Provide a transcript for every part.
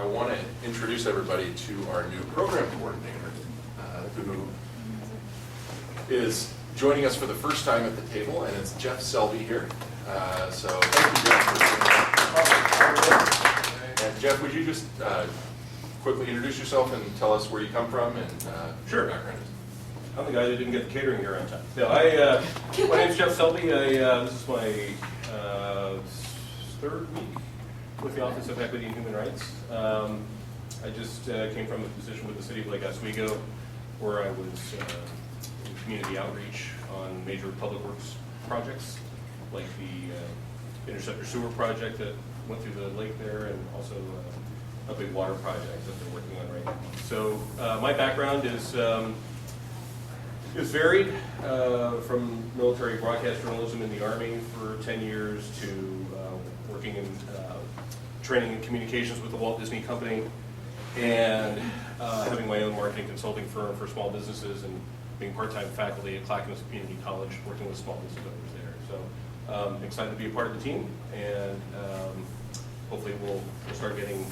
I want to introduce everybody to our new program coordinator, who is joining us for the first time at the table, and it's Jeff Selby here. So thank you, Jeff, for being here. And Jeff, would you just quickly introduce yourself and tell us where you come from and Sure. your background is? I'm the guy that didn't get the catering here on time. No, my name's Jeff Selby. This is my third week with the Office of Equity and Human Rights. I just came from a position with the City of Lake Oswego, where I was in community outreach on major public works projects, like the Interceptor Sewer project that went through the lake there, and also a big water project that they're working on right now. So my background is varied, from military broadcast journalism in the Army for 10 years to working in training and communications with the Walt Disney Company, and having my own marketing consulting firm for small businesses, and being part-time faculty at Clackamas Community College, working with small business owners there. So excited to be a part of the team, and hopefully we'll start getting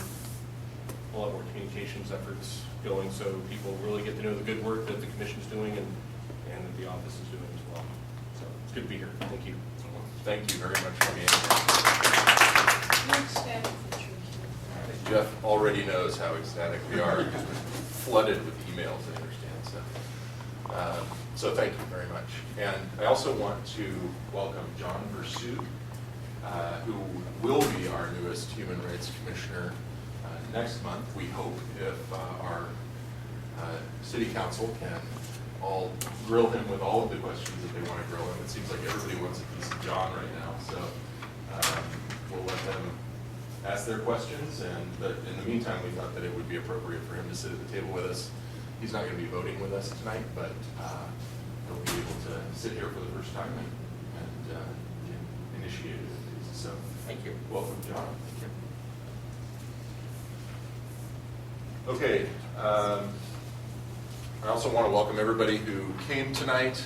a lot more communications efforts going, so people really get to know the good work that the Commission's doing and that the office is doing as well. So it's good to be here. Thank you. Thank you very much for being here. Jeff already knows how ecstatic we are because we're flooded with emails, I understand. So thank you very much. And I also want to welcome John Versood, who will be our newest Human Rights Commissioner next month, we hope, if our City Council can all grill him with all of the questions that they want to grill him. It seems like everybody wants a piece of John right now, so we'll let them ask their questions, but in the meantime, we thought that it would be appropriate for him to sit at the table with us. He's not going to be voting with us tonight, but he'll be able to sit here for the first time and get initiated. So Thank you. Welcome, John. Thank you. Okay. I also want to welcome everybody who came tonight.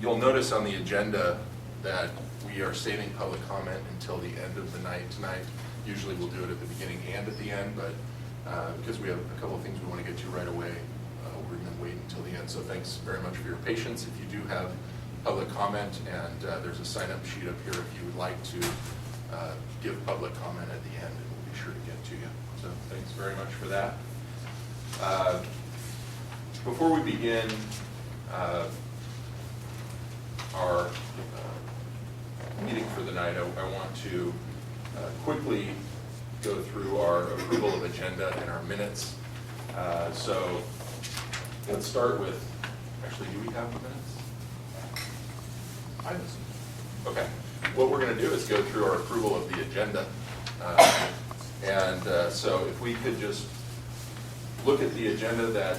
You'll notice on the agenda that we are saving public comment until the end of the night tonight. Usually we'll do it at the beginning and at the end, but because we have a couple of things we want to get to right away, we're going to wait until the end. So thanks very much for your patience. If you do have public comment, and there's a sign-up sheet up here if you would like to give public comment at the end, and we'll be sure to get to you. So thanks very much for that. Before we begin our meeting for the night, I want to quickly go through our approval of agenda and our minutes. So let's start with, actually, do we have the minutes? I don't see. Okay. What we're going to do is go through our approval of the agenda. So if we could just look at the agenda that,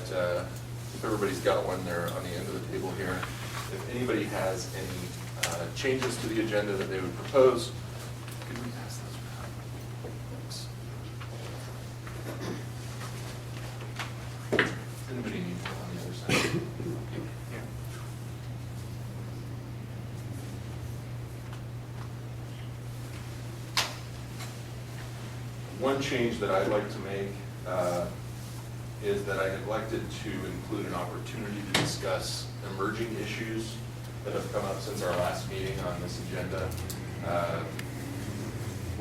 if everybody's got one there on the end of the table here, if anybody has any changes to the agenda that they would propose, could we pass those around? Thanks. Does anybody need one on the other side? Yeah. One change that I'd like to make is that I neglected to include an opportunity to discuss emerging issues that have come up since our last meeting on this agenda.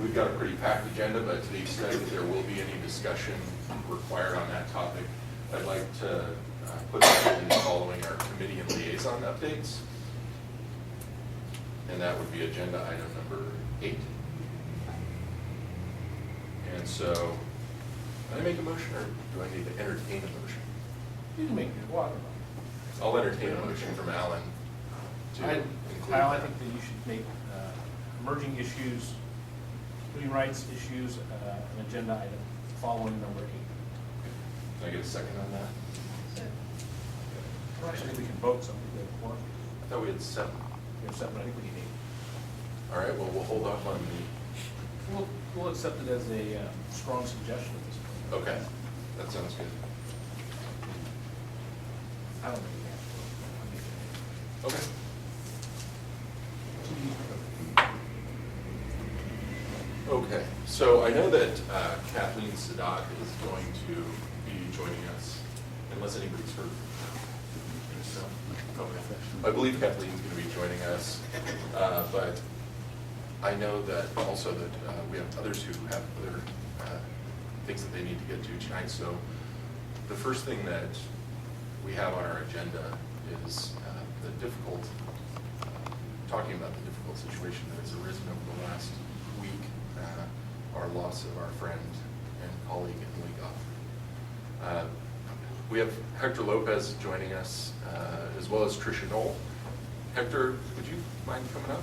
We've got a pretty packed agenda, but to the extent that there will be any discussion required on that topic, I'd like to put that in following our committee and liaison updates. And that would be agenda item number 8. And so, can I make a motion, or do I need to entertain a motion? You can make it water. I'll entertain a motion from Alan to include Kyle, I that. think that you should make emerging issues, human rights issues, an agenda item following number 8. Can I get a second on that? Well, actually, I think we can vote something. We have 4. I thought we had 7. We have 7, I think we need 8. All right, well, we'll hold off on the, We'll accept it as a strong suggestion at this point. okay, that sounds good. I don't think we have to. Okay. Okay, so I know that Kathleen Sadat is going to be joining us, unless anybody's heard. No? Okay. I believe Kathleen's going to be joining us, but I know that also that we have others who have other things that they need to get to tonight. So the first thing that we have on our agenda is talking about the difficult situation that has arisen over the last week, our loss of our friend and colleague Emily Gottfried. We have Hector Lopez joining us, as well as Tricia Knoll. Hector, would you mind coming up?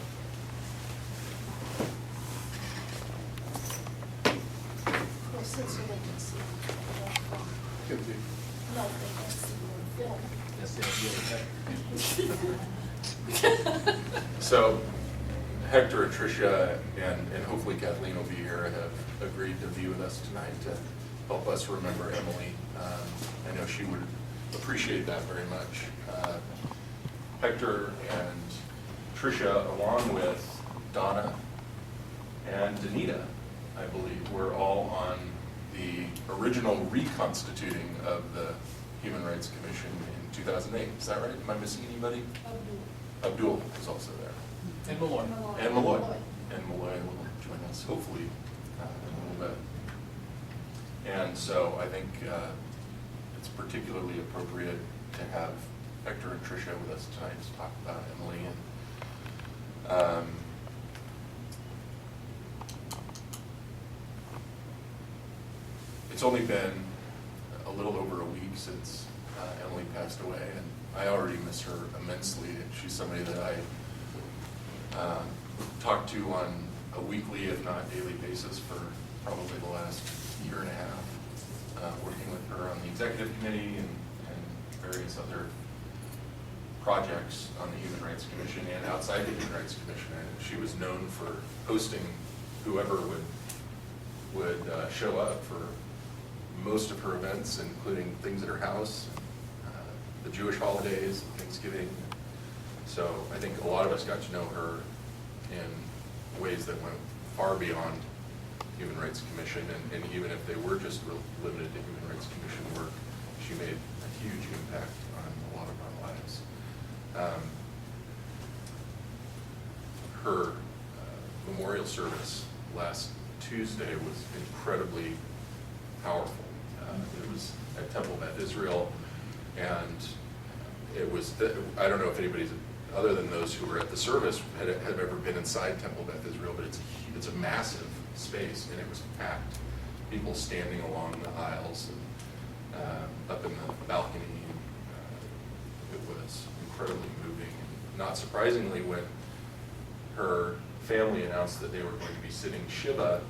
Well, since they can see. No, they can see your film. That's the idea of So Hector and Tricia and hopefully Kathleen will be here, have agreed to be with us tonight to help us remember Emily. I know she would appreciate that very much. Hector and Tricia, along with Donna and Danita, I believe, were all on the original reconstituting of the Human Rights Commission in 2008. Is that right? Am I missing anybody? Abdul was also there. And Malloy. And Malloy. And Malloy will join us hopefully in a little bit. And so I think it's particularly appropriate to have Hector and Tricia with us tonight to talk about Emily. And it's only been a little over a week since Emily passed away, and I already miss her immensely. She's somebody that I talk to on a weekly, if not daily basis for probably the last year and a half, working with her on the executive committee and various other projects on the Human Rights Commission and outside the Human Rights Commission. And she was known for hosting whoever would show up for most of her events, including things at her house, the Jewish holidays, Thanksgiving. So I think a lot of us got to know her in ways that went far beyond Human Rights Commission, and even if they were just limited to Human Rights Commission work, she made a huge impact on a lot of our lives. Her memorial service last Tuesday was incredibly powerful. It was at Temple Beth Israel, and it was, I don't know if anybody's, other than those who were at the service, have ever been inside Temple Beth Israel, but it's a massive space, and it was packed. People standing along the aisles and up in the balcony. It was incredibly moving. Not surprisingly, when her family announced that they were going to be sitting Shiva,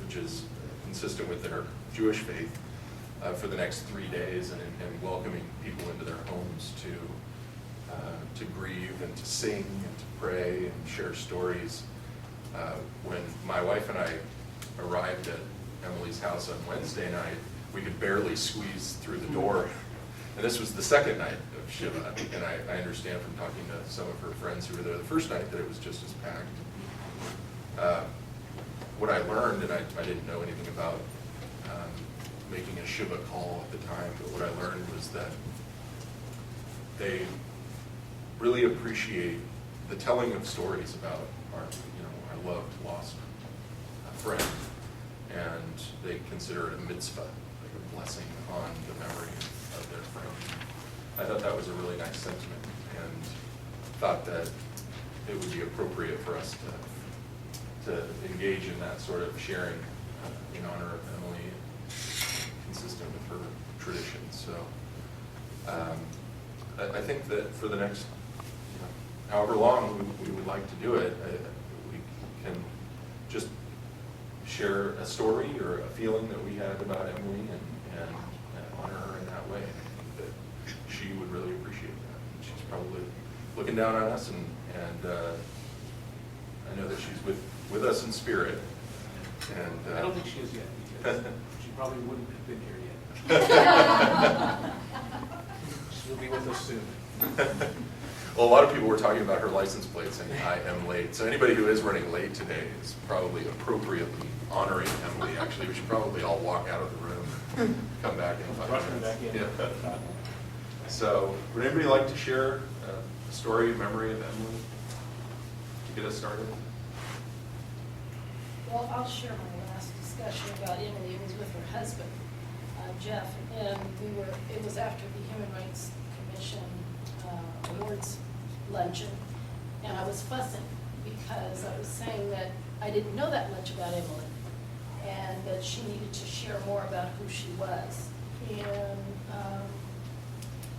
which is consistent with their Jewish faith, for the next 3 days, and welcoming people into their homes to grieve and to sing and to pray and share stories. When my wife and I arrived at Emily's house on Wednesday night, we could barely squeeze through the door. And this was the second night of Shiva, and I understand from talking to some of her friends who were there the first night that it was just as packed. What I learned, and I didn't know anything about making a Shiva call at the time, but what I learned was that they really appreciate the telling of stories about our loved, lost friend, and they consider it a mitzvah, like a blessing on the memory of their friend. I thought that was a really nice sentiment, and thought that it would be appropriate for us to engage in that sort of sharing in honor of Emily, consistent with her tradition. So I think that for the next, however long we would like to do it, we can just share a story or a feeling that we had about Emily and honor her in that way. And I think that she would really appreciate that. She's probably looking down on us, and I know that she's with us in spirit. And I don't think she is yet, because she probably wouldn't have been here yet. She'll be with us soon. Well, a lot of people were talking about her license plate saying, "I am late." So anybody who is running late today is probably appropriately honoring Emily. Actually, we should probably all walk out of the room, come back in 5 Rush me minutes. back in. Yeah. So, would anybody like to share a story, memory of Emily to get us started? Well, I'll share my last discussion about Emily. It was with her husband, Jeff, and it was after the Human Rights Commission awards luncheon, and I was fussing because I was saying that I didn't know that much about Emily, and that she needed to share more about who she was.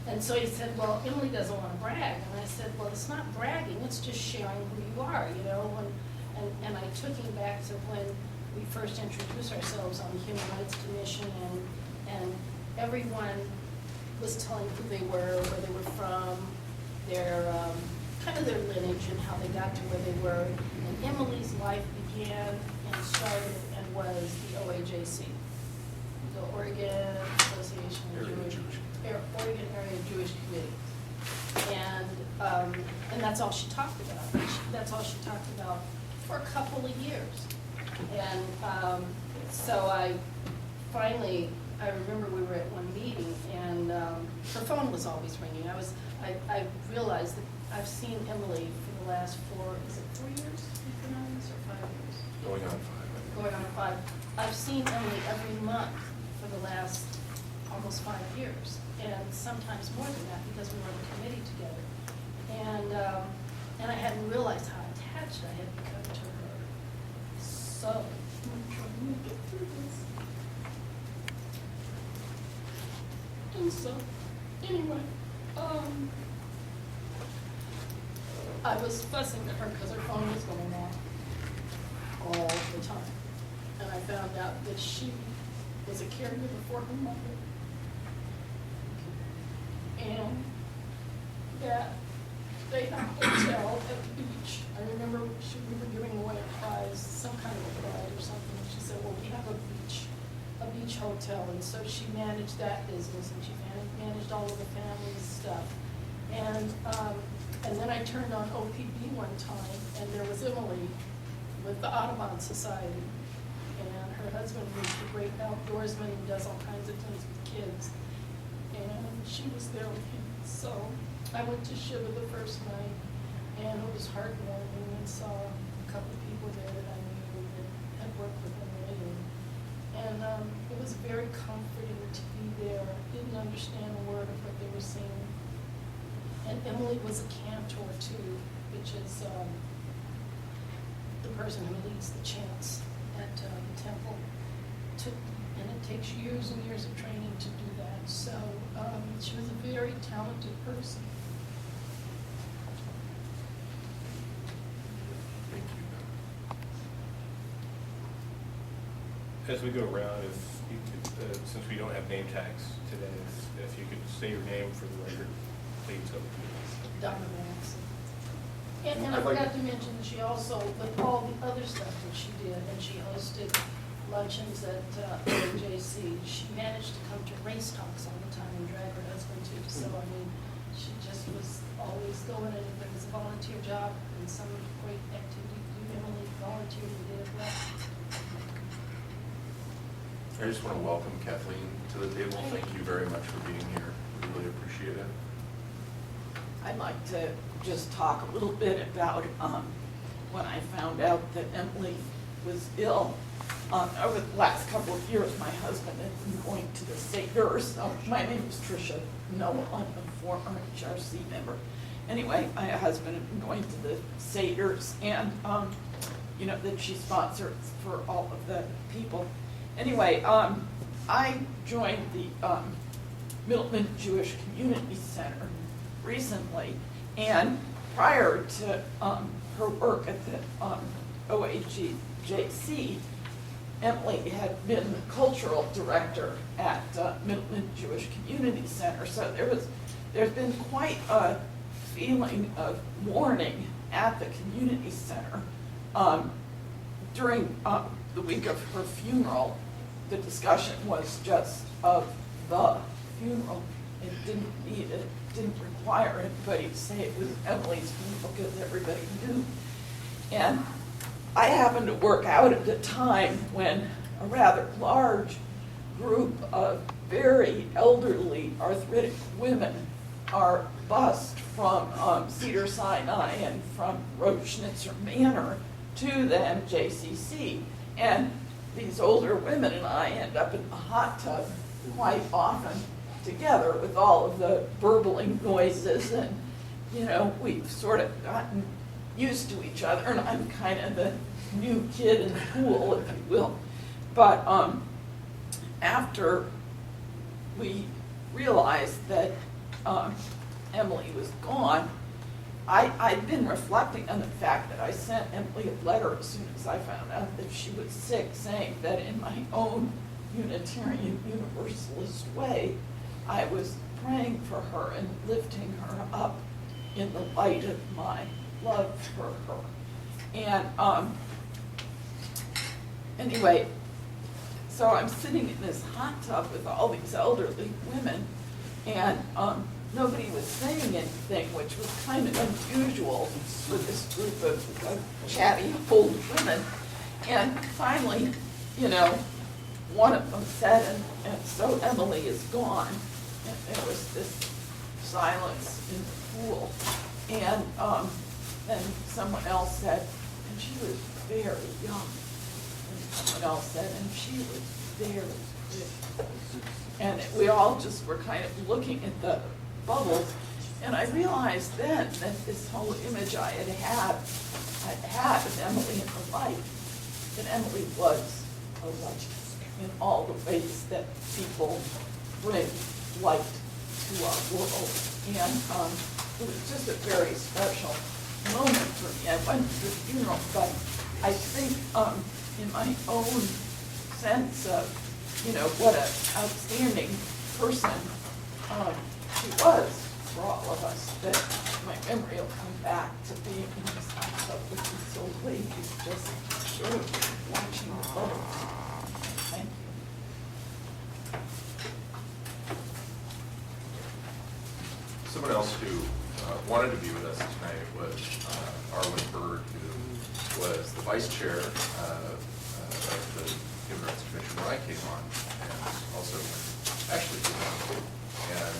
And so he said, well, Emily doesn't want to brag. And I said, well, it's not bragging, it's just sharing who you are, you know. And I took him back to when we first introduced ourselves on the Human Rights Commission, and everyone was telling who they were, where they were from, their kind of their lineage and how they got to where they were. And Emily's life began and started and was the OAJC, the Oregon Association of Oregon Area Jewish Committee. And that's all she talked about. That's all she talked about for a couple of years. And so I remember we were at one meeting, and her phone was always ringing. I realized that I've seen Emily for the last 4 years? We've been on this, or 5 years? Going on 5, I think. Going on 5. I've seen Emily every month for the last almost 5 years, and sometimes more than that because we were on the committee together. And I hadn't realized how attached I had become to her. So, I'm trying to get through this. And so, anyway, I was fussing at her because her phone was going off all the time. And I found out that she was a caregiver for her mother. And that they had a hotel at the beach. I remember we were giving away a prize, some kind of a prize or something. And she said, well, we have a beach hotel. And so she managed that business, and she managed all of the family's stuff. And then I turned on OPB one time, and there was Emily with the Audubon Society. And her husband was a great outdoorsman and does all kinds of things with kids. And she was there with him. So I went to Shiva the first night, and it was heartwarming, and saw a couple of people there that I knew that had worked with Emily. And it was very comforting to be there. Didn't understand a word of what they were saying. And Emily was a cantor too, which is the person who leads the chants at the temple. And it takes years and years of training to do that. So she was a very talented person. Thank you. As we go around, if you could, since we don't have name tags today, if you could say your name for the record, please. Dr. Manson. And I I'd like forgot to mention, she also, with all the other stuff that she did, and she hosted luncheons at OJC, she managed to come to race talks all the time and drag her husband too. So, I mean, she just was always going, and if there was a volunteer job and some great activity, Emily volunteered and did it well. I just want to welcome Kathleen to the table. Thank you very much for being here. We really appreciate it. I'd like to just talk a little bit about when I found out that Emily was ill. Over the last couple of years, my husband had been going to the state nurse. My name is Tricia Noah. I'm a former HRC member. Anyway, my husband had been going to the state nurse, and you know that she sponsors for all of the people. Anyway, I joined the Middleton Jewish Community Center recently, and prior to her work at the OEHR, Emily had been the cultural director at Middleton Jewish Community Center. So there's been quite a feeling of mourning at the community center. During the week of her funeral, the discussion was just of the funeral. it didn't require anybody to say it was Emily's fault because everybody knew. And I happened to work out at a time when a rather large group of very elderly arthritic women are bused from Cedars-Sinai and from Roschnitzer Manor to the MJCC. And these older women and I end up in the hot tub quite often together with all of the burbling noises, and, you know, we've sort of gotten used to each other, and I'm kind of the new kid in the pool, if you will. But after we realized that Emily was gone, I'd been reflecting on the fact that I sent Emily a letter as soon as I found out that she was sick, saying that in my own Unitarian Universalist way, I was praying for her and lifting her up in the light of my love for her. And anyway, so I'm sitting in this hot tub with all these elderly women, and nobody was saying anything, which was kind of unusual for this group of chatty old women. And finally, you know, one of them said, and so Emily is gone. And there was this silence in the pool. And then someone else said, and she was very young. And someone else said, and she was very big. And we all just were kind of looking at the bubbles. And I realized then that this whole image I had of Emily in the light, that Emily was a light in all the ways that people bring light to our world. And it was just a very special moment for me. I went to the funeral, but I think in my own sense of, you know, what an outstanding person she was for all of us, that my memory will come back to being in this house up with these old ladies, just sort of watching the bubbles. Thank you. Someone else who wanted to be with us tonight was Arlen Bird, who was the vice chair of the Human Rights Commission when I came on, and also when Ashley came on. And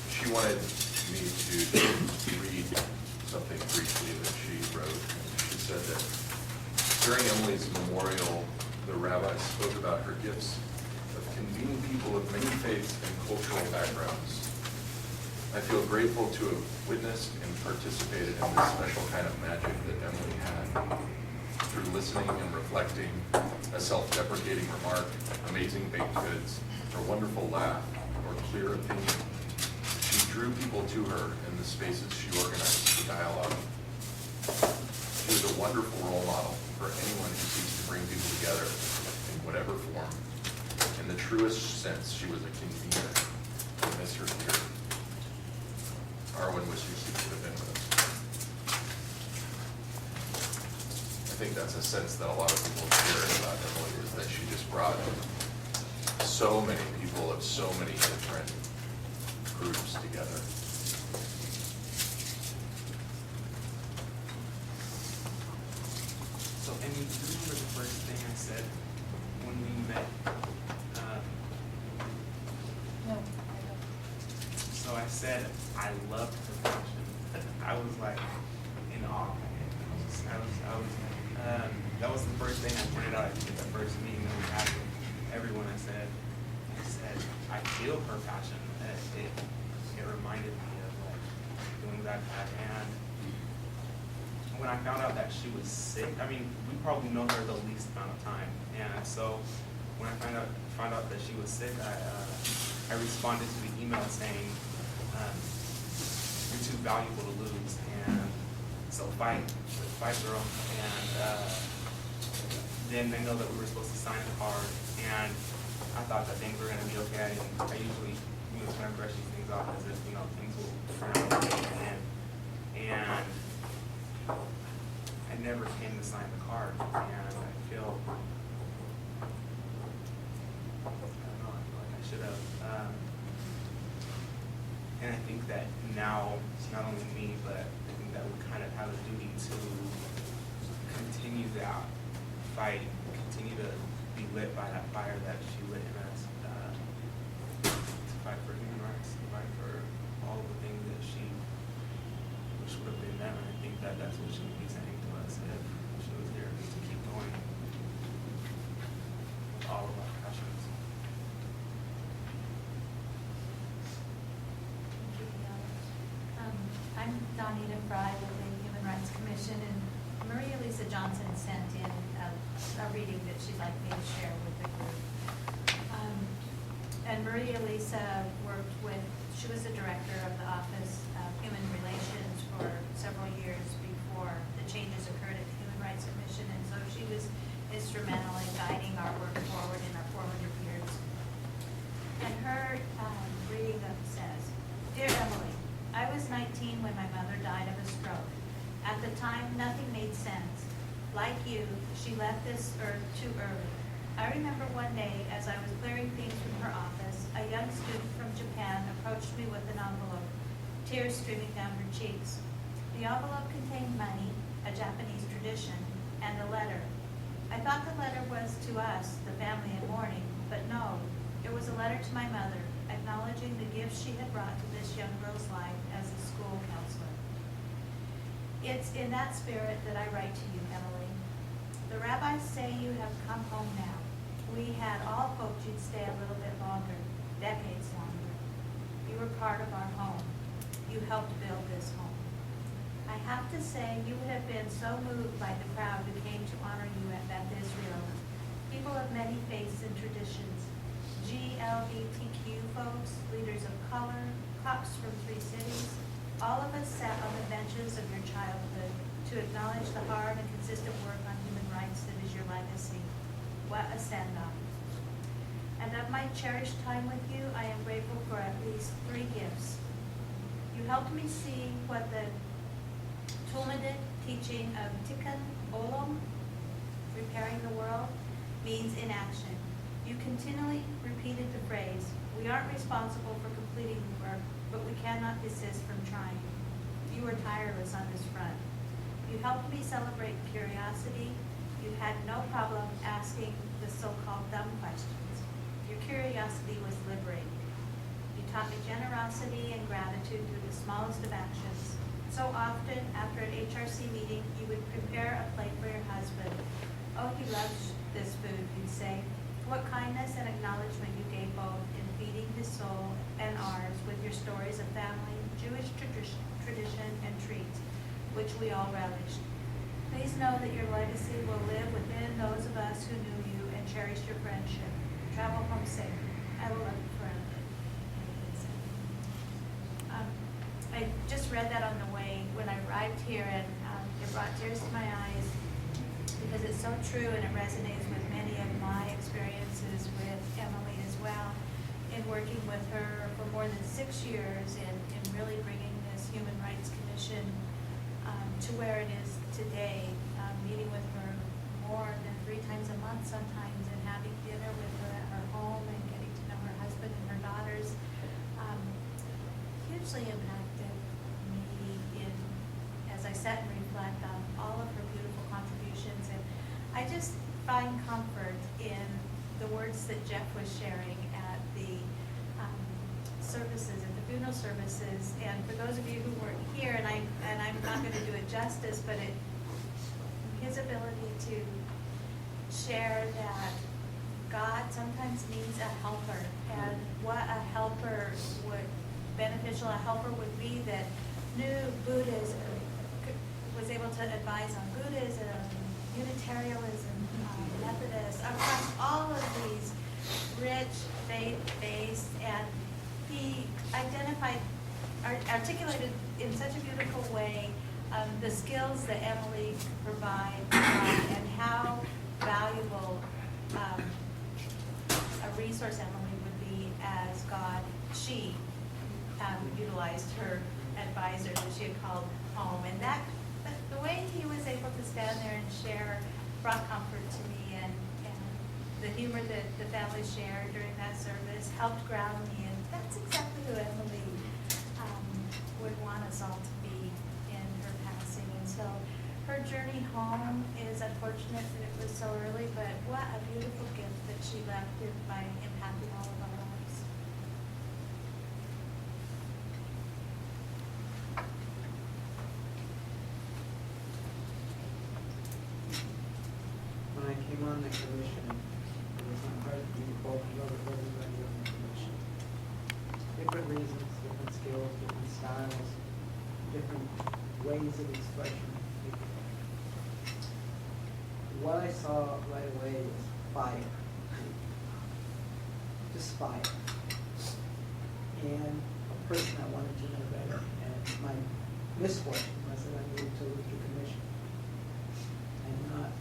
she wanted me to read something briefly that she wrote. And she said that during Emily's memorial, the rabbi spoke about her gifts of convening people of many faiths and cultural backgrounds. I feel grateful to have witnessed and participated in this special kind of magic that Emily had. Through listening and reflecting, a self-deprecating remark, amazing baked goods, or wonderful laugh, or clear opinion, she drew people to her in the spaces she organized for dialogue. She was a wonderful role model for anyone who seeks to bring people together in whatever form. In the truest sense, she was a convener. I miss her here. Arwen wishes he could have been with us. I think that's a sense that a lot of people share about Emily, is that she just brought so many people of so many different groups together. So, Emmy, do you remember the first thing I said when we met? No. So I said I loved her passion. I was like in awe. That was the first thing I pointed out at the first meeting that we had with everyone. I said, I feel her passion. It reminded me of like doing that. And when I found out that she was sick, I mean, we probably know her the least amount of time. And so when I found out that she was sick, I responded to the email saying, you're too valuable to lose, and so fight girl. And then they know that we were supposed to sign the card, and I thought that things were going to be okay. I usually, kind of brush these things off as if, things will turn out okay. And I never came to sign the card, and I feel, I don't know, I feel like I should have. And I think that now, not only me, but I think that we kind of have a duty to continue that fight, continue to be lit by that fire that she lit in us, to fight for human rights, to fight for all the things that she wish would have been done. And I think that that's what she would be saying to us if she was here, is to keep going with all of our passions. I'm Donita Fry with the Human Rights Commission, and Maria Lisa Johnson sent in a reading that she'd like me to share with the group. And Maria Lisa she was the director of the Office of Human Relations for several years before the changes occurred at the Human Rights Commission, and so she was instrumental in guiding our work forward in our formative years. And her reading says, "Dear Emily, I was 19 when my mother died of a stroke. At the time, nothing made sense. Like you, she left this earth too early. I remember one day, as I was clearing things from her office, a young student from Japan approached me with an envelope, tears streaming down her cheeks. The envelope contained money, a Japanese tradition, and a letter. I thought the letter was to us, the family in mourning, but no, it was a letter to my mother, acknowledging the gifts she had brought to this young girl's life as a school counselor. It's in that spirit that I write to you, Emily. The rabbis say you have come home now. We had all hoped you'd stay a little bit longer, decades longer. You were part of our home. You helped build this home. I have to say you would have been so moved by the crowd who came to honor you at Beth Israel. People of many faiths and traditions, GLBTQ folks, leaders of color, cops from 3 cities, all of us sat on the benches of your childhood to acknowledge the hard and consistent work on human rights that is your legacy. What a send-off. And of my cherished time with you, I am grateful for at least 3 gifts. You helped me see what the Talmudic teaching of Tikkun Olam, repairing the world, means in action. You continually repeated the phrase, we aren't responsible for completing the work, but we cannot desist from trying. You were tireless on this front. You helped me celebrate curiosity. You had no problem asking the so-called dumb questions. Your curiosity was liberating. You taught me generosity and gratitude through the smallest of actions. So often, after an HRC meeting, you would prepare a plate for your husband. Oh, he loves this food, you'd say. What kindness and acknowledgement you gave both in feeding his soul and ours with your stories of family, Jewish tradition, and treats, which we all relished. Please know that your legacy will live within those of us who knew you and cherished your friendship. Travel home safe. I will love you forever." I just read that on the way when I arrived here, and it brought tears to my eyes because it's so true and it resonates with many of my experiences with Emily as well in working with her for more than 6 years in really bringing this Human Rights Commission to where it is today, meeting with her more than 3 times a month sometimes and having dinner with her at her home and getting to know her husband and her daughters. Hugely impacted me as I sat and reflect on all of her beautiful contributions. And I just find comfort in the words that Jeff was sharing at the services, at the funeral services. And for those of you who weren't here, and I'm not going to do it justice, but his ability to share that God sometimes needs a helper, and what a helper beneficial a helper would be that knew Buddhism, was able to advise on Buddhism, Unitarianism, Methodist, across all of these rich faith-based, and he articulated in such a beautiful way the skills that Emily provides and how valuable a resource Emily would be as she utilized her advisor that she had called home. And the way he was able to stand there and share brought comfort to me, and the humor that the family shared during that service helped ground me, and that's exactly who Emily would want us all to be in her passing. And so her journey home is unfortunate that it was so early, but what a beautiful gift that she left by impacting all of our lives. When I came on the commission, it was not hard for me to fall in love with everybody on the commission. Different reasons, different skills, different styles, different ways of expression. What I saw right away was fire. Just fire. And a person I wanted to know better. And my misfortune was that I moved to leave the commission and not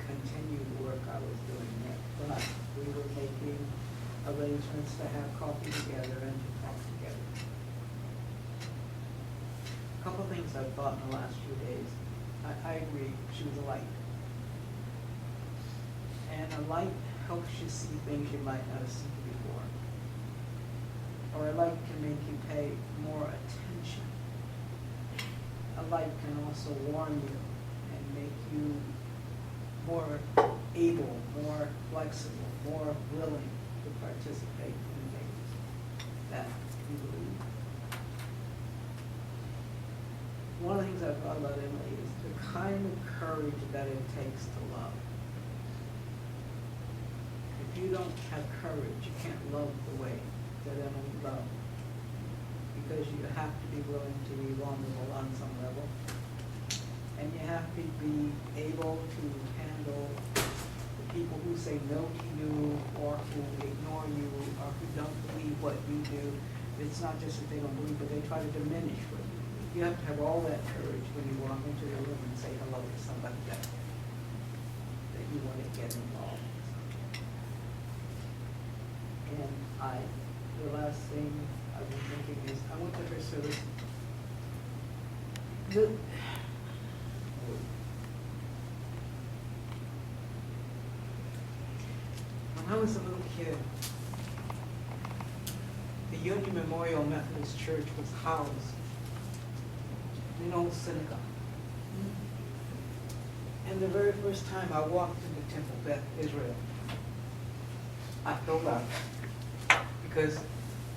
continue the work I was doing there. But we were making arrangements to have coffee together and to talk together. A couple of things I've thought in the last few days. I agree, she was a light. And a light helps you see things you might not have seen before. Or a light can make you pay more attention. A light can also warn you and make you more able, more flexible, more willing to participate in things that you believe. One of the things I've thought about Emily is the kind of courage that it takes to love. If you don't have courage, you can't love the way that Emily loved. Because you have to be willing to be vulnerable on some level. And you have to be able to handle the people who say no to you, or who ignore you, or who don't believe what you do. It's not just that they don't believe, but they try to diminish what you do. You have to have all that courage when you walk into the room and say hello to somebody that you want to get involved. And the last thing I've been thinking is, I went to her service. When I was a little kid, the Union Memorial Methodist Church was housed in an old synagogue. And the very first time I walked into Temple Beth Israel, I felt out. Because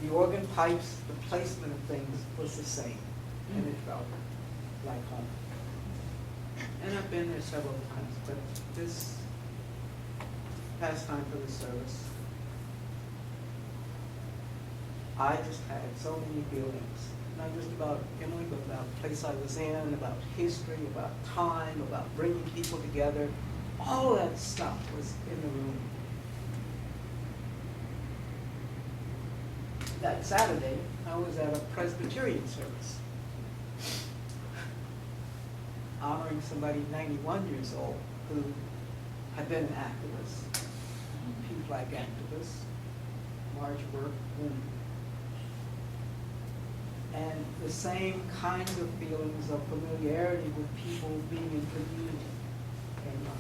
the organ pipes, the placement of things was the same, and it felt like home. And I've been there several times, but this past time for the service, I just had so many feelings, not just about Emily, but about the place I was in, about history, about time, about bringing people together. All that stuff was in the room. That Saturday, I was at a Presbyterian service, honoring somebody 91 years old who had been an activist, pew flag activist, March work women. And the same kinds of feelings of familiarity with people being in community came up.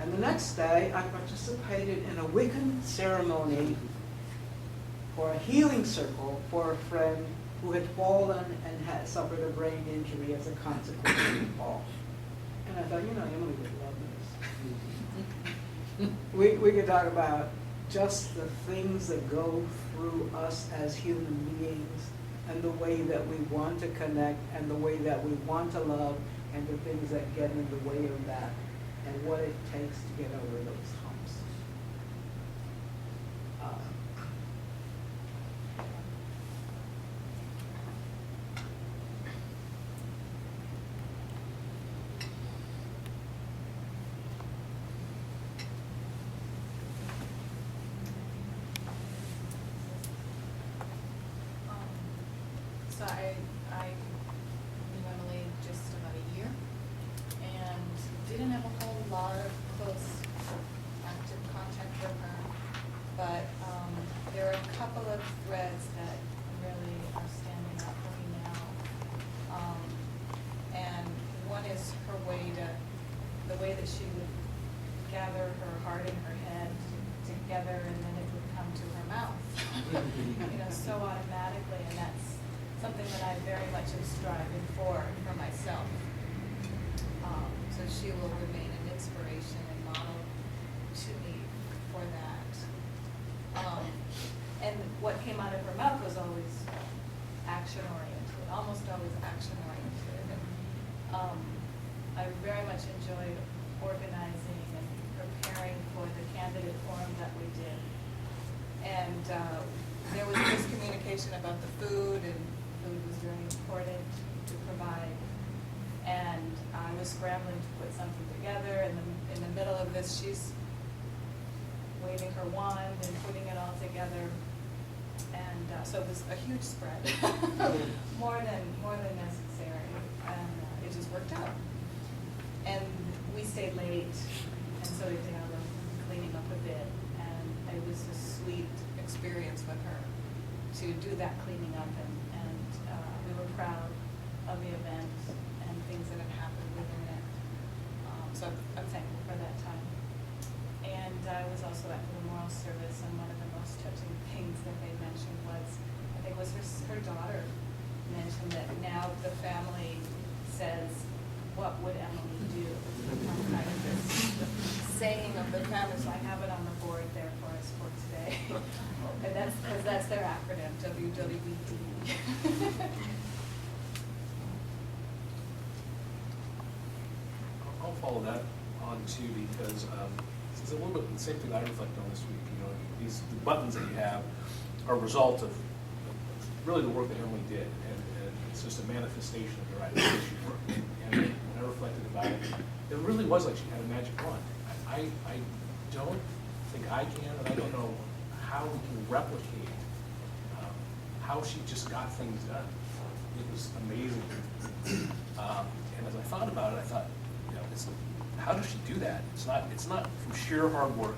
And the next day, I participated in a Wiccan ceremony for a healing circle for a friend who had fallen and had suffered a brain injury as a consequence of the fall. And I thought, Emily would love this. We could talk about just the things that go through us as human beings, and the way that we want to connect, and the way that we want to love, and the things that get in the way of that, and what it takes to get over those humps. So I knew Emily just about a year, and didn't have a whole lot of close active contact with her, but there are a couple of threads that really are standing out for me now. And one is the way that she would gather her heart and her head together, and then it would come to her mouth. very much am striving for myself. So she will remain an inspiration and model to me for that. And what came out of her mouth was always action-oriented, almost always action-oriented. And I very much enjoyed organizing and preparing for the candidate forum that we did. And there was miscommunication about the food, and food was very important to provide. And I was scrambling to put something together, and in the middle of this, she's waving her wand and putting it all together. And so it was a huge spread, more than necessary, and it just worked out. And we stayed late, and so did Dale, cleaning up a bit, and it was a sweet experience with her to do that cleaning up, and we were proud of the event and things that had happened within it. So I'm thankful for that time. And I was also at the memorial service, and one of the most touching things that they mentioned was, I think it was her daughter mentioned that now the family says, what would Emily do? Kind of this saying of the family, so I have it on the board there for us for today. And that's because that's their acronym, WWBD. I'll follow that on too, because it's a little bit the same thing I reflect on this week. You know, these the buttons that you have are a result of really the work that Emily did, and it's just a manifestation of the right way she worked. And when I reflected about it, it really was like she had a magic wand. I don't think I can, and I don't know how we can replicate how she just got things done. It was amazing. And as I thought about it, I thought, you know, how does she do that? It's not from sheer hard work.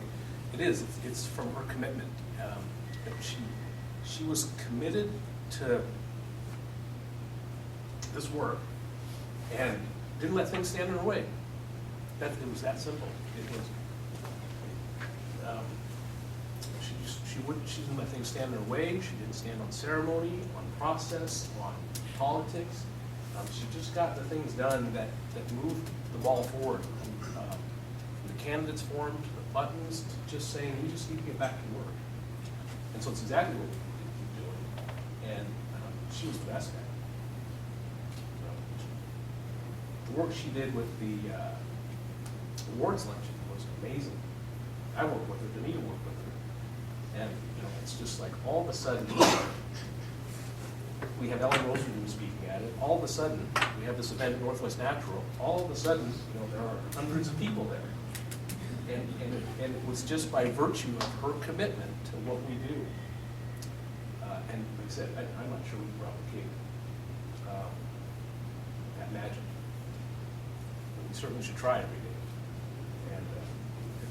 It's from her commitment. That she was committed to this work and didn't let things stand in her way. It was that simple. It was. She didn't let things stand in her way. She didn't stand on ceremony, on process, on politics. She just got the things done that moved the ball forward. From the candidates forum to the buttons to just saying we just need to get back to work. And so it's exactly what we keep doing. And she was the best at it. The work she did with the awards luncheon was amazing. I worked with her, Danita worked with her. And you know, it's just like all of a sudden, we have Ellen Rosenblum speaking at it. All of a sudden, we have this event at Northwest Natural. All of a sudden, you know, there are hundreds of people there. And it was just by virtue of her commitment to what we do. And like I said, I'm not sure we can replicate that magic. But we certainly should try every day. And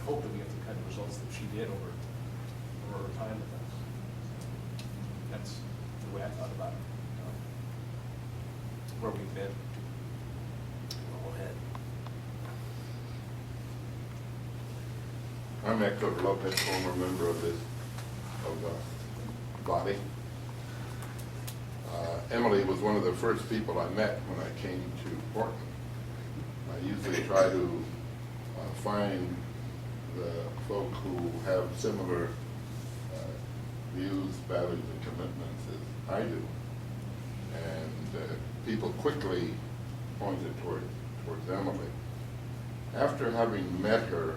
hope that we get the kind of results that she did over her time with us. That's the way I thought about it. Where we've been. Go ahead. I'm Hector Lopez, former member of the body. Emily was one of the first people I met when I came to Portland. I usually try to find the folk who have similar views, values, and commitments as I do. And people quickly pointed towards Emily. After having met her,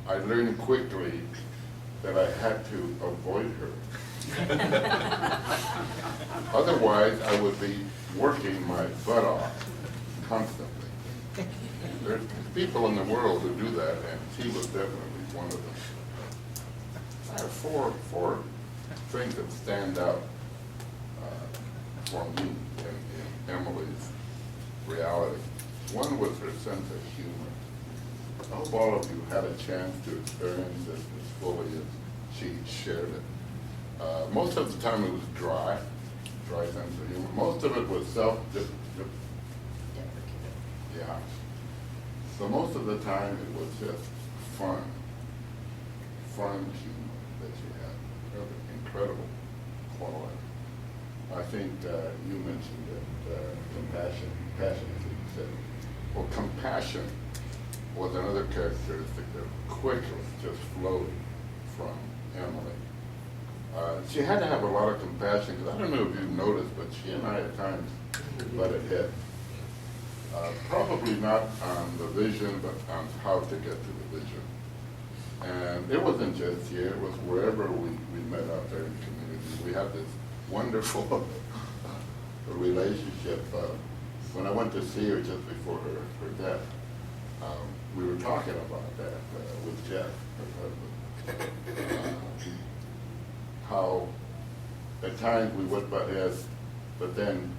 I learned quickly that I had to avoid her. Otherwise, I would be working my butt off constantly. There's people in the world who do that, and she was definitely one of them. I have four things that stand out for me in Emily's reality. One was her sense of humor. I hope all of you had a chance to experience this as fully as she shared it. Most of the time it was dry sense of humor. Most of it was self-deprecating. Yeah. So most of the time it was just fun humor that she had. Incredible quality. think you mentioned it, compassion, you said. Well, compassion was another characteristic that quickly just flowed from Emily. She had to have a lot of compassion, because I don't know if you've noticed, but she and I at times butted heads. Probably not on the vision, but on how to get to the vision. And it wasn't just here, it was wherever we met out there in the community. We had this wonderful relationship. When I went to see her just before her death, we were talking about that with Jeff, her husband. How at times we would butt heads, but then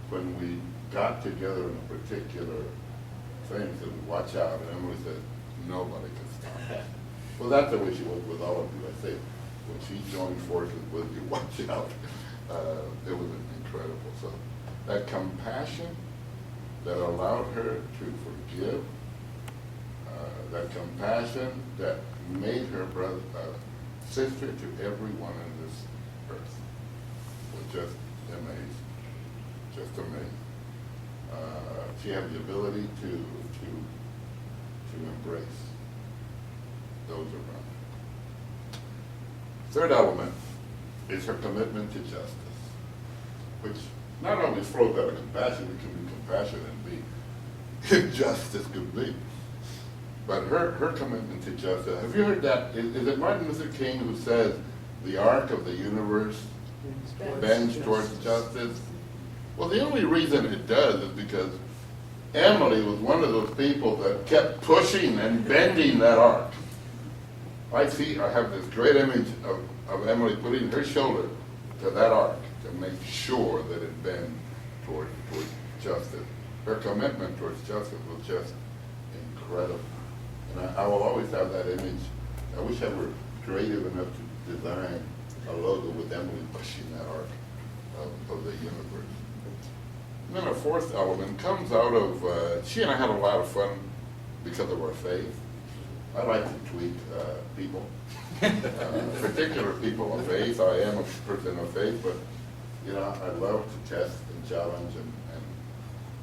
when we got together in a particular thing, said, watch out, and Emily said, nobody can stop that. Well, that's the way she was with all of you. I say, when she joined forces with you, watch out. It was incredible. So that compassion that allowed her to forgive, that compassion that made her brother, sister to everyone in this earth, was just amazing. Just amazing. She had the ability to embrace those around her. Third element is her commitment to justice, which not only flows out of compassion, it can be compassion and be just as could be. But her commitment to justice, have you heard that? Is it Martin Luther King who says the arc of the universe bends towards justice? Well, the only reason it does is because Emily was one of those people that kept pushing and bending that arc. I have this great image of Emily putting her shoulder to that arc to make sure that it bent toward justice. Her commitment towards justice was just incredible. And I will always have that image. I wish I were creative enough to design a logo with Emily pushing that arc of the universe. And then a fourth element comes out of, she and I had a lot of fun because of our faith. I like to tweak people, particular people of faith. I am a person of faith, but you know, I love to test and challenge and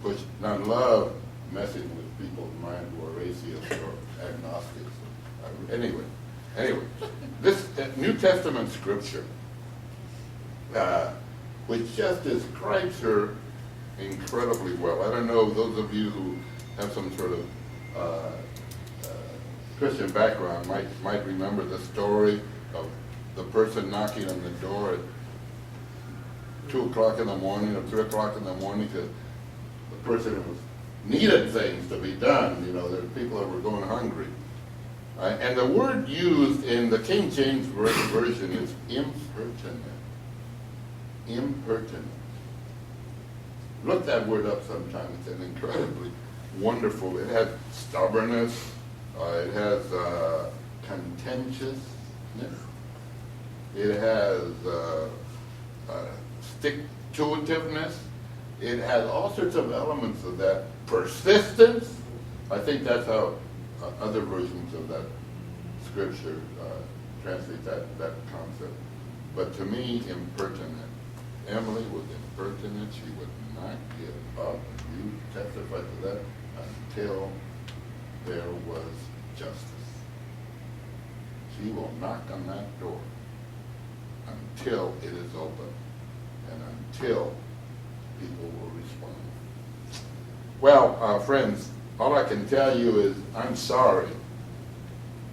push. And I love messing with people's mind who are atheists or agnostics. Anyway, this New Testament scripture, which just describes her incredibly well. I don't know, those of you who have some sort of Christian background might remember the story of the person knocking on the door at 2 o'clock in the morning or 3 o'clock in the morning, because the person who needed things to be done. You know, there were people that were going hungry. And the word used in the King James Version is impertinent. Impertinent. Look that word up sometime. It's an incredibly wonderful. It has stubbornness. It has contentiousness. It has stick-to-itiveness. It has all sorts of elements of that. Persistence. I think that's how other versions of that scripture translate that concept. But to me, impertinent. Emily was impertinent. She would not give up. You testify to that until there was justice. She will knock on that door until it is open and until people will respond. Well, friends, all I can tell you is I'm sorry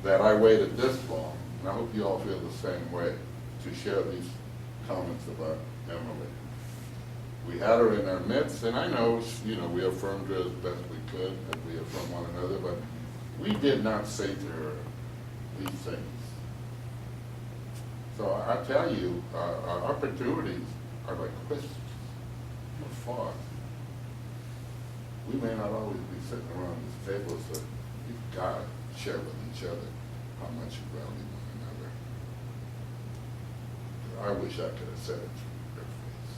that I waited this long, and I hope you all feel the same way, to share these comments about Emily. We had her in our midst, and I know, you know, we affirmed her as best we could, and we affirmed one another, but we did not say to her these things. So I tell you, our opportunities are like wisps of fog. We may not always be sitting around this table, so you've got to share with each other how much you value one another. I wish I could have said it to your face.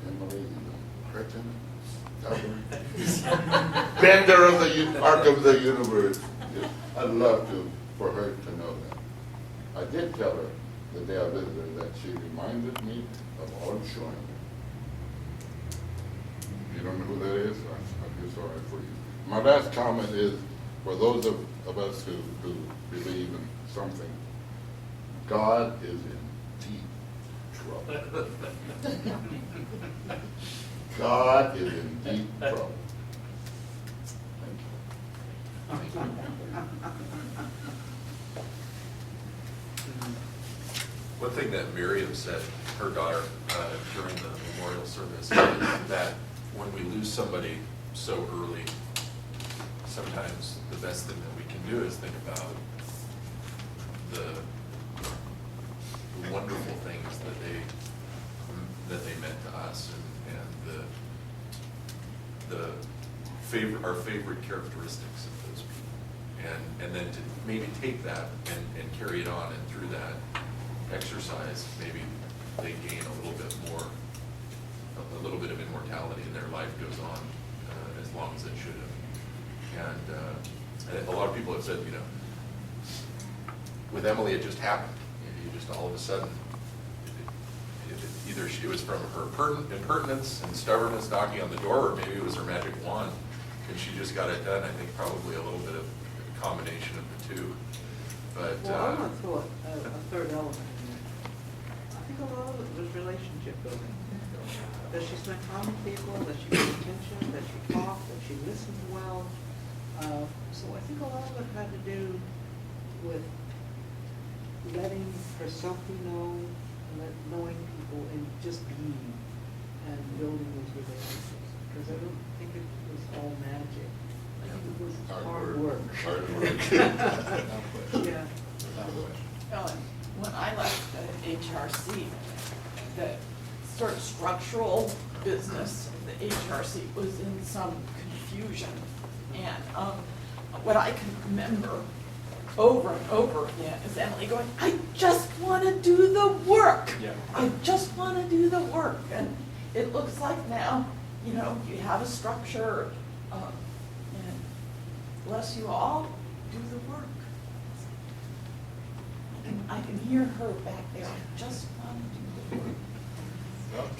Emily, you know, stubborn, bender of the arc of the universe. I'd love for her to know that. I did tell her the day I visited that she reminded me of Aud Schlein. You don't know who that is? I feel sorry for you. My last comment is, for those of us who believe in something, God is in deep trouble. God is in deep trouble. One thing that Miriam said, her daughter, during the memorial service, is that when we lose somebody so early, sometimes the best thing that we can do is think about the wonderful things that they meant to us, and our favorite characteristics of those people, and then to maybe take that and carry it on, and through that exercise, maybe they gain a little bit of immortality, and their life goes on as long as it should have. And a lot of people have said, with Emily, it just happened. You just all of a sudden, either it was from her impertinence and stubbornness knocking on the door, or maybe it was her magic wand, and she just got it done. I think probably a little bit of a combination of the two. But Well, I want to throw a third element in there. I think a lot of it was relationship building. That she spent time with people, that she paid attention, that she talked, that she listened well. So I think a lot of it had to do with letting herself be known, knowing people, and just being and building those relationships. Because I don't think it was all magic. I think it was hard work. Hard work. Yeah. Ellen, when I left the HRC, the sort of structural business of the HRC was in some confusion. And what I can remember over and over again is Emily going, I just want to do the work. Yeah. I just want to do the work. And it looks like now, you have a structure, and bless you all, do the work. I can hear her back there, I just want to do the work.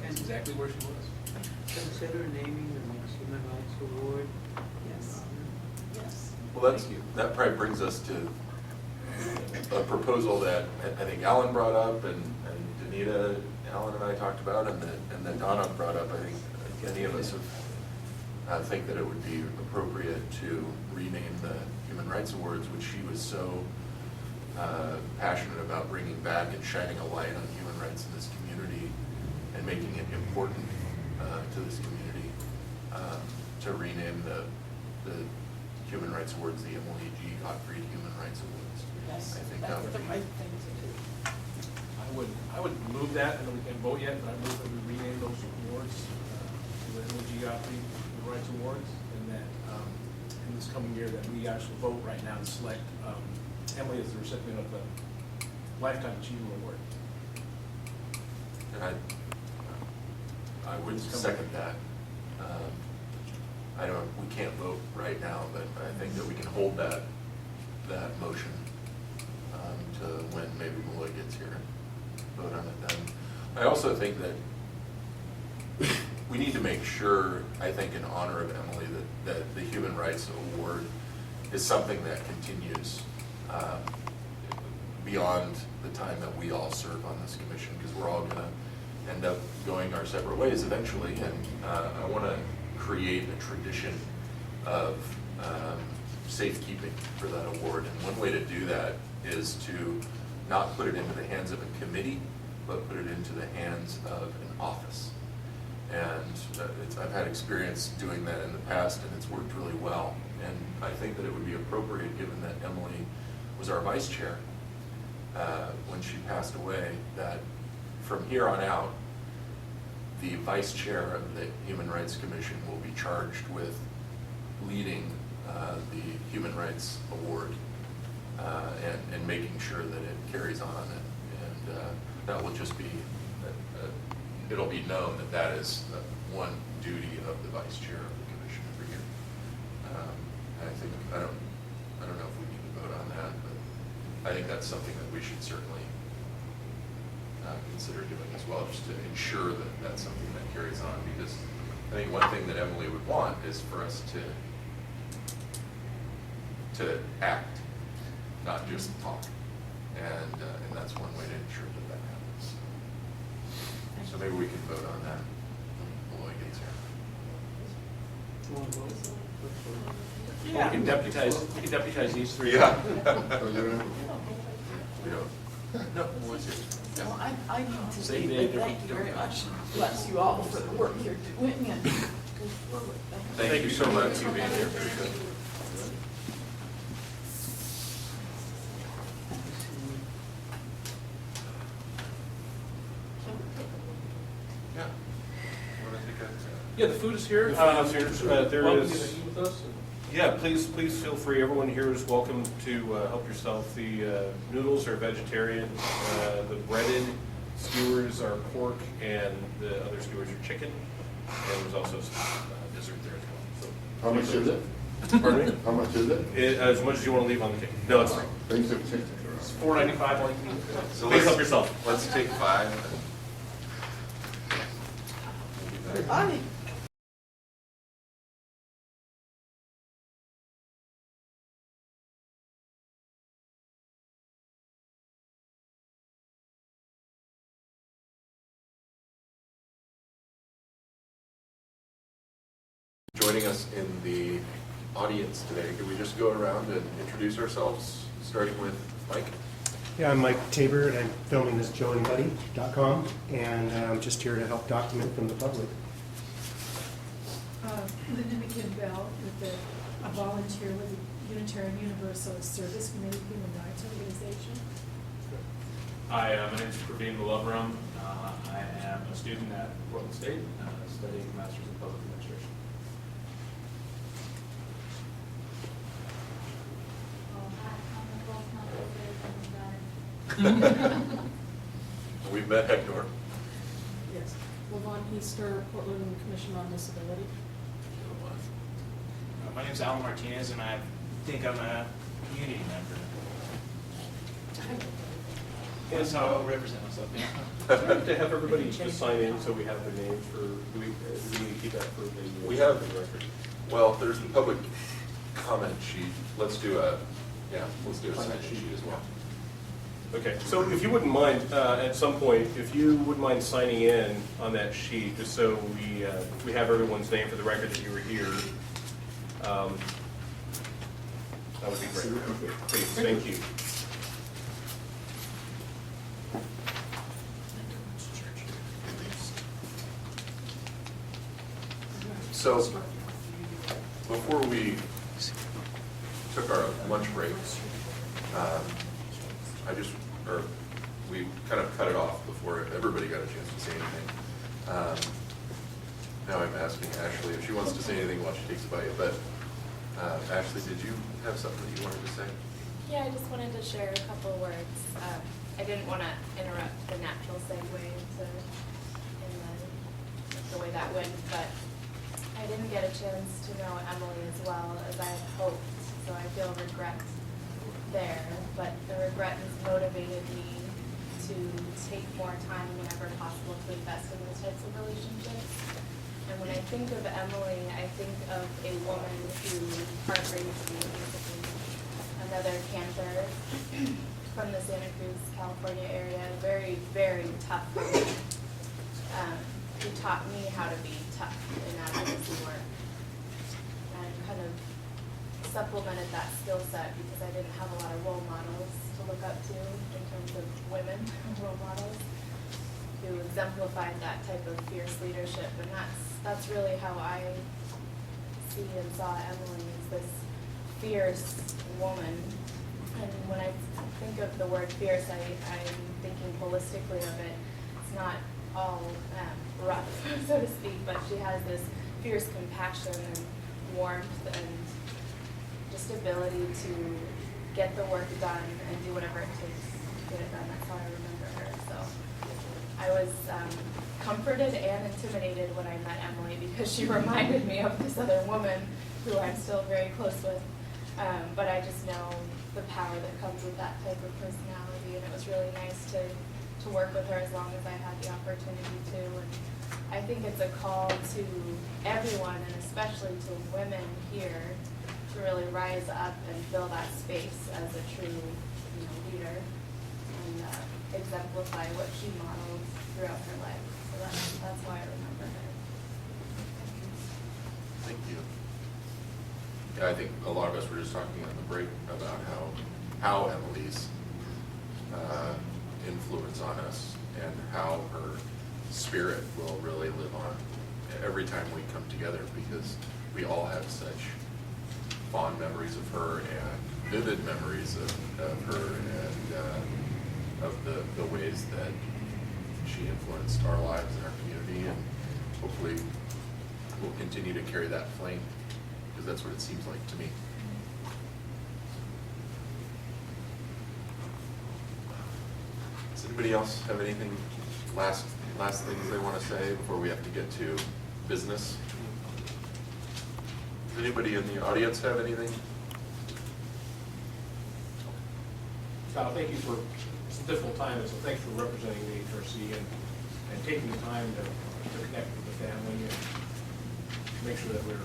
That's exactly where she was. Consider naming the next Human Rights Award. Yes, yes. well, that probably brings us to a proposal that I think Alan brought up, and Danita, Alan and I talked about, and then Donna brought up. I think any of us have think that it would be appropriate to rename the Human Rights Awards, which she was so passionate about bringing back and shining a light on human rights in this community and making it important to this community, to rename the Human Rights Awards the Emily G. Gottfried Human Rights Awards. Yes, I think that that's would the be right thing to do. I would move that, and we can't vote yet, but I move that we rename those awards to the Emily G. Gottfried Human Rights Awards, and that in this coming year that we actually vote right now to select Emily as the recipient of the Lifetime Achievement Award. And I would second that. We can't vote right now, but I think that we can hold that motion to when maybe Melissa gets here and vote on it then. I also think that we need to make sure, I think in honor of Emily, that the Human Rights Award is something that continues beyond the time that we all serve on this commission, because we're all gonna end up going our separate ways eventually, and I wanna create a tradition of safekeeping for that award. And one way to do that is to not put it into the hands of a committee, but put it into the hands of an office. And I've had experience doing that in the past, and it's worked really well. And I think that it would be appropriate, given that Emily was our vice chair when she passed away, that from here on out, the vice chair of the Human Rights Commission will be charged with leading the Human Rights Award and making sure that it carries on. And that will just be, it'll be known that that is one duty of the vice chair of the commission every year. And I think, I don't know if we need to vote on that, but I think that's something that we should certainly consider doing as well, just to ensure that that's something that carries on, because I think one thing that Emily would want is for us to act, not just talk, and that's one way to ensure that that happens. So maybe we can vote on that when Lloyd gets here. Well, we can deputize these three. Yeah. So you know, We don't. No, what's yours? Yeah. Well, I need to Say say they- that thank you very much. Bless you all for the work you're doing and go forward. Thank you so much for being here. Yeah. What I think Yeah, the food is here. The food is here. There Welcome is. to eat with us. Yeah, please feel free. Everyone here is welcome to help yourself. The noodles are vegetarian. The breaded skewers are pork, and the other skewers are chicken. And there's also some dessert there as well. So, how much is it? pardon me? How much is it? As much as you want to leave on the table. No, it's fine. Things have changed. It's $4.95 like me. So Please help yourself. Let's take 5. Bye. Joining us in the audience today, could we just go around and introduce ourselves, starting with Mike? Yeah, I'm Mike Tabor, and I'm filming this joeandbuddy.com, and I'm just here to help document from the public. Linda McKinbell, a volunteer with the Unitarian Universal Service Committee Human Rights Organization. Hi, my name is Praveen Malabaram. I am a student at Portland State, studying a Master's in Public Administration. We've met Hector. Yes. Levon Easter, Portland Commission on Disability. My name's Alan Martinez, and I think I'm a community member. That's how I'll represent myself. I'd like to have everybody just sign in so we have their names for, do we need to keep that for the We have- the record? Well, there's the public comment sheet. Let's do a sign sheet as well. Okay, so if you wouldn't mind, at some point, if you wouldn't mind signing in on that sheet, just so we have everyone's name for the record that you were here, that would be great. Please, thank you. So, before we took our lunch break, we kind of cut it off before everybody got a chance to say anything. Now I'm asking Ashley if she wants to say anything while she takes a bite, but Ashley, did you have something that you wanted to say? Yeah, I just wanted to share a couple words. I didn't want to interrupt the natural segue into the way that went, but I didn't get a chance to know Emily as well as I had hoped, so I feel regret there, but the regret has motivated me to take more time whenever possible to invest in those types of relationships. And when I think of Emily, I think of a woman who heart-raised me, basically. Another camper from the Santa Cruz, California area, very, very tough woman, who taught me how to be tough in advocacy work, and kind of supplemented that skill set because I didn't have a lot of role models to look up to in terms of women role models who exemplified that type of fierce leadership, and that's really how I see and saw Emily, as this fierce woman. And when I think of the word fierce, I'm thinking holistically of it. It's not all rough, so to speak, but she has this fierce compassion and warmth and just ability to get the work done and do whatever it takes to get it done. That's how I remember her. So I was comforted and intimidated when I met Emily because she reminded me of this other woman who I'm still very close with. But I just know the power that comes with that type of personality, and it was really nice to work with her as long as I had the opportunity to. And I think it's a call to everyone, and especially to women here, to really rise up and fill that space as a true, leader, and exemplify what she modeled throughout her life. So that's why I remember her. Thank you. Yeah, I think a lot of us were just talking on the break about how Emily's influence on us and how her spirit will really live on every time we come together, because we all have such fond memories of her and vivid memories of her and of the ways that she influenced our lives and our community, and hopefully we'll continue to carry that flame, because that's what it seems like to me. Does anybody else have anything, last things they want to say before we have to get to business? Does anybody in the audience have anything? Kyle, thank you for some difficult time, and so thanks for representing the HRC and taking the time to connect with the family and make sure that we're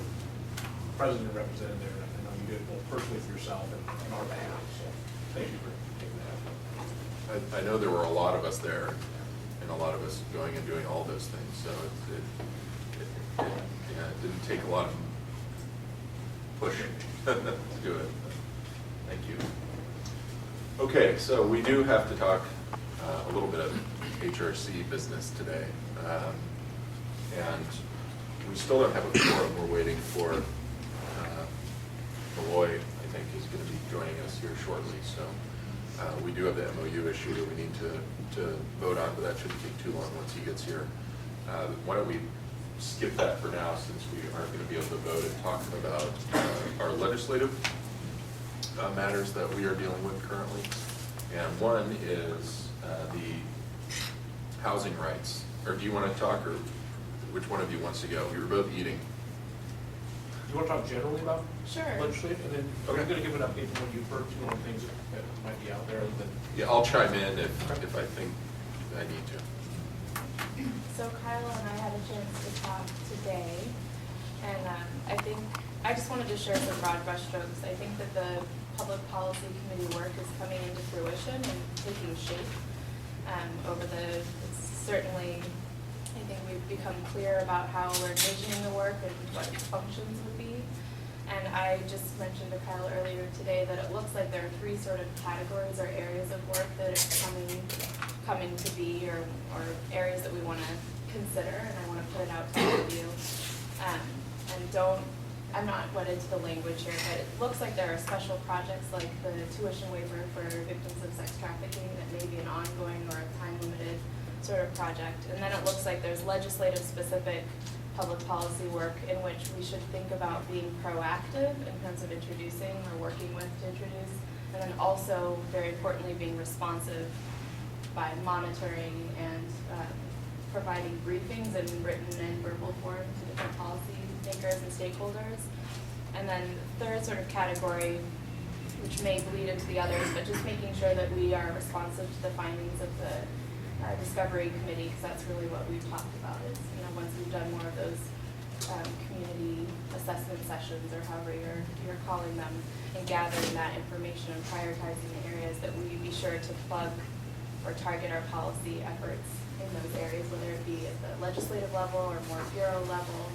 present and represented there. I know you did it both personally for yourself and on our behalf, so thank you for taking that effort. I know there were a lot of us there, and a lot of us going and doing all those things, so it didn't take a lot of pushing to do it. Thank you. Okay, so we do have to talk a little bit of HRC business today. And we still don't have a quorum. We're waiting for Malloy, I think, is going to be joining us here shortly. So we do have the MOU issue that we need to vote on, but that shouldn't take too long once he gets here. Why don't we skip that for now, since we aren't going to be able to vote, and talk about our legislative matters that we are dealing with currently. And one is the housing rights. Or do you want to talk, or which one of you wants to go? We were both eating. Do you want to talk generally about Sure. legislative, and then Okay. I'm going to give an update on what you've heard, things that might be out there. And then Yeah, I'll chime in if I think I need to. So Kyla and I had a chance to talk today, and I just wanted to share some broad brushstrokes. I think that the public policy committee work is coming into fruition and taking shape it's certainly, I think we've become clear about how we're envisioning the work and what its functions would be. And I just mentioned to Kyle earlier today that it looks like there are three sort of categories or areas of work that are coming to be, or areas that we want to consider, and I want to put it out to all of you. I'm not wedded to the language here, but it looks like there are special projects like the tuition waiver for victims of sex trafficking that may be an ongoing or a time-limited sort of project. And then it looks like there's legislative specific public policy work in which we should think about being proactive in terms of introducing or working with to introduce, and then also, very importantly, being responsive by monitoring and providing briefings in written and verbal form to different policy makers and stakeholders. And then the third sort of category, which may bleed into the others, but just making sure that we are responsive to the findings of the discovery committee, because that's really what we've talked about is, once we've done more of those community assessment sessions, or however you're calling them, and gathering that information and prioritizing the areas, that we be sure to plug or target our policy efforts in those areas, whether it be at the legislative level or more bureau level,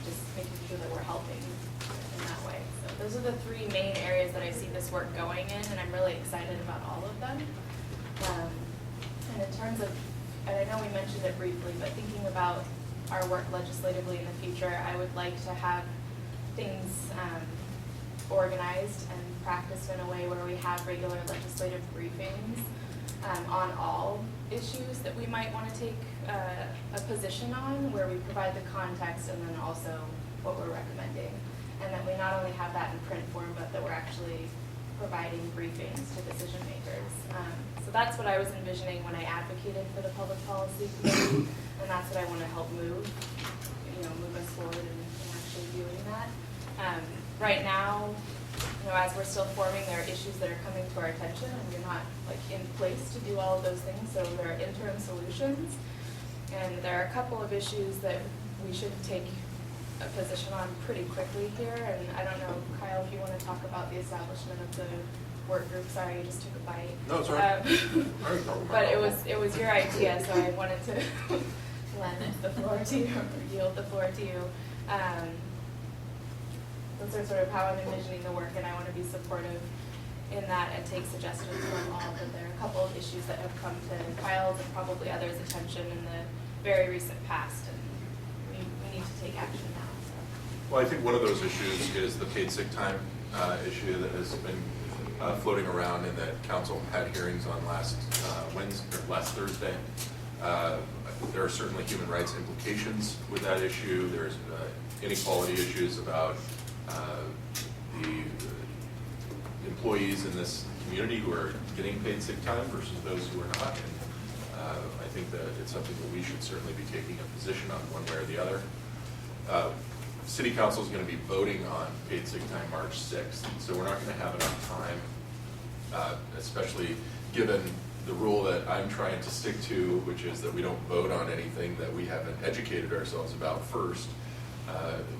just making sure that we're helping in that way. So those are the three main areas that I see this work going in, and I'm really excited about all of them. And in terms of, and I know we mentioned it briefly, but thinking about our work legislatively in the future, I would like to have things organized and practiced in a way where we have regular legislative briefings on all issues that we might want to take a position on, where we provide the context and then also what we're recommending. And that we not only have that in print form, but that we're actually providing briefings to decision makers. So that's what I was envisioning when I advocated for the public policy committee, and that's what I want to help move us forward in actually doing that. right now, you know, as we're still forming, there are issues that are coming to our attention, and we're not like in place to do all of those things, so there are interim solutions. And there are a couple of issues that we should take a position on pretty quickly here, and I don't know, Kyle, if you want to talk about the establishment of the work group. Sorry, you just took a bite. No, it's all right. But it was your idea, so I wanted to lend the floor to you, or yield the floor to you. Those are sort of how I'm envisioning the work, and I want to be supportive in that and take suggestions from all. But there are a couple of issues that have come to Kyle's and probably others' attention in the very recent past, and we need to take action now. So. Well, I think one of those issues is the paid sick time issue that has been floating around, and that council had hearings on last Thursday. There are certainly human rights implications with that issue. There's inequality issues about the employees in this community who are getting paid sick time versus those who are not. And I think that it's something that we should certainly be taking a position on one way or the other. City Council is going to be voting on paid sick time March 6th, so we're not going to have enough time, especially given the rule that I'm trying to stick to, which is that we don't vote on anything that we haven't educated ourselves about first.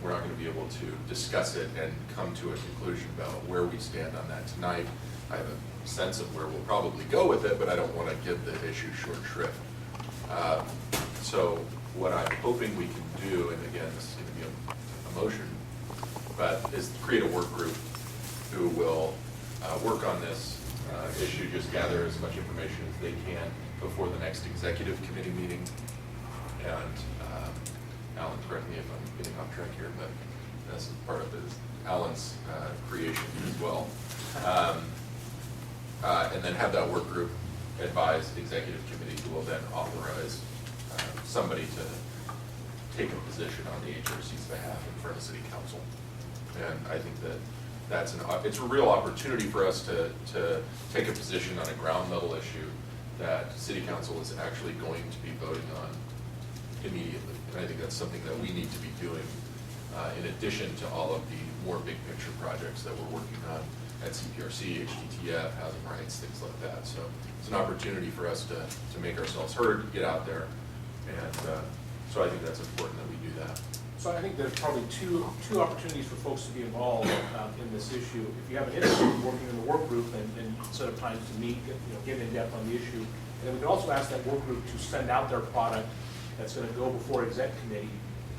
We're not going to be able to discuss it and come to a conclusion about where we stand on that tonight. I have a sense of where we'll probably go with it, but I don't want to give the issue short shrift. So what I'm hoping we can do, and again, this is going to be a motion, but is create a work group who will work on this issue, just gather as much information as they can before the next executive committee meeting. And Alan, correct me if I'm getting off track here, but this is part of Alan's creation as well. And then have that work group advise the executive committee, who will then authorize somebody to take a position on the HRC's behalf in front of City Council. And I think that it's a real opportunity for us to take a position on a ground level issue that City Council is actually going to be voting on immediately. And I think that's something that we need to be doing in addition to all of the more big picture projects that we're working on at CPRC, HTTF, housing rights, things like that. So it's an opportunity for us to make ourselves heard, get out there. And so I think that's important that we do that. So I think there's probably two opportunities for folks to be involved in this issue. If you have an interest in working in the work group, and set up times to meet, get in depth on the issue. And then we can also ask that work group to send out their product that's going to go before exec committee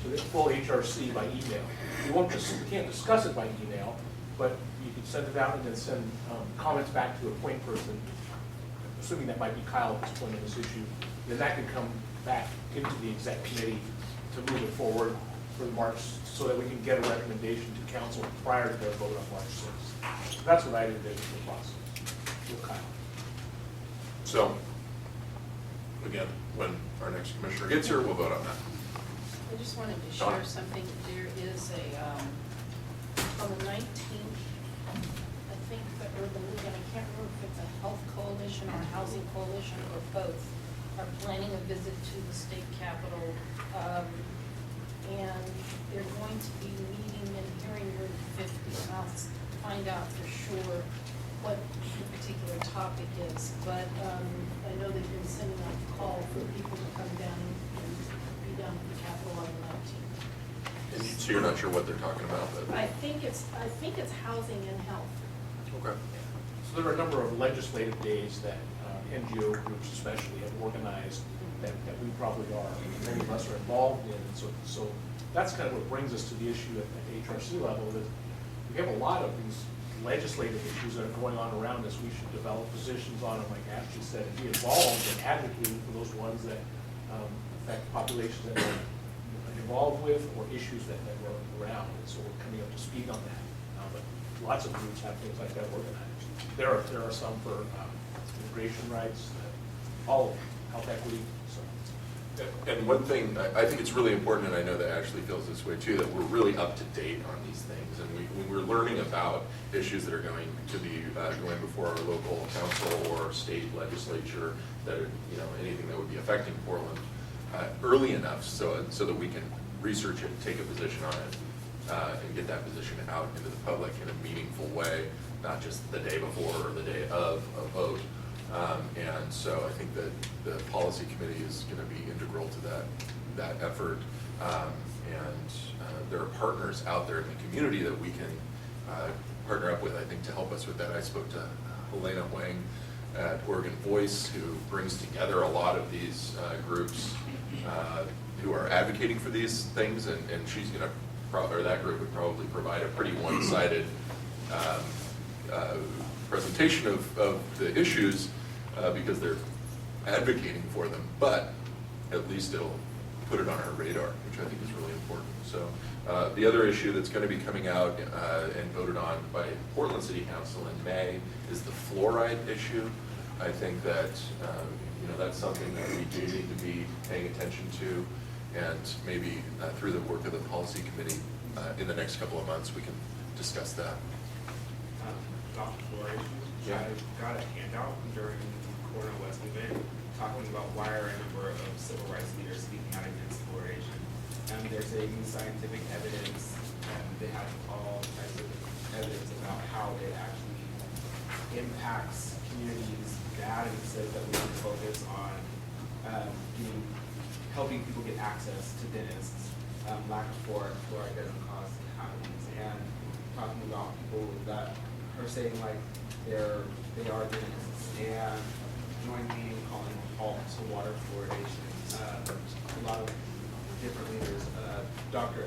to the full HRC by email. We can't discuss it by email, but you can send it out and then send comments back to a point person, assuming that might be Kyle at this point in this issue. Then that can come back into the exec committee to move it forward for the March, so that we can get a recommendation to council prior to their vote on March 6th. That's what I envision the process with Kyle. So, again, when our next commissioner gets here, we'll vote on that. I just wanted to share something. There is on the 19th, I think the Urban League, and I can't remember if it's a health coalition or a housing coalition or both, are planning a visit to the state capitol. And they're going to be meeting and hearing room 50. And I'll find out for sure what the particular topic is. But I know they've been sending out a call for people to come down and be down at the Capitol on the 19th. And so you're not sure what they're talking about, but I think it's housing and health. okay. So there are a number of legislative days that NGO groups especially have organized that we probably are, many of us are involved in. And so that's kind of what brings us to the issue at the HRC level, that we have a lot of these legislative issues that are going on around us. We should develop positions on them, like Ashley said, and be involved in advocating for those ones that affect populations that we're involved with, or issues that we're around. And so we're coming up to speed on that. But lots of groups have things like that organized. There are some for immigration rights, all of them, health equity. And one thing, I think it's really important, and I know that Ashley feels this way too, that we're really up to date on these things. And when we're learning about issues that are going to be going before our local council or state legislature, that are, anything that would be affecting Portland, early enough so that we can research it, take a position on it, and get that position out into the public in a meaningful way, not just the day before or the day of a vote. And so I think that the policy committee is going to be integral to that effort. And there are partners out there in the community that we can partner up with, I think, to help us with that. I spoke to Helena Wang at Oregon Voice, who brings together a lot of these groups who are advocating for these things, and she's going to, or that group would probably provide a pretty one-sided presentation of the issues because they're advocating for them, but at least it'll put it on our radar, which I think is really important. So the other issue that's going to be coming out and voted on by Portland City Council in May is the fluoride issue. I think that that's something that we do need to be paying attention to, and maybe through the work of the policy committee in the next couple of months we can discuss that. About fluoridation, Yeah. I got a handout during Cornell West event talking about why are a number of civil rights leaders speaking out against fluoridation. And they're taking scientific evidence, and they have all types of evidence about how it actually impacts communities bad, and says that we need to focus on helping people get access to dentists. Lack of fluoride doesn't cause cavities, and talking about people that are saying like they are dentists and join me in calling a halt to water fluoridation. A lot of different leaders, Dr.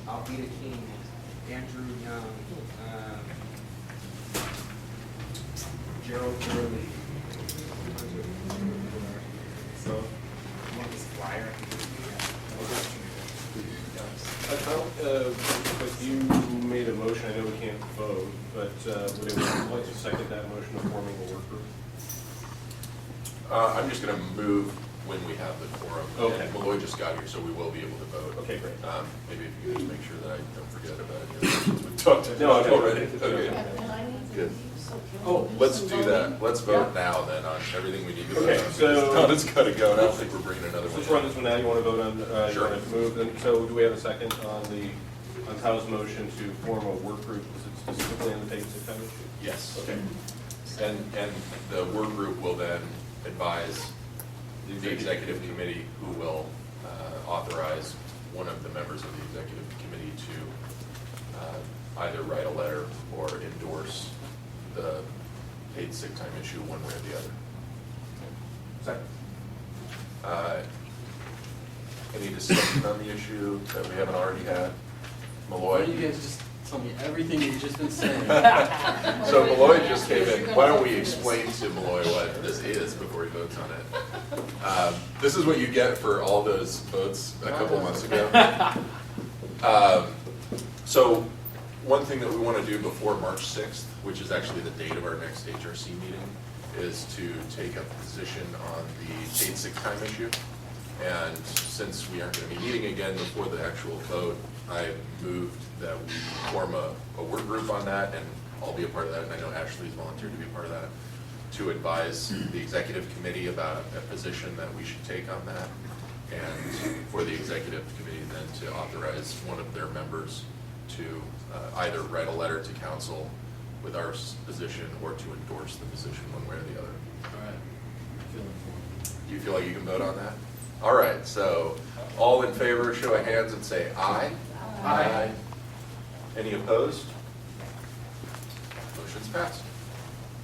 Alveda King, Andrew Young, Gerald Gurley. So, you want this flyer? But you made a motion, I know we can't vote, but would anyone like to second that motion of forming a work group? I'm just going to move when we have the quorum. Okay. And Malloy just got here, so we will be able to vote. Okay, great. Maybe if you could just make sure that I don't forget about it since we talked to No, okay. already. Okay. And I need to Good. leave, so can Oh, we do Let's some do voting? that. Let's vote now then on everything we need to vote Okay, on. because so- Donna's got to go, and I don't think we're bringing another Let's one. run this one now, you want to vote on, you Sure. want to move, and so do we have a second on Kyle's motion to form a work group, is it specifically on the paid sick time issue? Yes. Okay. And the work group will then advise the executive committee, who will authorize one of the members of the executive committee to either write a letter or endorse the paid sick time issue one way or the other. Second. Any discussion on the issue that we haven't already had? Malloy? You guys just tell me everything you've just been saying. So Malloy just came in. Why don't we explain to Malloy what this is before he votes on it? This is what you get for all those votes a couple of months ago. So one thing that we want to do before March 6th, which is actually the date of our next HRC meeting, is to take a position on the paid sick time issue. And since we aren't going to be meeting again before the actual vote, I moved that we form a work group on that, and I'll be a part of that, and I know Ashley's volunteered to be a part of that, to advise the executive committee about a position that we should take on that, and for the executive committee then to authorize one of their members to either write a letter to council with our position or to endorse the position one way or the other. All right. Feeling for You feel like you can vote on that? All right, so all in favor, show of hands and say aye. Aye. Any opposed? Motion's passed.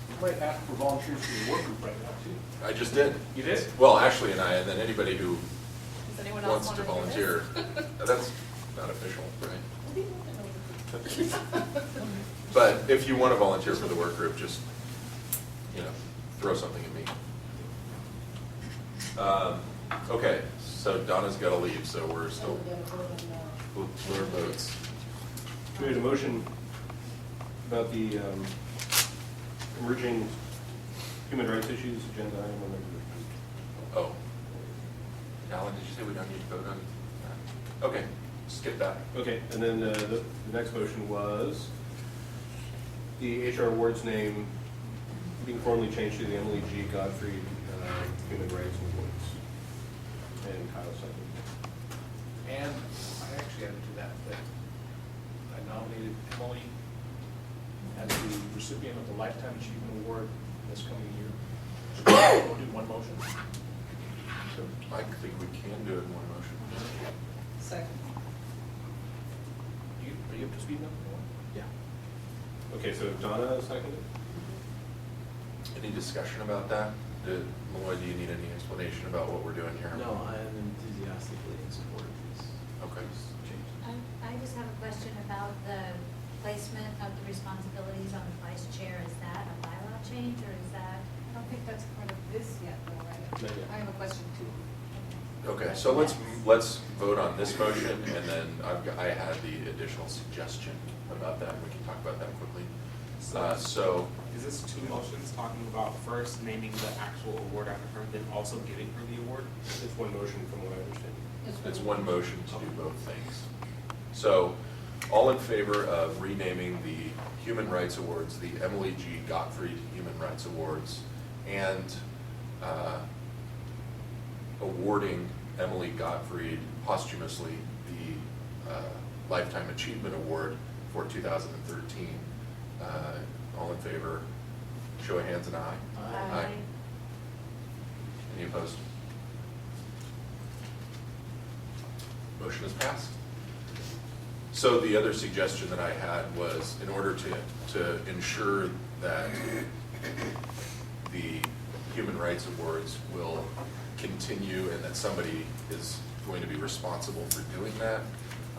You might ask for volunteers for the work group right now, too. I just did. You did? Well, Ashley and I, and then anybody who Does anyone else wants to want to do this? volunteer. That's not official, right? But if you want to volunteer for the work group, just, throw something at me. Okay, so Donna's got to leave, so we're still, we'll votes. We had a motion about the emerging human rights issues agenda item on the. Oh. Alan, did you say we don't need to vote on that? Okay, skip that. Okay, and then the next motion was the HR Awards name being formally changed to the Emily G. Gottfried Human Rights Awards. And Kyle seconded. And I actually added to that I nominated Emily as the recipient of the Lifetime Achievement Award this coming year. We'll do one motion. I think we can do it in one motion. Second. Are you up to speed now? Yeah. Okay, so Donna seconded? Any discussion about that? Malloy, do you need any explanation about what we're doing here? No, I am enthusiastically in support of these Okay. changes. I just have a question about the placement of the responsibilities on the vice chair. Is that a bylaw change, or is that? I don't think that's part of this yet, though, right? Not yet. I have a question too. Okay, so let's vote on this motion, and then I had the additional suggestion about that. We can talk about that quickly. So, Is this two motions talking about first naming the actual award after her, then also giving her the award? It's one motion from what I understand. it's one motion to do both things. So, all in favor of renaming the Human Rights Awards, the Emily G. Gottfried Human Rights Awards, and awarding Emily Gottfried posthumously the Lifetime Achievement Award for 2013. All in favor, show of hands and aye. Aye. Any opposed? Motion is passed. So the other suggestion that I had was, in order to ensure that the Human Rights Awards will continue and that somebody is going to be responsible for doing that,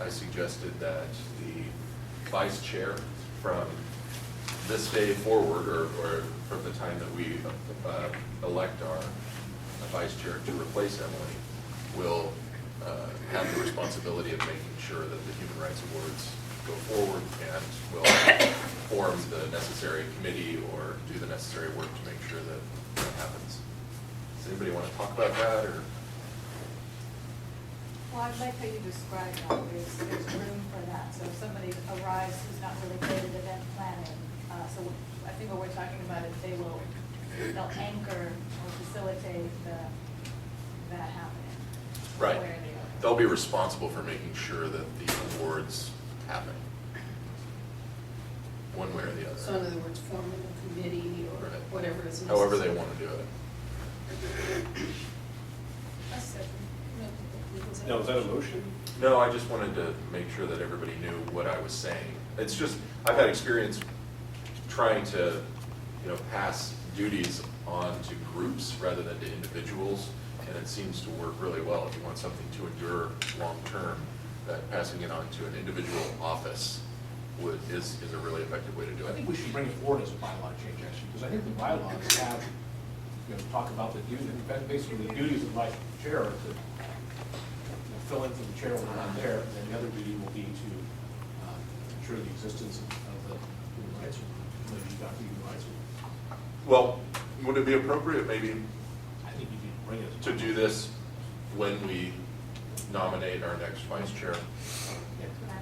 I suggested that the vice chair from this day forward, or from the time that we elect our vice chair to replace Emily, will have the responsibility of making sure that the Human Rights Awards go forward and will form the necessary committee or do the necessary work to make sure that that happens. Does anybody want to talk about that, or? Well, I like how you described that, there's room for that. So if somebody arrives who's not really good at event planning, so I think what we're talking about is they'll anchor or facilitate that happening. Right. One way or the other. They'll be responsible for making sure that the awards happen, one way or the other. So in other words, forming a committee or Right. whatever is necessary. However they want to do it. A second. Now, is that a motion? No, I just wanted to make sure that everybody knew what I was saying. It's just, I've had experience trying to, pass duties on to groups rather than to individuals, and it seems to work really well. If you want something to endure long-term, that passing it on to an individual office is a really effective way to do I it. think we should bring it forward as a bylaw change, actually, because I think the bylaws have, talk about the duties, in fact, basically the duties of vice chair are to fill in for the chair when we're not there, and then the other duty will be to ensure the existence of the human rights, maybe human rights. Well, would it be appropriate maybe I think you can bring it. to do this when we nominate our next vice chair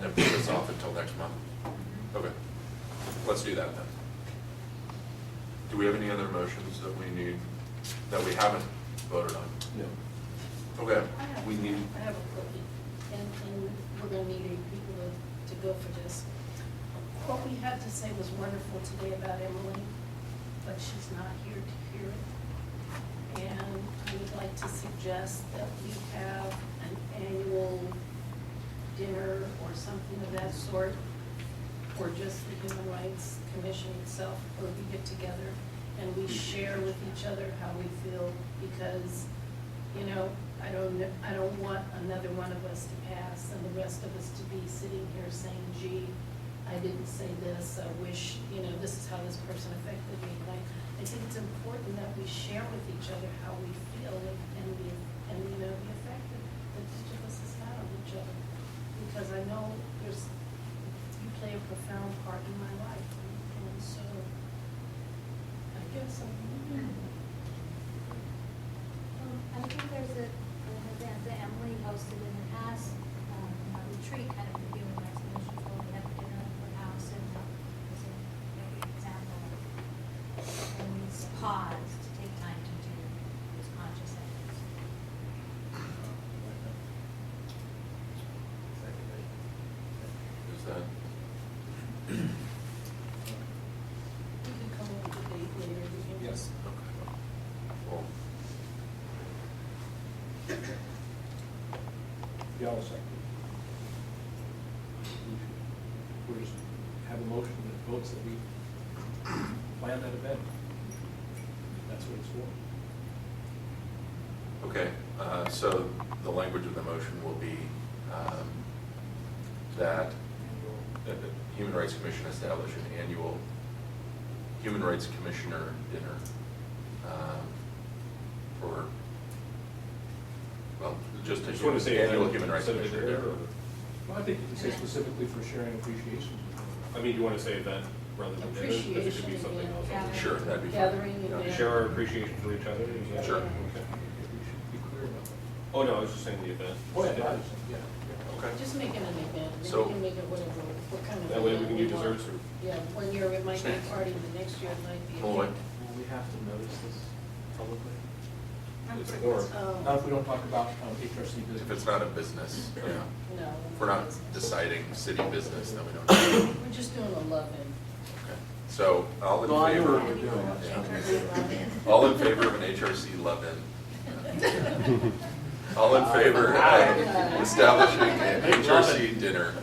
and put this off until next month? Okay, let's do that then. Do we have any other motions that we need, that we haven't voted on? No. Okay, I have, we need, I have a quickie, and we're gonna need people to go for this. What we had to say was wonderful today about Emily, but she's not here to hear it. And I would like to suggest that we have an annual dinner or something of that sort, or just the Human Rights Commission itself, where we get together and we share with each other how we feel, because, I don't want another one of us to pass and the rest of us to be sitting here saying, gee, I didn't say this, I wish, this is how this person affected me. But I think it's important that we share with each other how we feel and the effect that each of us has had on each other. Because I know you play a profound part in my life, and so I guess I think there's an event that Emily hosted in the past, a retreat kind of for human rights commission, where we had dinner at her house, and that was a great example. And we paused to take time to do those conscious efforts. Bell seconded. We'll just have a motion that votes that we plan that event. That's what it's for. Okay, so the language of the motion will be that the Human Rights Commission establish an annual Human Rights Commissioner dinner for, well, just I a just want to say annual Human Rights instead of Commissioner dinner, dinner. or- Well, I think you can say specifically for sharing appreciation. I mean, you want to say event rather than dinner, because it could be something else. Appreciation, Sure, that'd be fine. gathering Yeah. event. Share our appreciation for each other, is that? Sure. Okay. We should be clear about that. Oh, no, I was just saying the event. Oh, yeah, yeah. Okay. Just make it an event, then So- you can make it whatever, what kind of. That way we event can do you want. desserts or. Yeah, one year it might be a Snacks. party, the next year it might be a Oh, what? cake. Will we have to notice this publicly? It's a quorum. Not if we don't talk about HRC business. If it's not a business, yeah. No. If we're not deciding city business, then we don't. We're just doing a love-in. Okay. So, all in No, I know favor? what we're doing. Yeah. All in favor of an HRC love-in? All in favor of establishing an HRC dinner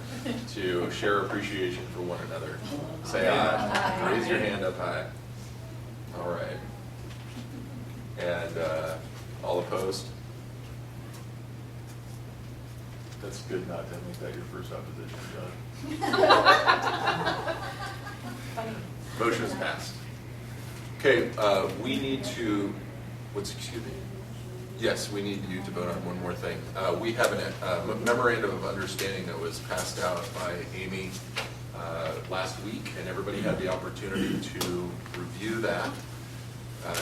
to share appreciation for one another? Say aye. Raise your hand up high. All right. And all opposed? That's good not to make that your first opposition, John. Motion is passed. Okay, we need to, excuse me? Yes, we need you to vote on one more thing. We have a memorandum of understanding that was passed out by Amy last week, and everybody had the opportunity to review that.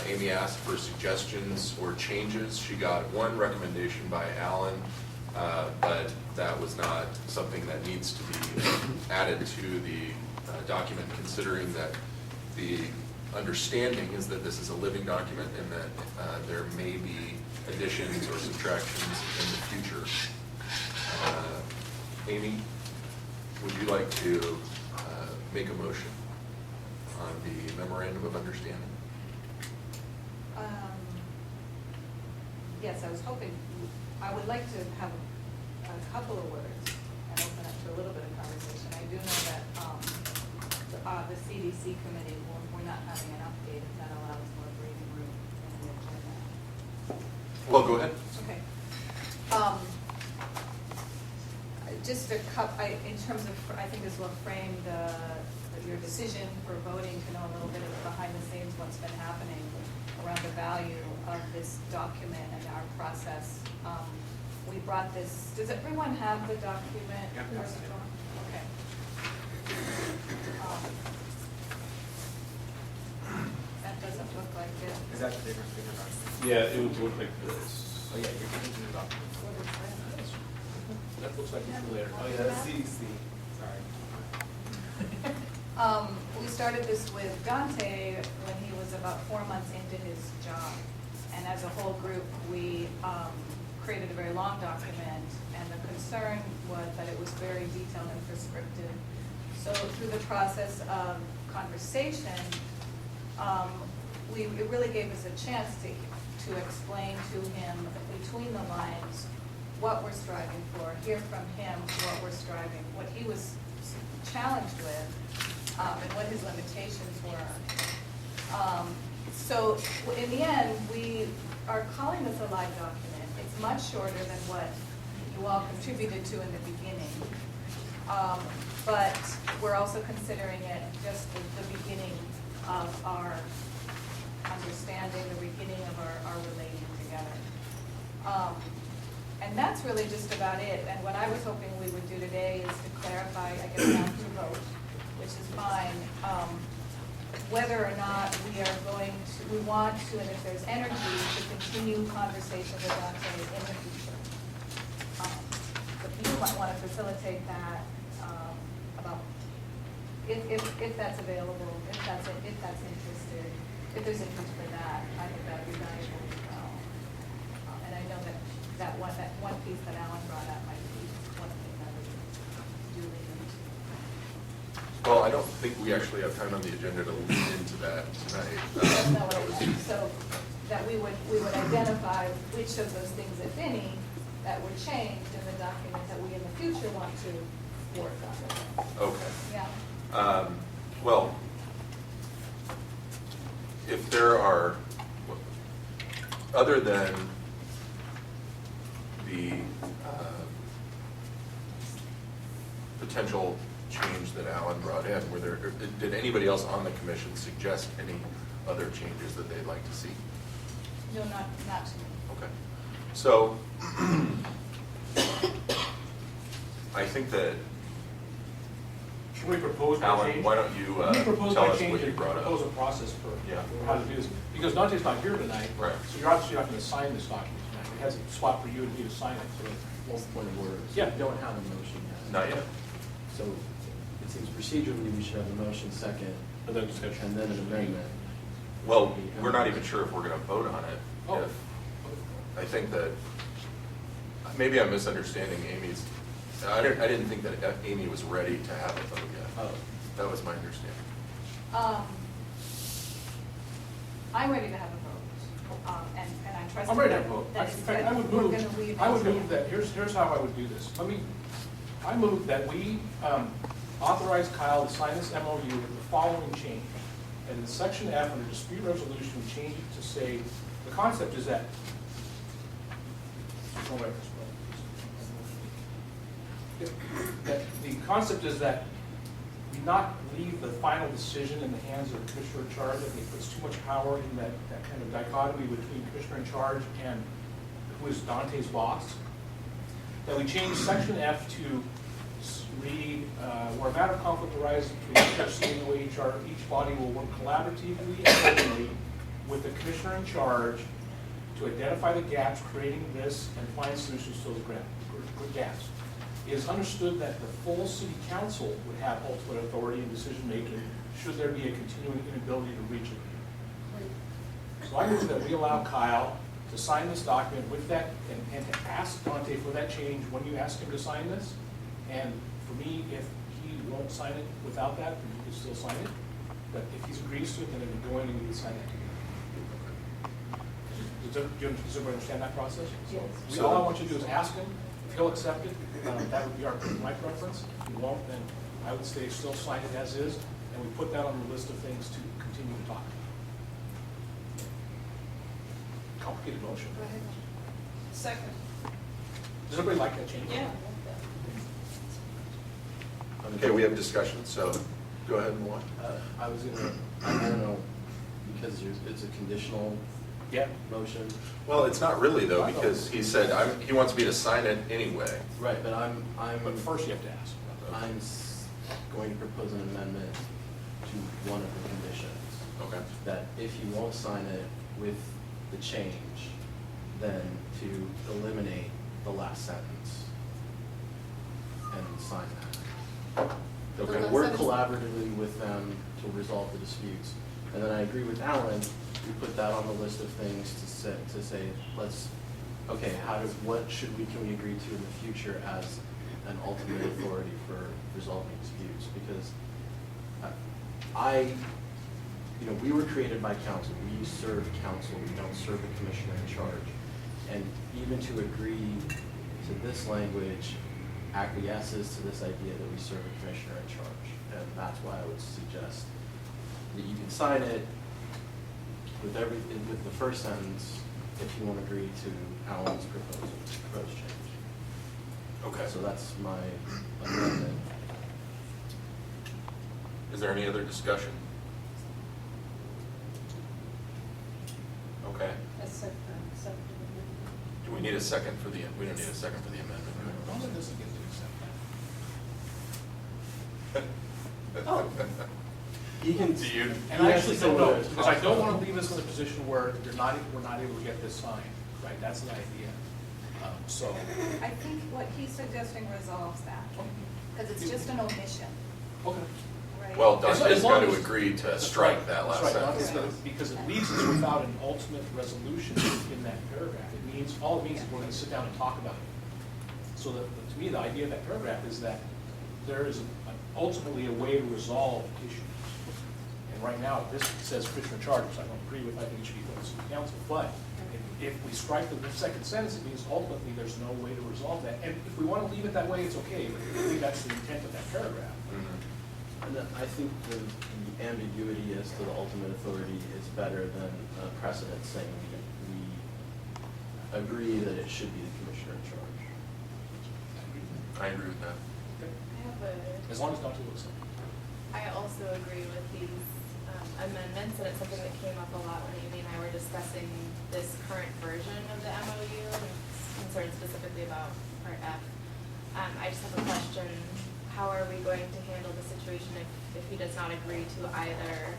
Amy asked for suggestions or changes. She got one recommendation by Alan, but that was not something that needs to be added to the document, considering that the understanding is that this is a living document and that there may be additions or subtractions in the future. Amy, would you like to make a motion on the memorandum of understanding? Yes, I was hoping, I would like to have a couple of words and open up to a little bit of conversation. I do know that the CDC committee, we're not having an update, if that allows more breathing room in the agenda. Well, go ahead. Okay. Just in terms of, I think this will frame your decision for voting to know a little bit of behind the scenes, what's been happening around the value of this document and our process. We brought this, does everyone have the document? Yeah. Okay. That doesn't look like it. Is that the difference between the document? Yeah, it would look like this. Oh, yeah, you're changing the document. What is that? That looks like it's later. Oh, yeah, that's CDC, sorry. We started this with Dante when he was about 4 months into his job. And as a whole group, we created a very long document, and the concern was that it was very detailed and prescriptive. So through the process of conversation, it really gave us a chance to explain to him between the lines what we're striving for, hear from him what he was challenged with, and what his limitations were. So in the end, we are calling this a live document. It's much shorter than what you all contributed to in the beginning. But we're also considering it just the beginning of our understanding, the beginning of our relating together. And that's really just about it. And what I was hoping we would do today is to clarify, I guess now to vote, which is fine, whether or not we want to, and if there's energy, to continue conversations about it in the future. But you might want to facilitate that about if that's available, if that's interested, if there's interest for that, I think that would be valuable as well. And I know that one piece that Alan brought up might be one thing that would do lean into. Well, I don't think we actually have time on the agenda to lean into that tonight. That's not what I meant. So that we would identify which of those things, if any, that we're changed in the document that we in the future want to work on. Okay. Yeah. Well, if there are, other than the potential change that Alan brought in, did anybody else on the commission suggest any other changes that they'd like to see? No, not to me. Okay. So I think that, Can we propose by change? Alan, why don't you Can we propose tell by us change what you and brought up? propose a process for Yeah. how to do this? Because Dante's not here tonight. Right. So you're obviously not going to sign this document tonight. It has a spot for you and me to sign it, so. One point of order. Yeah. We don't have a motion yet. Not yet. So it seems procedurally we should have a motion second And then discussion. and then an amendment. Well, we're not even sure if we're going to vote on it. Oh. I think that, maybe I'm misunderstanding Amy's, I didn't think that Amy was ready to have a vote yet. Oh. That was my understanding. I'm ready to have a vote, and I trust. I'm ready to vote. that In it's- fact, that I would we're move, gonna leave I would it. move that, here's how I would do this. I move that we authorize Kyle to sign this MOU with the following change. And in section F, under dispute resolution, we change it to say, the concept is that, that the concept is that we not leave the final decision in the hands of the commissioner in charge, that it puts too much power in that kind of dichotomy between commissioner in charge and who is Dante's boss. That we change section F to read, where a matter of conflict arises between HRC and OEHR, each body will work collaboratively and openly with the commissioner in charge to identify the gaps, creating this, and find solutions to those gaps. It is understood that the full city council would have ultimate authority in decision-making should there be a continuing inability to reach it. So I move that we allow Kyle to sign this document with that, and to ask Dante for that change when you ask him to sign this. And for me, if he won't sign it without that, then he can still sign it. But if he agrees to it, then it would go in and we would sign it. Does everybody understand that process? Yes. So all I want you to do is ask him. If he'll accept it, that would be my preference. If he won't, then I would say still sign it as is, and we put that on the list of things to continue to talk about. Complicated motion. Go ahead. Second. Does everybody like that change? Yeah. Okay, we have discussion, so go ahead and one. I was gonna, I don't know, because it's a conditional Yeah. motion. Well, it's not really though, because he said, he wants me to sign it anyway. Right, but But first you have to ask. I'm going to propose an amendment to one of the conditions. Okay. That if you won't sign it with the change, then to eliminate the last sentence and sign that. Okay. And work collaboratively with them to resolve the disputes. And then I agree with Alan, we put that on the list of things to say, okay, can we agree to in the future as an ultimate authority for resolving disputes? Because we were created by council, we serve council, we don't serve the commissioner in charge. And even to agree to this language acquiesces to this idea that we serve a commissioner in charge. And that's why I would suggest that you can sign it with the first sentence if you won't agree to Alan's proposed change. Okay. So that's my amendment. Is there any other discussion? Okay. Do we need a second for the, we don't need a second for the amendment, right? Dante doesn't get to accept that. Oh. He can. Do you? And I He actually has don't to know, go to- because I don't want to leave us in a position where we're not able to get this signed, right? That's the idea. So, I think what he's suggesting resolves that, because it's just an omission, okay. right? Well, As Dante's long got to as- agree to That's strike right, that last that's right. sentence. Dante's gotta- Because it leaves us without an ultimate resolution in that paragraph. All it means is we're going to sit down and talk about it. So that, to me, the idea of that paragraph is that there is ultimately a way to resolve issues. And right now, this says commissioner in charge, which I don't agree with. I think it should be going to the council. But if we strike the second sentence, it means ultimately there's no way to resolve that. And if we want to leave it that way, it's okay, but I think that's the intent of that paragraph. And then I think the ambiguity as to the ultimate authority is better than precedent saying we agree that it should be the commissioner in charge. I agree with that. I have a, As long as Dante looks at it. I also agree with these amendments, and it's something that came up a lot when Amy and I were discussing this current version of the MOU, and concerned specifically about Part F. I just have a question. How are we going to handle the situation if he does not agree to either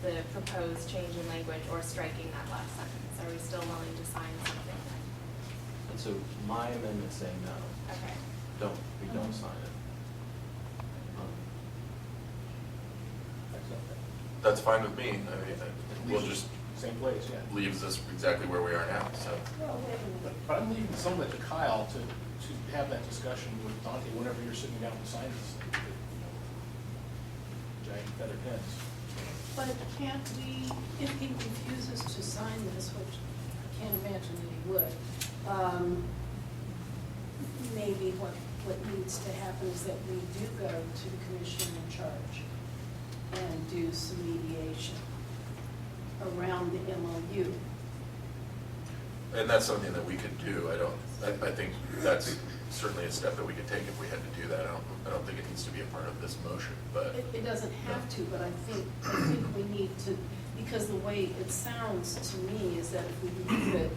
the proposed change in language or striking that last sentence? Are we still willing to sign something then? And so my amendment saying no, Okay. we don't sign it. That's fine with me. I mean, we'll just Same place, yeah. leaves us exactly where we are now, so. But I'm leaving some of it to Kyle to have that discussion with Dante whenever you're sitting down to sign this thing. Giant feather pens. But can't we, if he refuses to sign this, which I can't imagine that he would, maybe what needs to happen is that we do go to the commissioner in charge and do some mediation around the MOU. And that's something that we could do. I think that's certainly a step that we could take if we had to do that. I don't think it needs to be a part of this motion, but. It doesn't have to, but I think we need to, because the way it sounds to me is that if we leave it,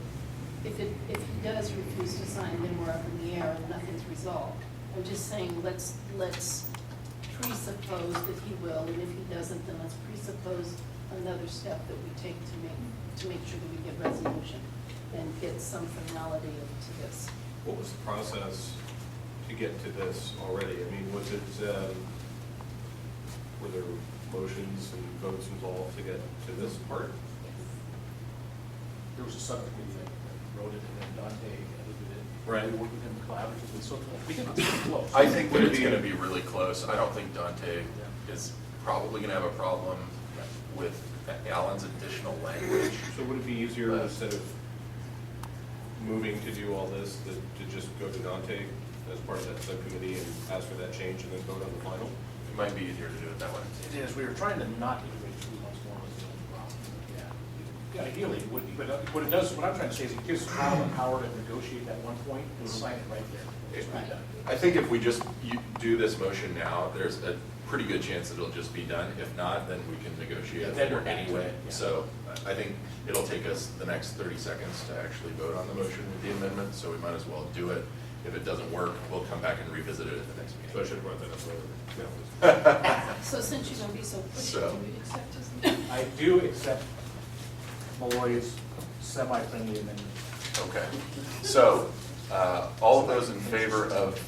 if he does refuse to sign, then we're up in the air and nothing's resolved. I'm just saying, let's presuppose that he will, and if he doesn't, then let's presuppose another step that we take to make sure that we get resolution and get some finality to this. What was the process to get to this already? I mean, was it, were there motions and votes involved to get to this part? There was a subcommittee that wrote it, and then Dante edited it. Right. We worked with him collaboratively, so we can be close. I think that it's gonna be really close. I don't think Dante is probably gonna have a problem with Alan's additional language. So would it be easier instead of moving to do all this, to just go to Dante as part of that subcommittee and ask for that change and then vote on the final? It might be easier to do it that way. It is, we were trying to not iterate too much more was the only problem. Yeah, ideally it would be, but what it does, what I'm trying to say is it gives Kyle the power to negotiate that one point and sign it right there. It's right done. I think if we just do this motion now, there's a pretty good chance that it'll just be done. If not, then we can negotiate Yeah, it then later we're back to anyway. it, yeah. So I think it'll take us the next 30 seconds to actually vote on the motion with the amendment, so we might as well do it. If it doesn't work, we'll come back and revisit it at the next So I meeting. should have brought that up earlier. So since you're gonna be so pushy, So- do you accept his? I do accept Malloy's semi-friendly amendment. Okay. So, all of those in favor of,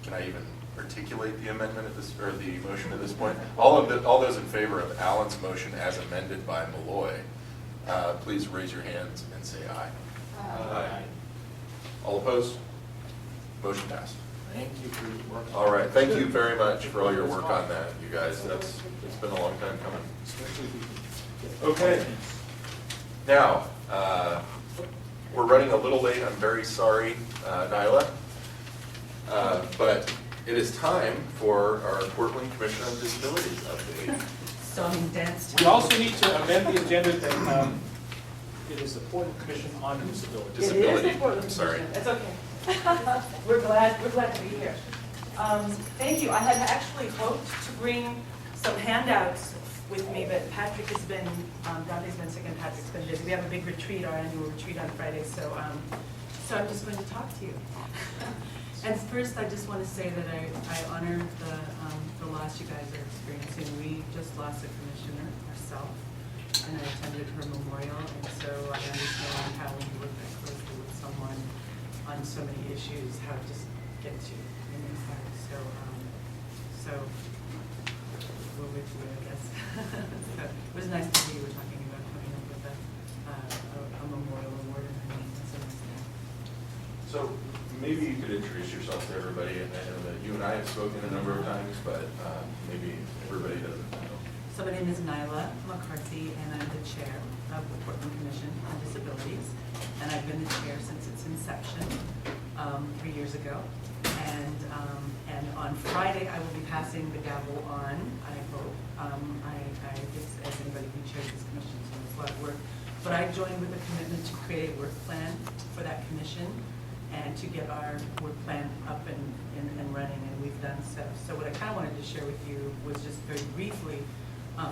can I even articulate the amendment at this, or the motion at this point? All those in favor of Alan's motion as amended by Malloy, please raise your hands and say aye. Aye. All opposed? Motion passed. Thank you for your work. All right, thank you very much for all your work on that, you guys. It's been a long time coming. Especially if we can get. Okay. Now, we're running a little late, I'm very sorry, Nyla. But it is time for our Portland Commission on Disabilities update. Song dance. We also need to amend the agenda that it is the Portland Commission on Disabilities. Disability, It is the Portland I'm sorry. Commission. It's okay. We're glad to be here. Thank you. I had actually hoped to bring some handouts with me, but Patrick has been, Dante's been sick and Patrick's been busy. We have a big retreat, our annual retreat on Friday, so I'm just going to talk to you. And first, I just want to say that I honor the loss you guys are experiencing. We just lost a commissioner ourselves, and I attended her memorial, and so I understand how when you work that closely with someone on so many issues, how it just gets you in your heart. So we'll wait for it, I guess. So it was nice to hear you were talking about coming up with a memorial award in her name. That's a nice thing. So maybe you could introduce yourself to everybody. I know that you and I have spoken a number of times, but maybe everybody doesn't know. So So my name is Nyla McCarthy, and I'm the chair of the Portland Commission on Disabilities. And I've been the chair since its inception 3 years ago. And on Friday, I will be passing the gavel on, I hope. I guess as anybody who chairs this commission, so it's a lot of work. But I joined with a commitment to create a work plan for that commission and to get our work plan up and running, and we've done so. So what I kind of wanted to share with you was just very briefly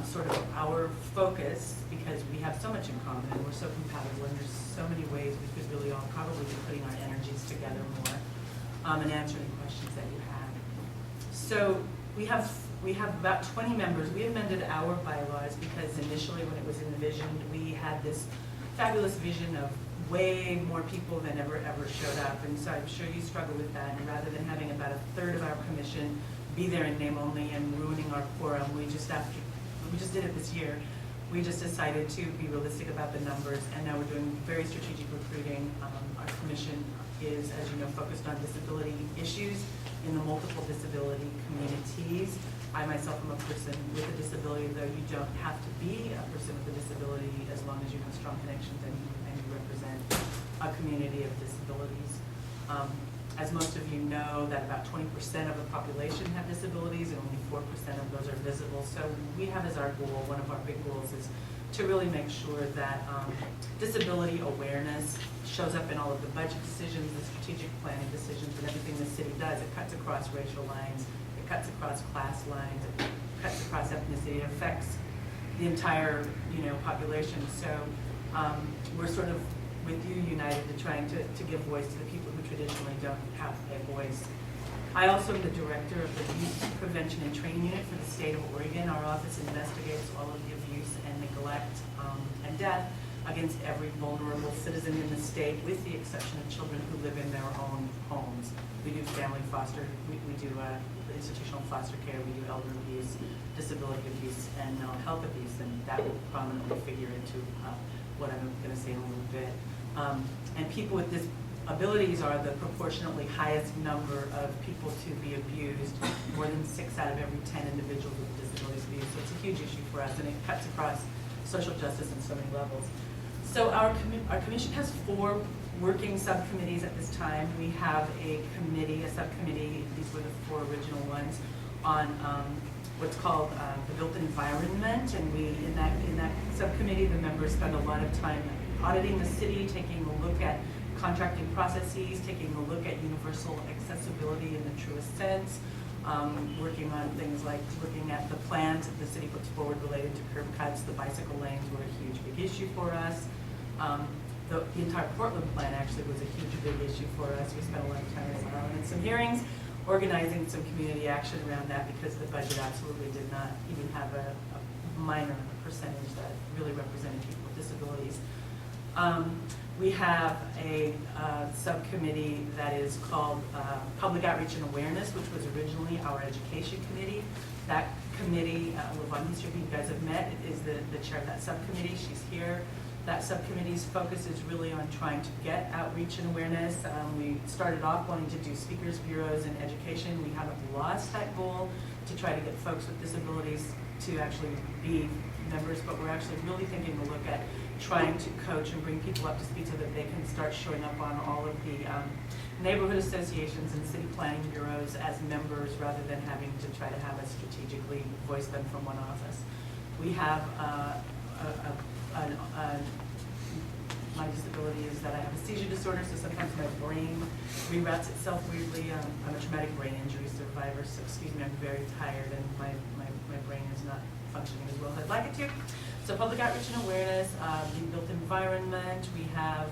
sort of our focus, because we have so much in common and we're so compatible, and there's so many ways we could really all probably be putting our energies together more and answering questions that you have. So we have about 20 members. We amended our bylaws because initially when it was envisioned, we had this fabulous vision of way more people than ever showed up, and so I'm sure you struggle with that. And rather than having about a third of our commission be there in name only and ruining our quorum, we just did it this year. We just decided to be realistic about the numbers, and now we're doing very strategic recruiting. Our commission is, as you know, focused on disability issues in the multiple disability communities. I myself am a person with a disability, though you don't have to be a person with a disability as long as you have strong connections and you represent a community of disabilities. As most of you know, that about 20% of the population have disabilities and only 4% of those are visible. So we have as our goal, one of our big goals is to really make sure that disability awareness shows up in all of the budget decisions, the strategic planning decisions, and everything the city does. It cuts across racial lines, it cuts across class lines, it cuts across ethnicity, it affects the entire population. So we're sort of with you united to trying to give voice to the people who traditionally don't have a voice. I also am the director of the Youth Prevention and Training Unit for the state of Oregon. Our office investigates all of the abuse and neglect and death against every vulnerable citizen in the state, with the exception of children who live in their own homes. We do family foster, we do institutional foster care, we do elder abuse, disability abuse, and mental health abuse, and that will prominently figure into what I'm going to say in a little bit. And people with disabilities are the proportionately highest number of people to be abused. More than 6 out of every 10 individuals with disabilities abused. So it's a huge issue for us, and it cuts across social justice on so many levels. So our commission has 4 working subcommittees at this time. We have a subcommittee, these were the 4 original ones, on what's called the built environment, and in that subcommittee, the members spend a lot of time auditing the city, taking a look at contracting processes, taking a look at universal accessibility in the truest sense, working on things like looking at the plans that the city puts forward related to curb cuts. The bicycle lanes were a huge, big issue for us. The entire Portland plan actually was a huge, big issue for us. We spent a lot of time in some hearings, organizing some community action around that, because the budget absolutely did not even have a minor percentage that really represented people with disabilities. We have a subcommittee that is called Public Outreach and Awareness, which was originally our Education Committee. That committee, Lavon Easter, who you guys have met, is the chair of that subcommittee. She's here. That subcommittee's focus is really on trying to get outreach and awareness. We started off wanting to do speakers bureaus and education. We haven't lost that goal to try to get folks with disabilities to actually be members, but we're actually really thinking to look at trying to coach and bring people up to speed so that they can start showing up on all of the neighborhood associations and city planning bureaus as members, rather than having to try to have us strategically voice them from one office. We have my disability is that I have a seizure disorder, so sometimes my brain reroutes itself weirdly. I'm a traumatic brain injury survivor, so excuse me, I'm very tired and my brain is not functioning as well as I'd like it to. So public outreach and awareness, the built environment, we have,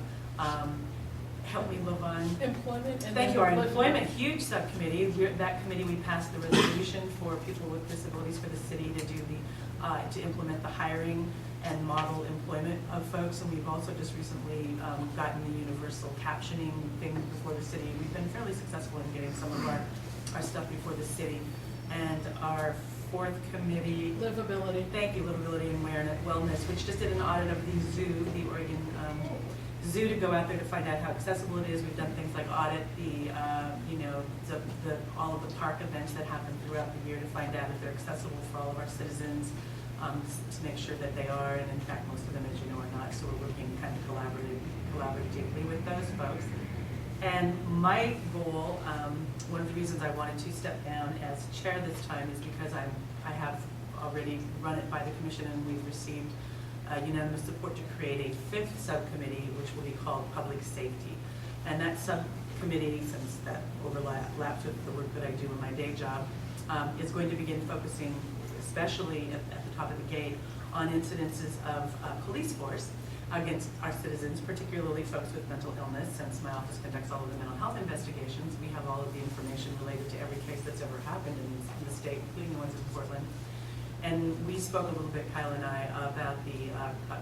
help me, Lavon. Employment. Thank you, our employment, huge subcommittee. That committee, we passed the resolution for people with disabilities for the city to do to implement the hiring and model employment of folks, and we've also just recently gotten the universal captioning thing before the city. We've been fairly successful in getting some of our stuff before the city. And our 4th committee, livability. Thank you, livability and wellness, which just did an audit of the zoo, the Oregon Zoo, to go out there to find out how accessible it is. We've done things like audit all of the park events that happen throughout the year to find out if they're accessible for all of our citizens. to make sure that they are, and in fact, most of them, as you know, are not. So we're working kind of collaboratively with those folks. And my goal, one of the reasons I wanted to step down as chair this time is because I have already run it by the commission, and we've received unanimous support to create a 5th subcommittee, which will be called Public Safety. And that subcommittee, since that overlaps with the work that I do in my day job, is going to begin focusing, especially at the top of the gate, on incidences of police force against our citizens, particularly folks with mental illness. Since my office conducts all of the mental health investigations, we have all of the information related to every case that's ever happened in the state, including the ones in Portland. And we spoke a little bit, Kyle and I, about the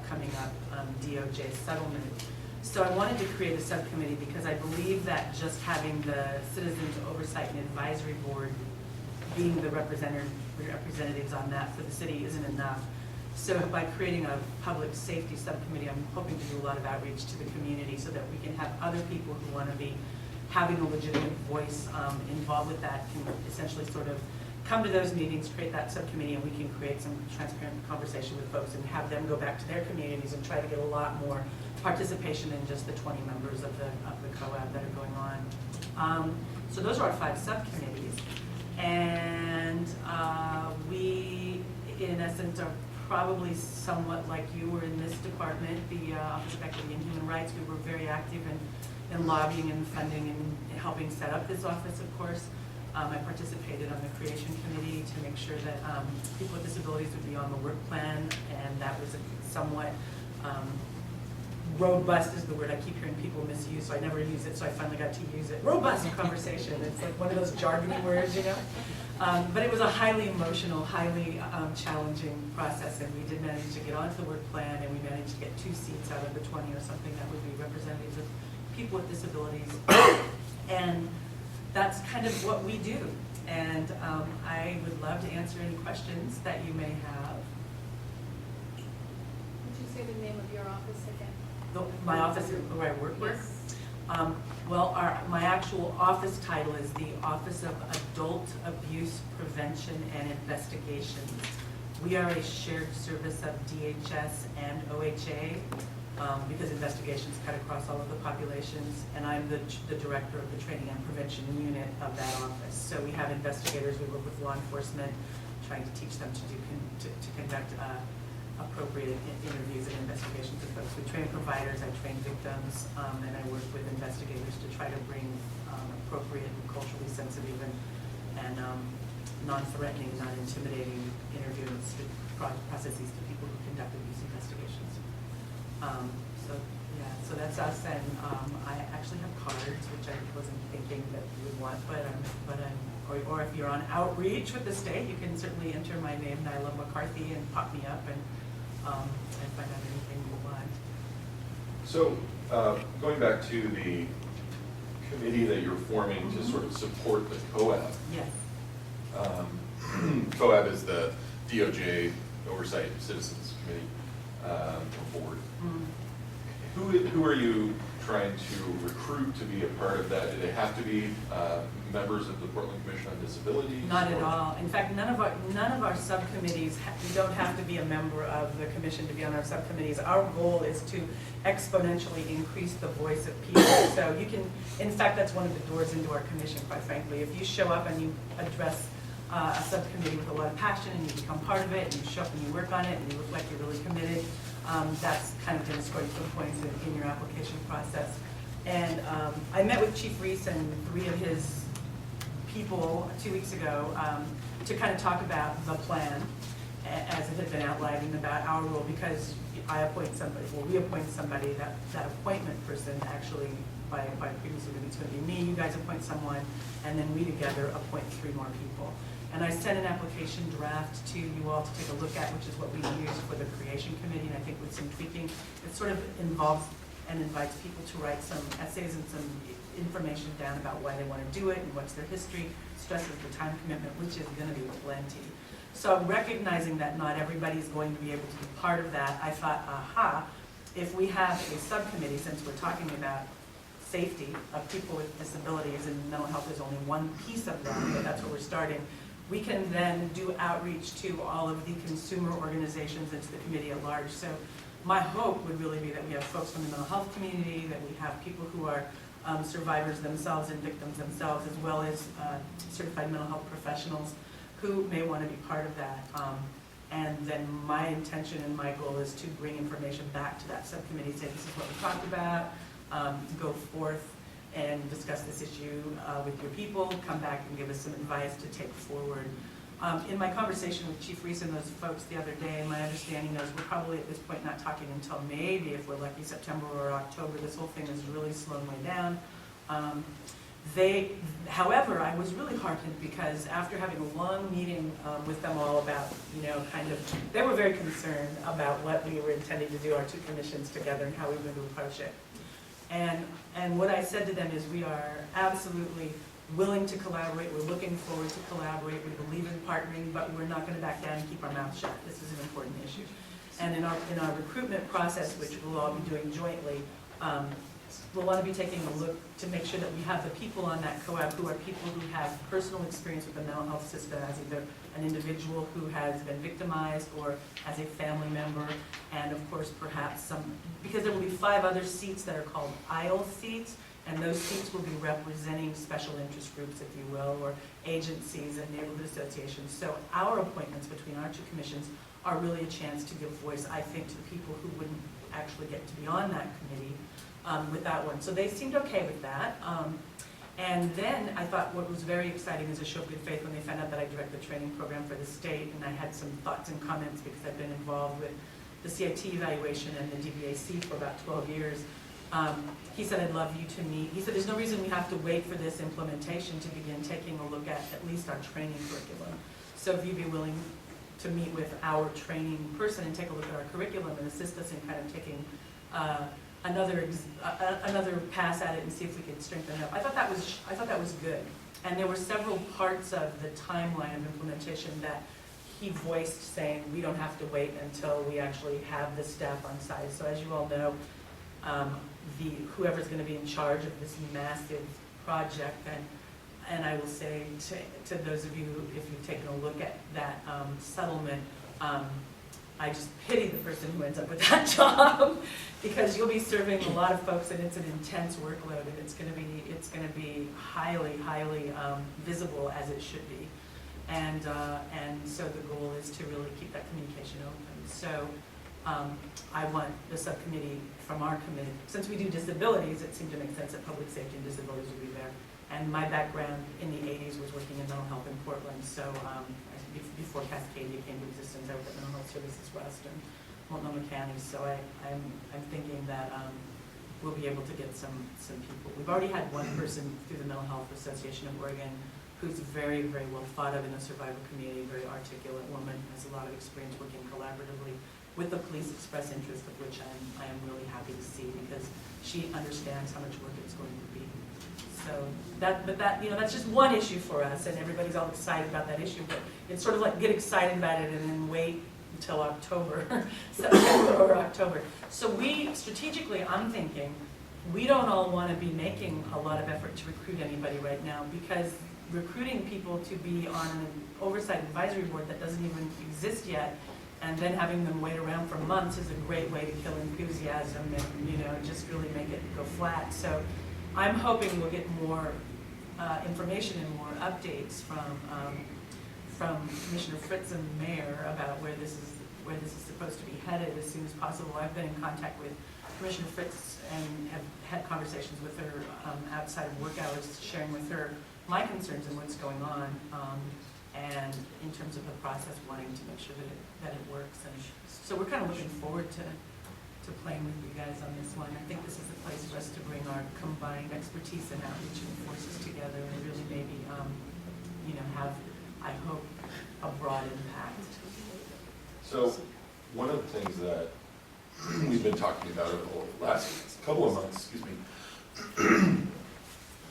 coming up DOJ settlement. So I wanted to create a subcommittee because I believe that just having the Citizens Oversight and Advisory Board being the representatives on that for the city isn't enough. So by creating a public safety subcommittee, I'm hoping to do a lot of outreach to the community so that we can have other people who want to be having a legitimate voice involved with that, can essentially sort of come to those meetings, create that subcommittee, and we can create some transparent conversation with folks and have them go back to their communities and try to get a lot more participation than just the 20 members of the COAB that are going on. So those are our 5 subcommittees. And we, in essence, are probably somewhat like you were in this department, the Office of Equity and Human Rights. We were very active in lobbying and funding and helping set up this office, of course. I participated on the creation committee to make sure that people with disabilities would be on the work plan, and that was a somewhat robust is the word I keep hearing people misuse, so I never use it, so I finally got to use it. Robust conversation. It's like one of those jargony words, you know? But it was a highly emotional, highly challenging process, and we did manage to get onto the work plan, and we managed to get 2 seats out of the 20 or something that would be representatives of people with disabilities. And that's kind of what we do. And I would love to answer any questions that you may have. Would you say the name of your office again? My office, where I work with? Yes. Well, my actual office title is the Office of Adult Abuse Prevention and Investigations. We are a shared service of DHS and OHA because investigations cut across all of the populations, and I'm the director of the Training and Prevention Unit of that office. So we have investigators, we work with law enforcement, trying to teach them to conduct appropriate interviews and investigations of folks. We train providers, I train victims, and I work with investigators to try to bring appropriate and culturally sensitive and non-threatening, non-intimidating interview processes to people who conduct abuse investigations. So that's us, and I actually have cards, which I wasn't thinking that you would want, or if you're on outreach with the state, you can certainly enter my name, Nyla McCarthy, and pop me up and find out anything you want. So, going back to the committee that you're forming to sort of support the COAB. Yes. COAB is the DOJ Oversight Citizens Committee Board. Who are you trying to recruit to be a part of that? Do they have to be members of the Portland Commission on Disabilities? Not at all. In fact, none of our subcommittees, you don't have to be a member of the commission to be on our subcommittees. Our goal is to exponentially increase the voice of people. So you can, in fact, that's one of the doors into our commission, quite frankly. If you show up and you address a subcommittee with a lot of passion and you become part of it and you show up and you work on it and you look like you're really committed, that's kind of going to score you some points in your application process. And I met with Chief Reese and 3 of his people 2 weeks ago to kind of talk about the plan as it had been outlined and about our role, because I appoint somebody, well, we appoint somebody, that appointment person actually by previous agreement, it's going to be me, you guys appoint someone, and then we together appoint 3 more people. And I sent an application draft to you all to take a look at, which is what we use for the creation committee, and I think with some tweaking, it sort of involves and invites people to write some essays and some information down about why they want to do it and what's their history, stresses the time commitment, which is going to be plenty. So recognizing that not everybody's going to be able to be part of that, I thought, aha, if we have a subcommittee, since we're talking about safety of people with disabilities, and mental health is only one piece of that, but that's where we're starting, we can then do outreach to all of the consumer organizations and to the committee at large. So my hope would really be that we have folks from the mental health community, that we have people who are survivors themselves and victims themselves, as well as certified mental health professionals who may want to be part of that. And then my intention and my goal is to bring information back to that subcommittee, say this is what we talked about, go forth and discuss this issue with your people, come back and give us some advice to take forward. In my conversation with Chief Reese and those folks the other day, my understanding is we're probably at this point not talking until maybe, if we're lucky, September or October. This whole thing is really slowing way down. However, I was really heartened because after having a long meeting with them all about, they were very concerned about what we were intending to do, our two commissions together, and how we were going to approach it. And what I said to them is we are absolutely willing to collaborate, we're looking forward to collaborate, we believe in partnering, but we're not going to back down and keep our mouths shut. This is an important issue. And in our recruitment process, which we'll all be doing jointly, we'll want to be taking a look to make sure that we have the people on that co-op who are people who have personal experience with the mental health system as either an individual who has been victimized or as a family member, and of course perhaps some, because there will be 5 other seats that are called idle seats, and those seats will be representing special interest groups, if you will, or agencies and neighborhood associations. So our appointments between our two commissions are really a chance to give voice, I think, to the people who wouldn't actually get to be on that committee with that one. So they seemed okay with that. And then I thought what was very exciting is a show of good faith when they found out that I direct the training program for the state, and I had some thoughts and comments because I've been involved with the CIT evaluation and the DBAC for about 12 years. He said, I'd love you to meet. He said, there's no reason we have to wait for this implementation to begin taking a look at least our training curriculum. So if you'd be willing to meet with our training person and take a look at our curriculum and assist us in kind of taking another pass at it and see if we could strengthen it up. I thought that was good. And there were several parts of the timeline of implementation that he voiced, saying we don't have to wait until we actually have the staff on site. So as you all know, whoever's going to be in charge of this massive project, and I will say to those of you, if you've taken a look at that settlement, I just pity the person who ends up with that job because you'll be serving a lot of folks, and it's an intense workload, and it's going to be highly visible, as it should be, and so the goal is to really keep that communication open. So I want the subcommittee from our committee, since we do disabilities, it seemed to make sense that public safety and disabilities would be there. And my background in the 80s was working in mental health in Portland, so before Cascadia came to existence, I worked at Mental Health Services West and Multnomah County, so I'm thinking that we'll be able to get some people. We've already had one person through the Mental Health Association of Oregon who's very, very well thought of in the survivor community, very articulate woman, has a lot of experience working collaboratively with the police, express interest, of which I am really happy to see because she understands how much work it's going to be. So that's just one issue for us, and everybody's all excited about that issue, but it's sort of like get excited about it and then wait until October, September or October. So strategically, I'm thinking, we don't all want to be making a lot of effort to recruit anybody right now, because recruiting people to be on an oversight advisory board that doesn't even exist yet, and then having them wait around for months is a great way to kill enthusiasm and just really make it go flat. So I'm hoping we'll get more information and more updates from Commissioner Fritz and the Mayor about where this is supposed to be headed as soon as possible. I've been in contact with Commissioner Fritz and have had conversations with her outside of work hours, sharing with her my concerns and what's going on, and in terms of the process, wanting to make sure that it works. And so we're kind of looking forward to playing with you guys on this one. I think this is the place for us to bring our combined expertise and outreach and forces together and really maybe, have, I hope, a broad impact. So one of the things that we've been talking about over the last couple of months,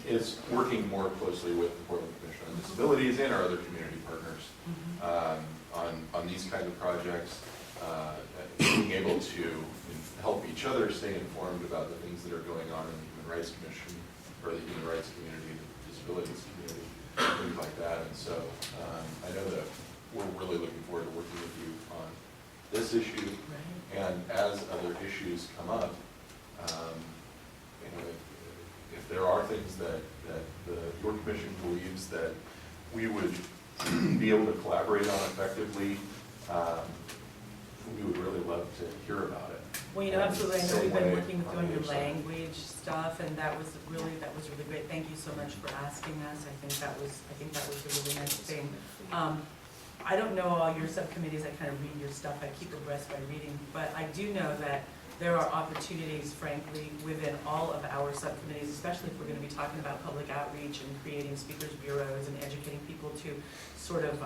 is working more closely with the Portland Commission on Disabilities and our other community partners on these kinds of projects, being able to help each other stay informed about the things that are going on in the Human Rights Commission or the Human Rights community, the Disabilities community. things like that. And so I know that we're really looking forward to working with you on this issue. And as other issues come up, if there are things that your commission believes that we would be able to collaborate on effectively, we would really love to hear about it. Well, absolutely. I know we've been Same way working with you on on your your side. language stuff, and that was really great. Thank you so much for asking us. I think that was a really nice thing. I don't know all your subcommittees. I kind of read your stuff. I keep abreast by reading, but I do know that there are opportunities, frankly, within all of our subcommittees, especially if we're going to be talking about public outreach and creating speakers bureaus and educating people to sort of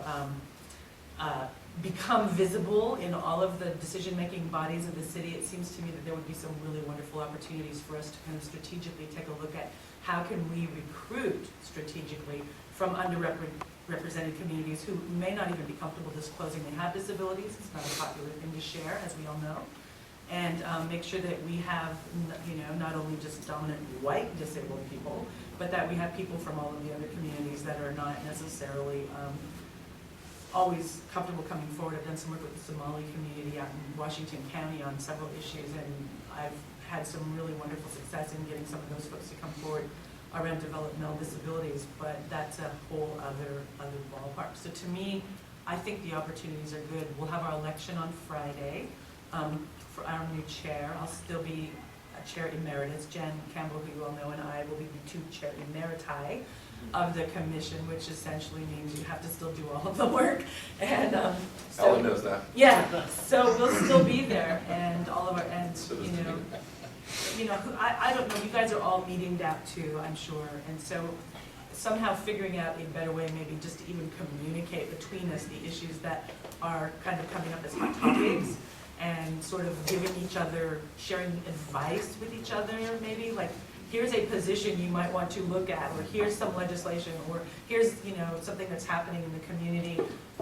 become visible in all of the decision-making bodies of the city. It seems to me that there would be some really wonderful opportunities for us to kind of strategically take a look at how can we recruit strategically from underrepresented communities who may not even be comfortable disclosing they have disabilities. It's not a popular thing to share, as we all know. And make sure that we have, not only just dominant white disabled people, but that we have people from all of the other communities that are not necessarily always comfortable coming forward. I've done some work with the Somali community out in Washington County on several issues, and I've had some really wonderful success in getting some of those folks to come forward around developmental disabilities, but that's a whole other ballpark. So to me, I think the opportunities are good. We'll have our election on Friday. For our new chair, I'll still be a chair emeritus. Jen Campbell, who you all know, and I will be the two chair emeriti of the commission, which essentially means you have to still do all of the work. And so, Ellen knows that. Yeah, so we'll still be there, and all of our, and I don't know, you guys are all meetinged out too, I'm sure, and so somehow figuring out a better way maybe just to even communicate between us the issues that are kind of coming up as hot topics, and sort of giving each other, sharing advice with each other, maybe, like, here's a position you might want to look at, or here's some legislation, or here's, something that's happening in the community.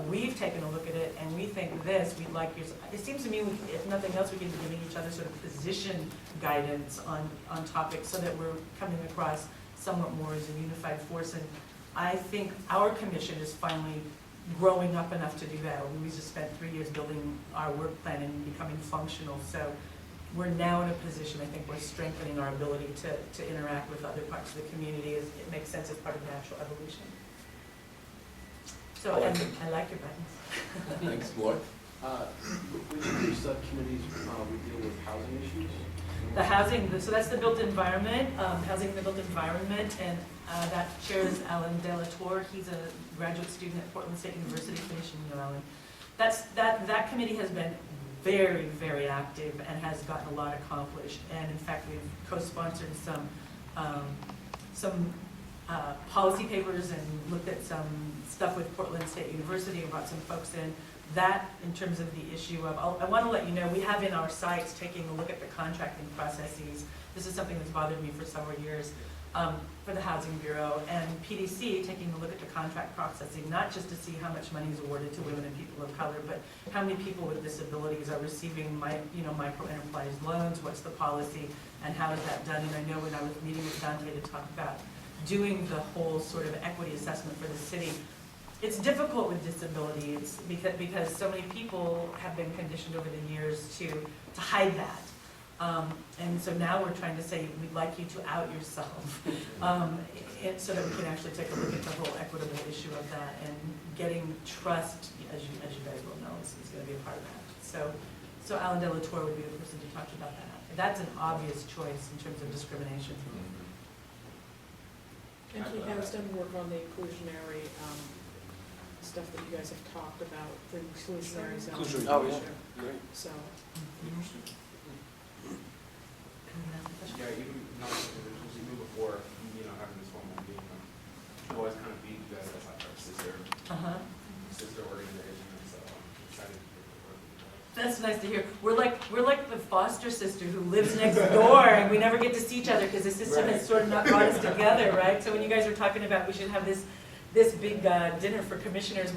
We've taken a look at it, and we think this, we'd like yours. It seems to me, if nothing else, we can be giving each other sort of position guidance on topics so that we're coming across somewhat more as a unified force. And I think our commission is finally growing up enough to do that. We just spent 3 years building our work plan and becoming functional. So we're now in a position, I think we're strengthening our ability to interact with other parts of the community. It makes sense as part of natural evolution. So, and I like your buttons. Thanks, Lloyd. With your subcommittees, we deal with housing issues? The housing, so that's the built environment, housing in the built environment, and that chairs Alan Delatour. He's a graduate student at Portland State University, finishing Alan. That committee has been very, very active and has gotten a lot accomplished. And in fact, we've co-sponsored some policy papers and looked at some stuff with Portland State University and brought some folks in. That, in terms of the issue of, I want to let you know, we have in our sites taking a look at the contracting processes. This is something that's bothered me for several years for the Housing Bureau, and PDC taking a look at the contract processing, not just to see how much money is awarded to women and people of color, but how many people with disabilities are receiving micro enterprise loans, what's the policy, and how is that done. And I know when I was meeting with Dante to talk about doing the whole sort of equity assessment for the city, it's difficult with disability. It's because so many people have been conditioned over the years to hide that. And so now we're trying to say, we'd like you to out yourself, so that we can actually take a look at the whole equitable issue of that, and getting trust, as you guys will know, is going to be a part of that. So Alan Delatour would be the person to talk about that. That's an obvious choice in terms of discrimination. And he has done work on the inclusionary stuff that you guys have talked about, the inclusionary zone. Oh, yeah. Great. So. Yeah, even before, having this formal meeting, I've always kind of viewed you guys as like our sister organization, and so I'm excited to hear the work that you guys. That's nice to hear. We're like the foster sister who lives next door, and we never get to see each other because the system has sort of not brought us together, right? So when you guys were talking about we should have this big dinner for commissioners,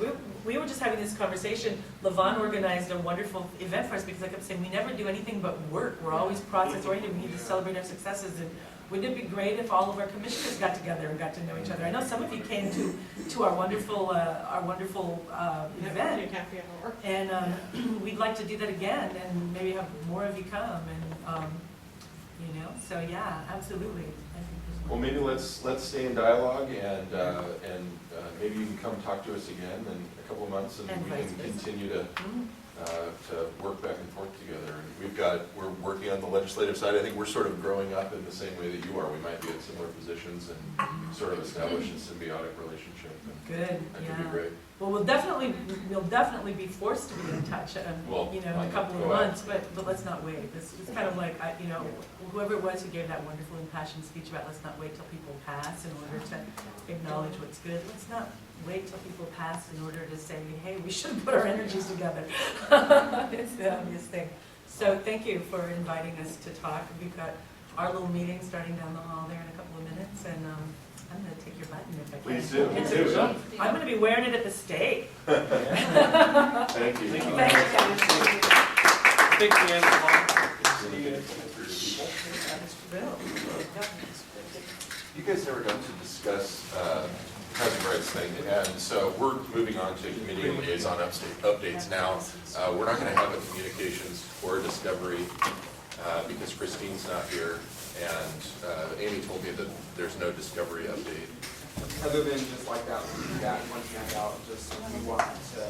we were just having this conversation. Levon organized a wonderful event for us because I kept saying we never do anything but work. We're always process oriented. We need to celebrate our successes, and wouldn't it be great if all of our commissioners got together and got to know each other? I know some of you came to our wonderful event. And we'd like to do that again and maybe have more of you come and, so yeah, absolutely. I think there's Well, maybe let's stay in dialogue and maybe you can come talk to us again in a couple of months and we can continue to work back and forth together. And we're working on the legislative side. I think we're sort of growing up in the same way that you are. We might be at similar positions and sort of establish a symbiotic relationship. Good, that could be great. Well, we'll definitely be forced to be in touch, in a couple of months, but let's not wait. It's kind of like, whoever it was who gave that wonderful impassioned speech about let's not wait till people pass in order to acknowledge what's good. Let's not wait till people pass in order to say, hey, we should put our energies together. It's the obvious thing. So thank you for inviting us to talk. We've got our little meeting starting down the hall there in a couple of minutes, and I'm going to take your button if I can. Please do. I'm going to be wearing it at the stake. Thank you. Thank you. Thanks, Ann. You guys never got to discuss housing rights thing, and so we're moving on to committee and liaison updates now. We're not going to have a communications or a discovery because Christine's not here, and Amy told me that there's no discovery update. Other than just like that one handout, just we want to.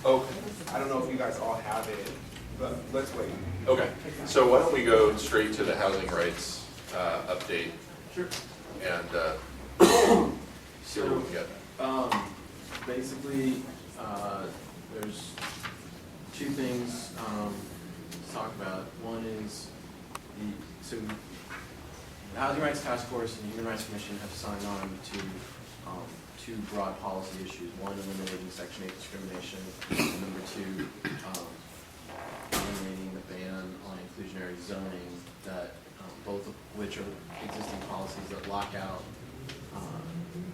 Okay. I don't know if you guys all have it, but let's wait. Okay. So why don't we go straight to the housing rights update? Sure. And see what we can get. Basically, there's two things to talk about. One is the Housing Rights Task Force and the Human Rights Commission have signed on to two broad policy issues. One, eliminating Section 8 discrimination, and number two, eliminating the ban on inclusionary zoning, that both of which are existing policies that lock out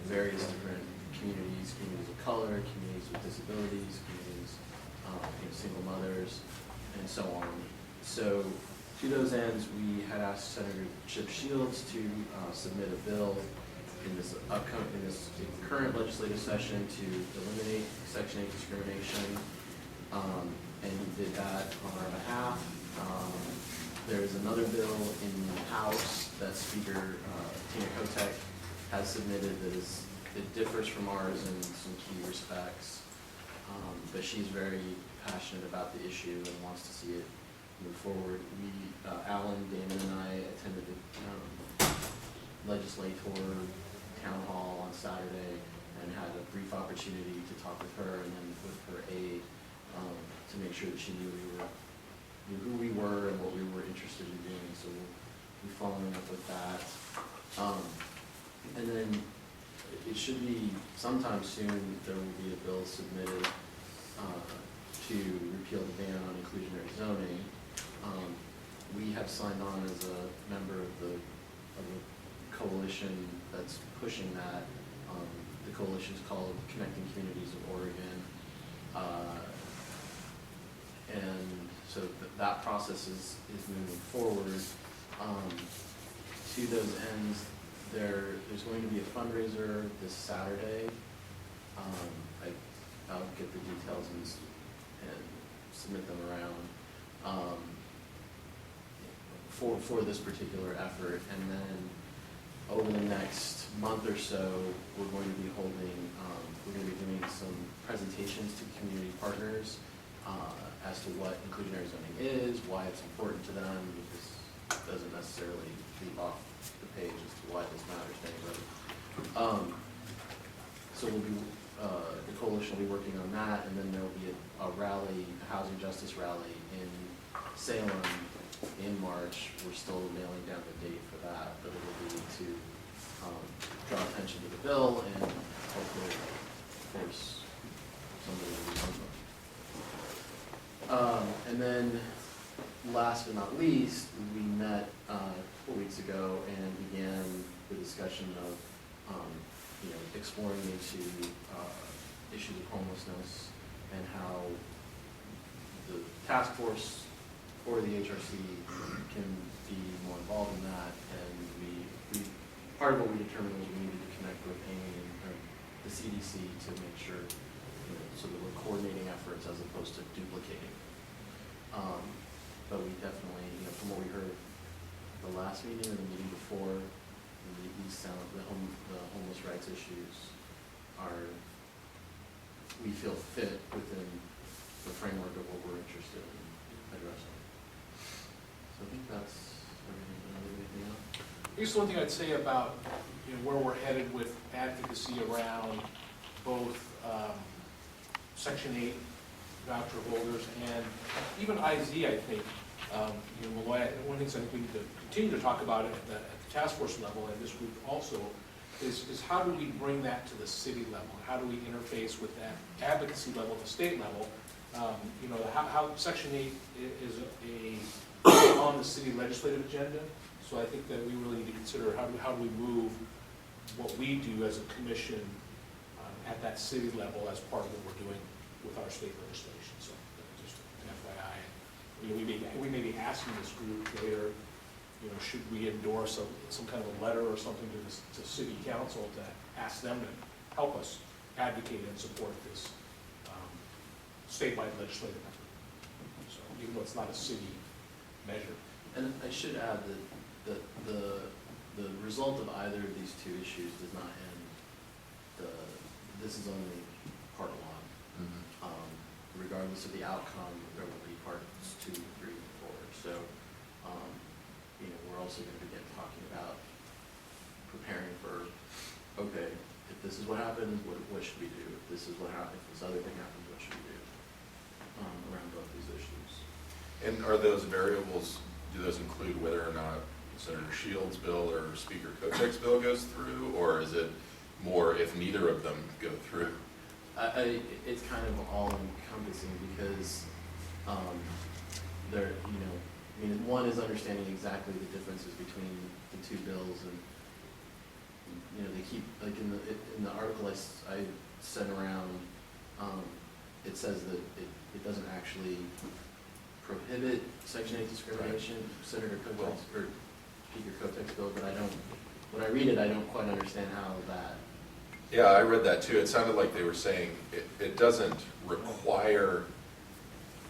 various different communities of color, communities with disabilities, communities, single mothers, and so on. So to those ends, we had asked Senator Chip Shields to submit a bill in this current legislative session to eliminate Section 8 discrimination, and he did that on our behalf. There is another bill in the House that Speaker Tina Kotek has submitted it differs from ours in some key respects, but she's very passionate about the issue and wants to see it move forward. Alan, Damon, and I attended the legislator town hall on Saturday and had a brief opportunity to talk with her and then with her aide to make sure that she knew who we were and what we were interested in doing. So we'll be following up with that. And then it should be sometime soon there will be a bill submitted to repeal the ban on inclusionary zoning. We have signed on as a member of the coalition that's pushing that. The coalition is called Connecting Communities of Oregon. And so that process is moving forward. To those ends, there's going to be a fundraiser this Saturday. I'll get the details and submit them around for this particular effort. And then over the next month or so, we're going to be doing some presentations to community partners as to what inclusionary zoning is, why it's important to them, because it doesn't necessarily leap off the page as to why this matters to anybody. So the coalition will be working on that, and then there will be a rally, a housing justice rally in Salem in March. We're still nailing down the date for that, but it will be to draw attention to the bill and hopefully force somebody to do something. And then last but not least, we met 4 weeks ago and began the discussion of exploring into issues of homelessness and how the task force or the HRC can be more involved in that. And we part of what we determined was we needed to connect with Amy and the CDC to make sure, so that we're coordinating efforts as opposed to duplicating. But we definitely, from what we heard the last meeting and the meeting before, the homeless rights issues we feel fit within the framework of what we're interested in addressing. So I think that's everything else. I guess one thing I'd say about where we're headed with advocacy around both Section 8 voucher holders and even IZ, I think. One of the things I think we need to continue to talk about at the task force level and this group also is how do we bring that to the city level? How do we interface with that advocacy level at the state level? How Section 8 is on the city legislative agenda. So I think that we really need to consider how do we move what we do as a commission at that city level as part of what we're doing with our state legislation. So just an FYI. We may be asking this group later, should we endorse some kind of a letter or something to city council to ask them to help us advocate and support this statewide legislative effort. So even though it's not a city measure. And I should add that the result of either of these two issues does not end this is only part one. Regardless of the outcome, there will be parts 2, 3, and 4. So, we're also going to begin talking about preparing for, okay, if this is what happens, what should we do? If this is what happens, if this other thing happens, what should we do around both these issues? And are those variables, do those include whether or not Senator Shields' bill or Speaker Kotek's bill goes through, or is it more if neither of them go through? It's kind of all encompassing because one is understanding exactly the differences between the two bills, and they keep, like in the article I sent around, it says that it doesn't actually prohibit Section 8 discrimination, Senator Kotek's or Speaker Kotek's bill, but when I read it, I don't quite understand how that. Yeah, I read that too. It sounded like they were saying it doesn't require,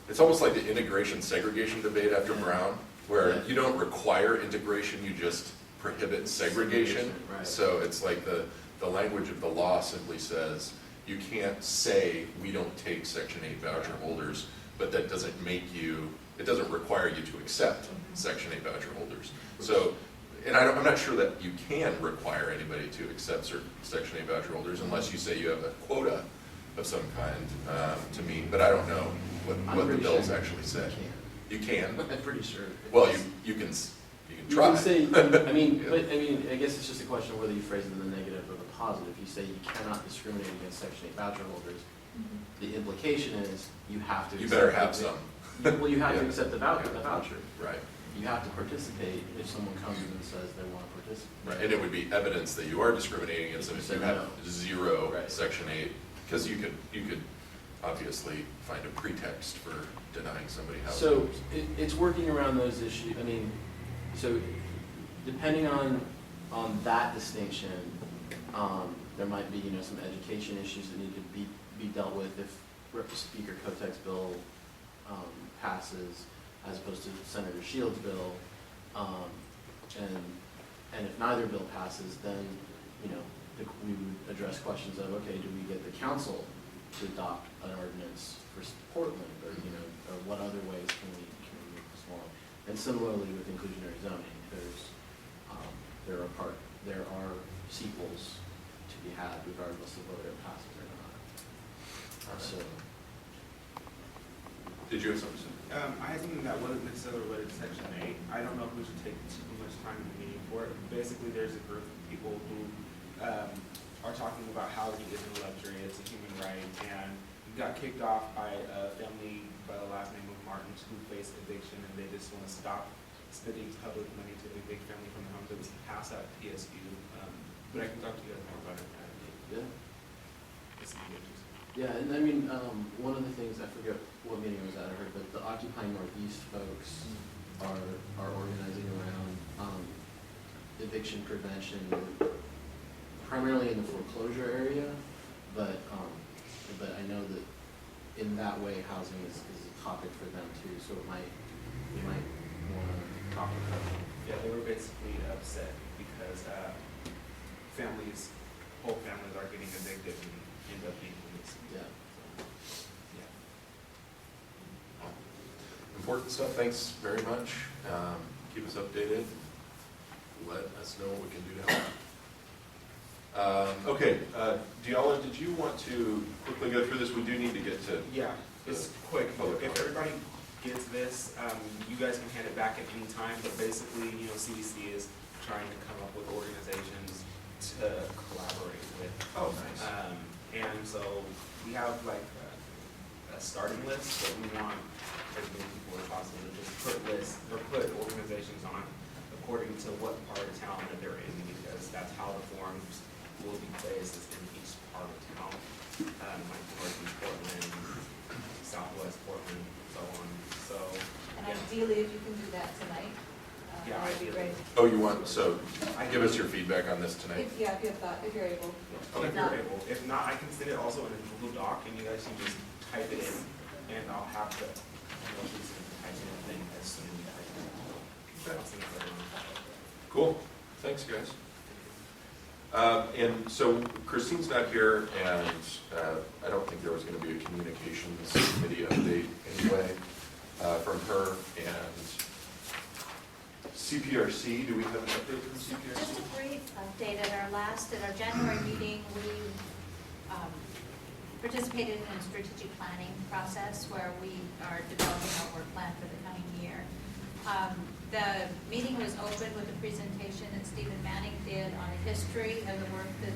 it's almost like the integration segregation debate after Brown, where you don't require integration, you just prohibit segregation. Right. So it's like the language of the law simply says, you can't say we don't take Section 8 voucher holders, but that doesn't it doesn't require you to accept Section 8 voucher holders. So, and I'm not sure that you can require anybody to accept certain Section 8 voucher holders unless you say you have a quota of some kind to meet, but I don't know what the bills actually say. You can? I'm pretty sure. Well, you can try. You can say, but I guess it's just a question of whether you phrase it in the negative or the positive. If you say you cannot discriminate against Section 8 voucher holders, the implication is you have to. You better have some. Well, you have to accept the voucher. Right. You have to participate if someone comes in and says they want to participate. Right, and it would be evidence that you are discriminating against them if you have zero Section 8, because you could obviously find a pretext for denying somebody housing. So it's working around those issues. So depending on that distinction, there might be some education issues that need to be dealt with if Speaker Kotek's bill passes, as opposed to Senator Shields' bill, and if neither bill passes, then we would address questions of, okay, do we get the council to adopt an ordinance for Portland, or or what other ways can we move this along? And similarly with inclusionary zoning, there are sequels to be had regardless of whether it passes or not. So. Did you have something to say? I had something that wasn't necessarily related to Section 8. I don't know if we should take too much time in the meeting for it. Basically, there's a group of people who are talking about housing isn't a luxury, it's a human right, and got kicked off by a family by the last name of Martins who faced eviction, and they just want to stop spending public money to evict family from the homes that was passed out at PSU. But I can talk to you guys more about it. Yeah. It's interesting. Yeah, and one of the things, I forget what meeting I was at, I heard, but the Occupy Northeast folks are organizing around eviction prevention, primarily in the foreclosure area, but I know that in that way, housing is a topic for them too, so we might want to talk with them. Yeah, they were basically upset because whole families are getting evicted and end up being homeless. Yeah. Important stuff, thanks very much. Keep us updated. Let us know what we can do to help. Okay, Diala, did you want to quickly go through this? We do need to get to. Yeah, it's quick. If everybody gets this, you guys can hand it back at any time, but basically, CDC is trying to come up with organizations to collaborate with. Oh, nice. And so we have like a starting list, but we want as many people as possible to just put organizations on according to what part of town that they're in, because that's how the forms will be placed, is in each part of town, like Northeast Portland, Southwest Portland, so on. So. And ideally, if you can do that tonight, Yeah, that would be ideally. great. Oh, you want, so give us your feedback on this tonight. If you have thought, if you're able. If you're able. If not, I can send it also in a Google Doc, and you guys can just type it in, and I'll have to type in a thing as soon as you type it in. I'll send it to everyone. Cool, thanks guys. And so Christine's not here, and I don't think there was going to be a communications committee update anyway from her. And CPRC, do we have an update from CPRC? Just a brief update. At our January meeting, we participated in a strategic planning process where we are developing our work plan for the coming year. The meeting was opened with a presentation that Stephen Manning did on a history of the work that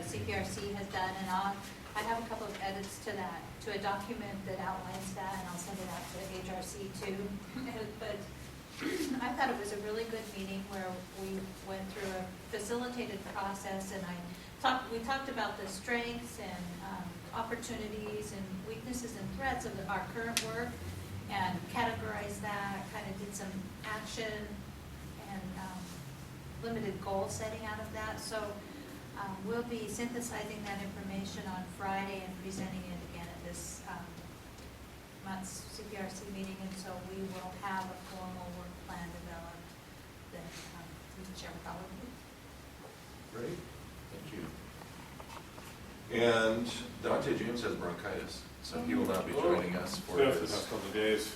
CPRC has done, and I have a couple of edits to that, to a document that outlines that, and I'll send it out to HRC too. But I thought it was a really good meeting where we went through a facilitated process, and we talked about the strengths and opportunities and weaknesses and threats of our current work, and categorized that, kind of did some action and limited goal setting out of that. So we'll be synthesizing that information on Friday and presenting it again at this month's CPRC meeting, and so we will have a formal work plan developed that we can share with all of you. Great, thank you. And Dante James has bronchitis, so he will not be joining us for Yeah, for the this. past couple of days.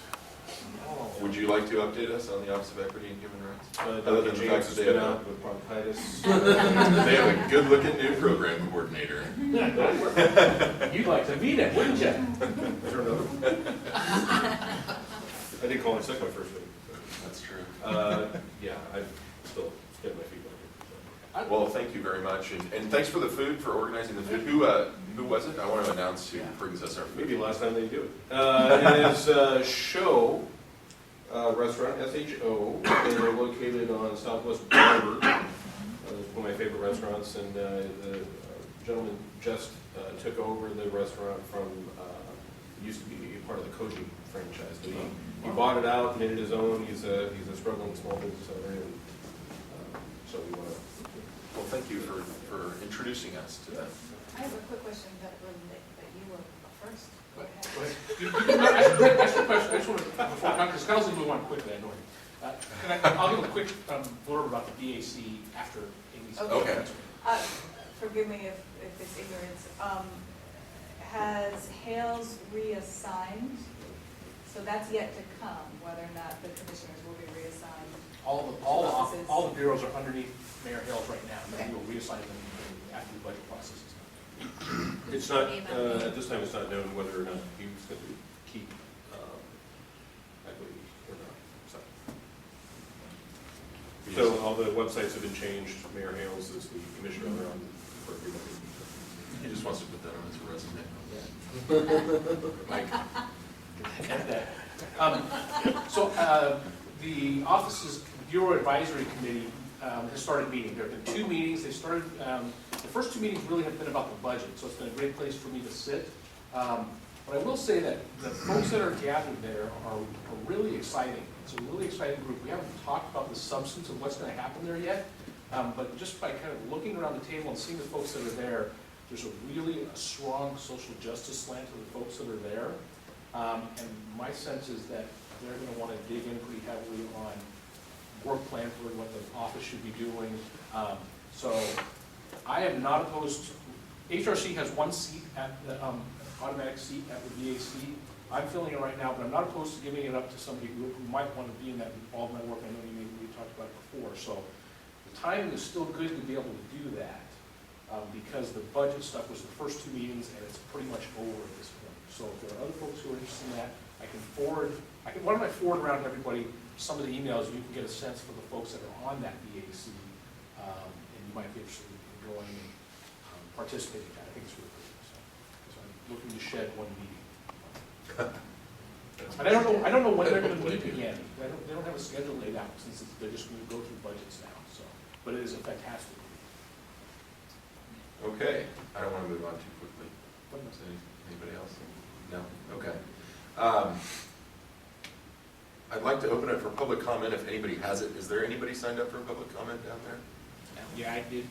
Would you like to update us on the Office of Equity and Human Rights? Dr. James has been out with bronchitis. They have a good-looking new program coordinator. You'd like to meet him, wouldn't you? Is there another one? I did call in sick my first week. That's true. Yeah, I'm still getting my feet wet. Well, thank you very much, and thanks for the food, for organizing the food. Who was it? I want to announce who brings us our food. Maybe last time they do it. It is Show Restaurant, SHO. They're located on Southwest Boulevard. It's one of my favorite restaurants, and the gentleman just took over the restaurant from, used to be part of the Koji franchise, but he bought it out, made it his own. He's a struggling small business owner, and so we want to. Well, thank you for introducing us to them. I have a quick question that you were first. Go ahead. Go ahead. I ask a question. I just want to, because Council move on quickly, I know you. I'll give a quick blurb about the BAC after Amy's. Okay. Forgive me if it's ignorance. Has Hales reassigned? So that's yet to come, whether or not the commissioners will be reassigned. All the bureaus are underneath Mayor Hales right now, and we will reassign them after the budget process is done. It's not, at this time, it's not known whether or not he's going to keep equity or not. So all the websites have been changed. Mayor Hales is the commissioner on for everybody. He just wants to put that on his resume. Mike. The office's Bureau Advisory Committee has started meeting. There have been 2 meetings. They started, the first 2 meetings really have been about the budget, so it's been a great place for me to sit. But I will say that the folks that are gathered there are really exciting. It's a really exciting group. We haven't talked about the substance of what's going to happen there yet, but just by kind of looking around the table and seeing the folks that are there, there's a strong social justice slant to the folks that are there. And my sense is that they're going to want to dig in pretty heavily on work plan for what the office should be doing. So I am not opposed. HRC has one seat at the automatic seat at the VAC. I'm filling it right now, but I'm not opposed to giving it up to somebody who might want to be in that involvement work. I know we talked about it before. So the timing is still good to be able to do that because the budget stuff was the first 2 meetings and it's pretty much over at this point. So if there are other folks who are interested in that, why don't I forward around to everybody some of the emails, you can get a sense for the folks that are on that VAC, and you might be interested in going and participating in that. I think it's really good. So I'm looking to shed one meeting. And I don't know when they're going to meet again. They don't have a schedule laid out since they're just going to go through budgets now. So, but it is a fantastic group. Okay, I don't want to move on too quickly. Anybody else? No? Okay. I'd like to open it for public comment if anybody has it. Is there anybody signed up for public comment down there? Yeah, I did.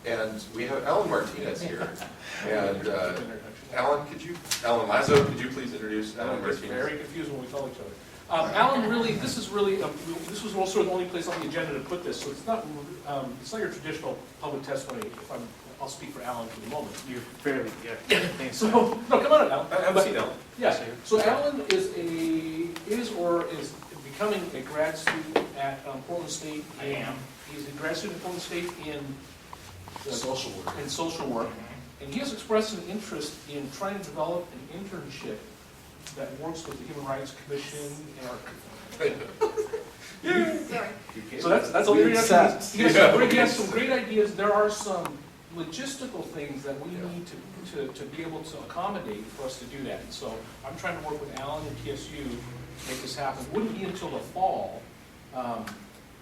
And we have Alan Martinez here. And Alan Lazo, could you please introduce Alan It's Martinez? very confusing when we call each other. Alan, really, this was also the only place on the agenda to put this, so it's not your traditional public testimony. I'll speak for Alan for the moment. You're fairly, yeah. Thanks. So, no, come on up, Alan. I haven't seen Alan. Yeah, so Alan is becoming a grad student at Portland State. I am. He's a grad student at Portland State in Social work. In social work, and he has expressed an interest in trying to develop an internship that works with the Human Rights Commission and our. Sorry. So that's all. He has some great ideas. There are some logistical things that we need to be able to accommodate for us to do that. And so I'm trying to work with Alan and TSU to make this happen. It wouldn't be until the fall.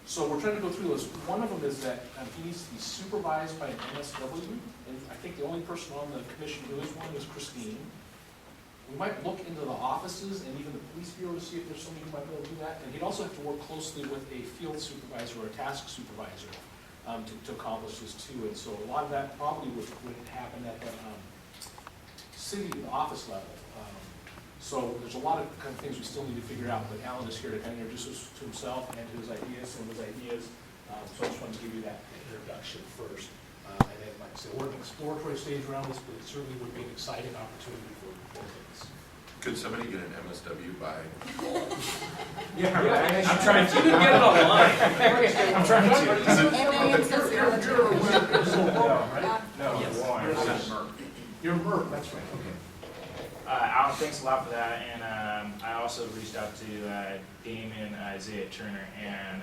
So we're trying to go through those. One of them is that he needs to be supervised by an MSW, and I think the only person on the commission who is one is Christine. We might look into the offices and even the police bureau to see if there's somebody who might be able to do that. And he'd also have to work closely with a field supervisor or a task supervisor to accomplish this too. And so a lot of that probably would happen at the city office level. So there's a lot of kind of things we still need to figure out, but Alan is here to kind of introduce us to himself and to his ideas, some of his ideas. So I just wanted to give you that introduction first. And then, like I said, we're in an exploratory stage around this, but it certainly would be an exciting opportunity for both of us. Could somebody get an MSW by? Yeah, I'm trying to. You can get it online. I'm trying to. You're Merck, that's right, okay. Alan, thanks a lot for that, and I also reached out to Damon, Isaiah Turner, and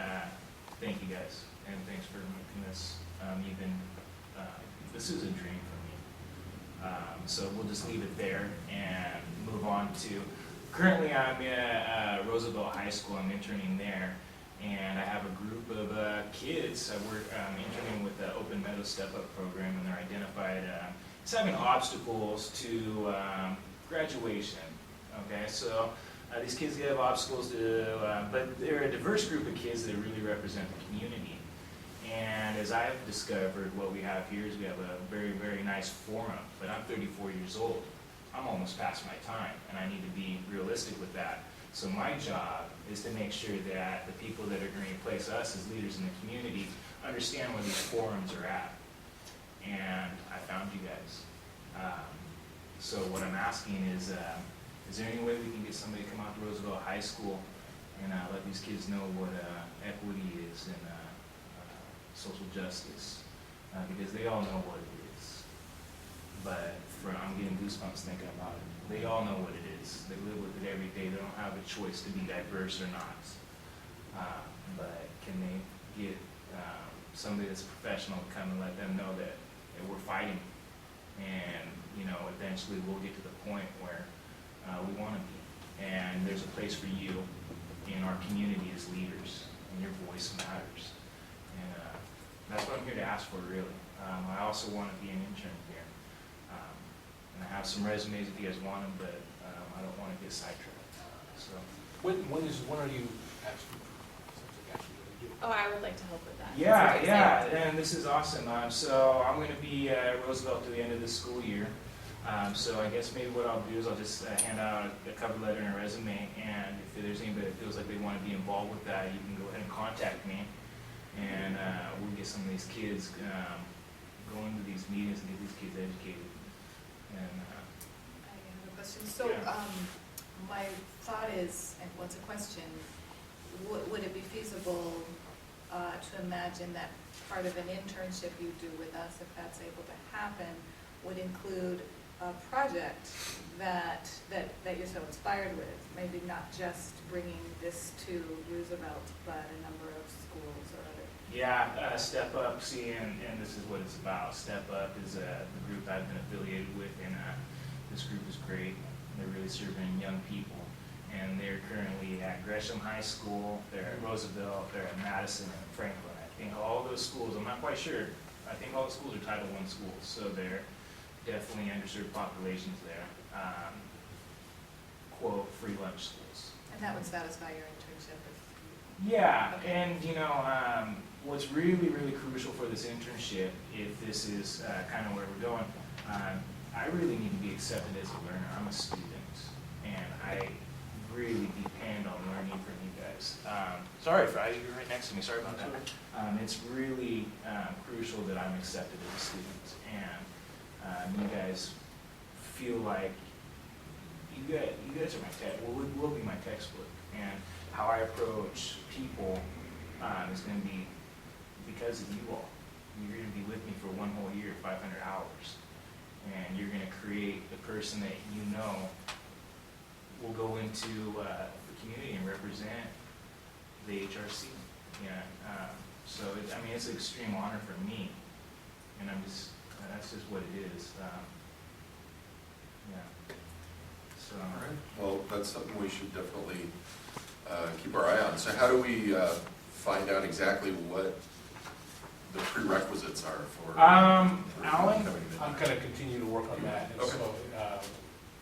thank you guys, and thanks for making this this is a dream for me. So we'll just leave it there and move on to, currently I'm at Roosevelt High School, I'm interning there, and I have a group of kids. I'm interning with the Open Meadow Step Up program, and they're identified as having obstacles to graduation. Okay, so these kids have obstacles to, but they're a diverse group of kids that really represent the community. And as I've discovered, what we have here is we have a very, very nice forum, but I'm 34 years old. I'm almost past my time, and I need to be realistic with that. So my job is to make sure that the people that are going to replace us as leaders in the community understand where these forums are at. And I found you guys. So what I'm asking is there any way we can get somebody to come out to Roosevelt High School and let these kids know what equity is and social justice? Because they all know what it is. But I'm getting goosebumps thinking about it. They all know what it is. They live with it every day. They don't have a choice to be diverse or not. But can they get somebody that's professional to come and let them know that we're fighting, and eventually we'll get to the point where we want to be. And there's a place for you in our community as leaders, and your voice matters. And that's what I'm here to ask for, really. I also want to be an intern here. And I have some resumes if you guys want them, but I don't want to get sidetracked, so. When are you actually gonna do? Oh, I would like to help with that. Yeah, That's yeah, exciting. and this is awesome. So I'm going to be at Roosevelt to the end of this school year. So I guess maybe what I'll do is I'll just hand out a cover letter and a resume, and if there's anybody that feels like they want to be involved with that, you can go ahead and contact me, and we'll get some of these kids going to these meetings and get these kids educated. And I have a question. So, Yeah. my thought is, and what's a question, would it be feasible to imagine that part of an internship you do with us, if that's able to happen, would include a project that you're so inspired with? Maybe not just bringing this to Roosevelt, but a number of schools or other. yeah, Step Up, see, and this is what it's about. Step Up is the group I've been affiliated with, and this group is great. They're really serving young people. And they're currently at Gresham High School, they're at Roosevelt, they're at Madison and Franklin. I think all those schools, I'm not quite sure, I think all the schools are Title I schools, so they're definitely underserved populations there. Quote, free lunch schools. And that would satisfy your internship if Yeah, Okay. and what's really, really crucial for this internship, if this is kind of where we're going, I really need to be accepted as a learner. I'm a student, and I really depend on learning from you guys. Sorry, Friday, you're right next to me, sorry about that. It's really crucial that I'm accepted as a student, and you guys feel like you guys are my will be my textbook, and how I approach people is going to be because of you all. You're going to be with me for one whole year, 500 hours, and you're going to create the person that you know will go into the community and represent the HRC. Yeah, so it's an extreme honor for me, and that's just what it is. Yeah. So. All right, well, that's something we should definitely keep our eye on. So how do we find out exactly what the prerequisites are for? Alan? I'm gonna continue to work on that, and Okay. so,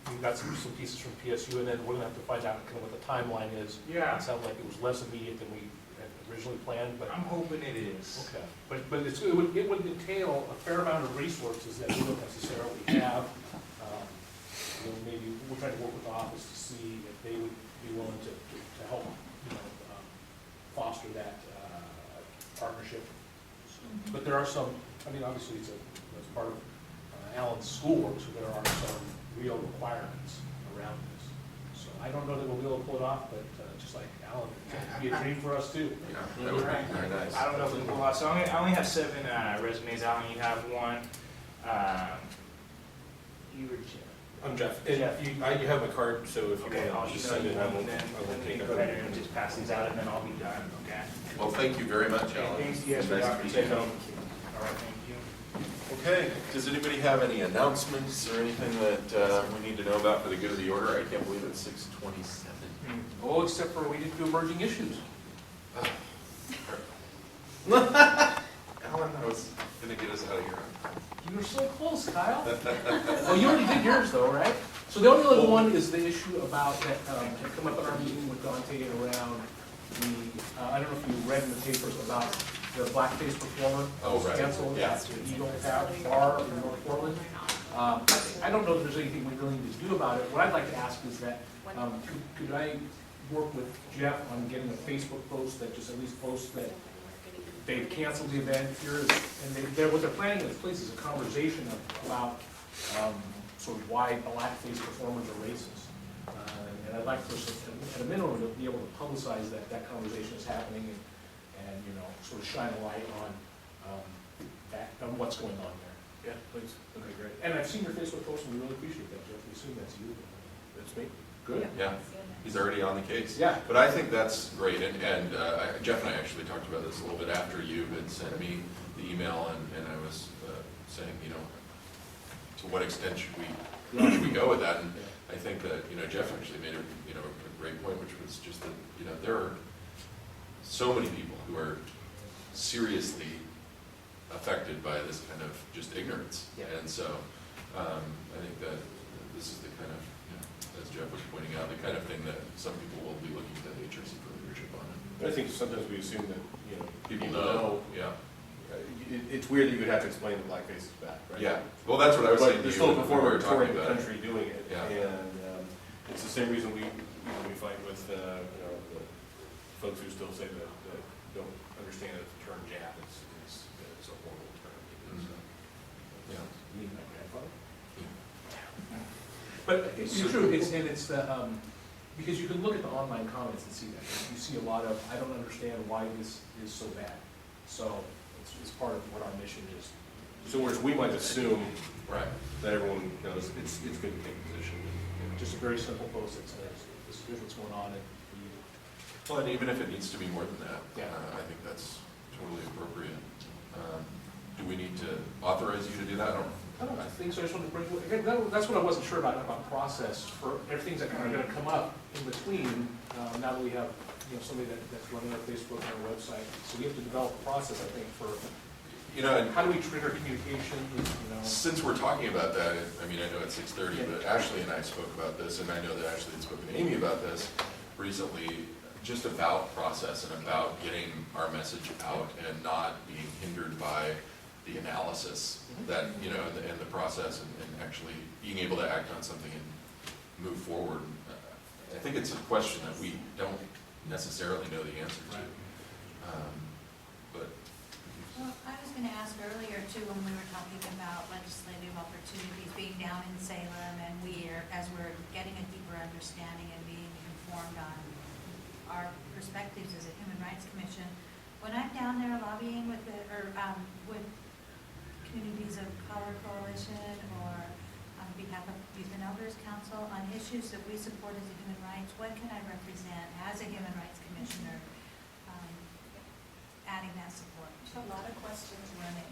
we've got some pieces from PSU, and then we're gonna have to find out kind of what the timeline is. Yeah. It sounded like it was less immediate than we had originally planned, but. I'm hoping it is. Okay, but it would entail a fair amount of resources that we don't necessarily have. Maybe we're trying to work with the office to see if they would be willing to help, foster that partnership. But there are some, obviously it's part of Alan's schoolwork, so there are some real requirements around this. So I don't know that we'll be able to pull it off, but just like Alan, it'd be a dream for us too. Yeah, that would be very nice. I don't know if we can pull off. So I only have 7 resumes. Alan, you have 1. You were Jeff. I'm Jeff. And Jeff. you have my card, so if you Okay, I'll want to just email send you it, I one, will then take you it. go ahead and just pass these out, and then I'll be done, okay? Well, thank you very much, Okay, Alan. thanks to you guys for the Nice to meet you. opportunity. All right, thank you. Okay, does anybody have any announcements or anything that we need to know about for the good of the order? I can't believe it's 6:27. Oh, except for we didn't do emerging issues. Alan, that was gonna get us out of here. You were so close, Kyle. Oh, you already did yours though, right? So the only other one is the issue about that had come up at our meeting with Dante around the, I don't know if you read in the papers about the blackface performer that was Oh, right. canceled Yeah. at the Eagle Tap Bar in North Portland. I don't know if there's anything we really need to do about it. What I'd like to ask is that, could I work with Jeff on getting a Facebook post that just at least posts that they've canceled the event here, and what they're planning in place is a conversation about sort of why blackface performers are racist. And I'd like for us, at a minimum, to be able to publicize that conversation is happening and sort of shine a light on on what's going on there. Yeah, please. Okay, great. And I've seen your Facebook post, and we really appreciate that, Jeff. We assume that's you. That's me. Good. Yeah, he's already on the case. Yeah. But I think that's great, and Jeff and I actually talked about this a little bit after you had sent me the email, and I was saying, to what extent should we go with that? And I think that, Jeff actually made a great point, which was just that, there are so many people who are seriously affected by this kind of just ignorance. Yeah. And so I think that this is the kind of, as Jeff was pointing out, the kind of thing that some people will be looking to HRC for leadership on. I think sometimes we assume that, people People know. Yeah. It's weird that you would have to explain that blackface is bad, right? Yeah, well, that's what I was saying. But to there's you still a when we performer were talking touring the about it. country doing it. Yeah. And it's the same reason we fight with, the folks who still say that don't understand that the term jab is a horrible term. Yeah. Me and my grandfather. But it's true, it's the, because you can look at the online comments and see that. You see a lot of, I don't understand why this is so bad. So it's part of what our mission is. So whereas we might assume Right. that everyone knows, it's good to take a position. Just a very simple post that says, this is what's going on, and Well, and even if it needs to be more than that, Yeah. I think that's totally appropriate. Do we need to authorize you to do that? I don't think so. I just wanted to bring, again, that's what I wasn't sure about process for everything's that are gonna come up in between, now that we have, somebody that's running our Facebook and our website. So we have to develop a process, I think, for, And how do we trigger communication, since we're talking about that, I mean, I know it's 6:30, but Ashley and I spoke about this, and I know that Ashley had spoken to Amy about this recently, just about process and about getting our message out and not being hindered by the analysis that, and the process and actually being able to act on something and move forward. I think it's a question that we don't necessarily know the answer to. But Well, I was going to ask earlier too, when we were talking about legislative opportunities being down in Salem, and as we're getting a deeper understanding and being informed on our perspectives as a Human Rights Commission, when I'm down there lobbying with with Communities of Color Coalition or on behalf of Youth and Elders Council on issues that we support as a human rights, what can I represent as a Human Rights Commissioner, adding that support? A lot of questions running.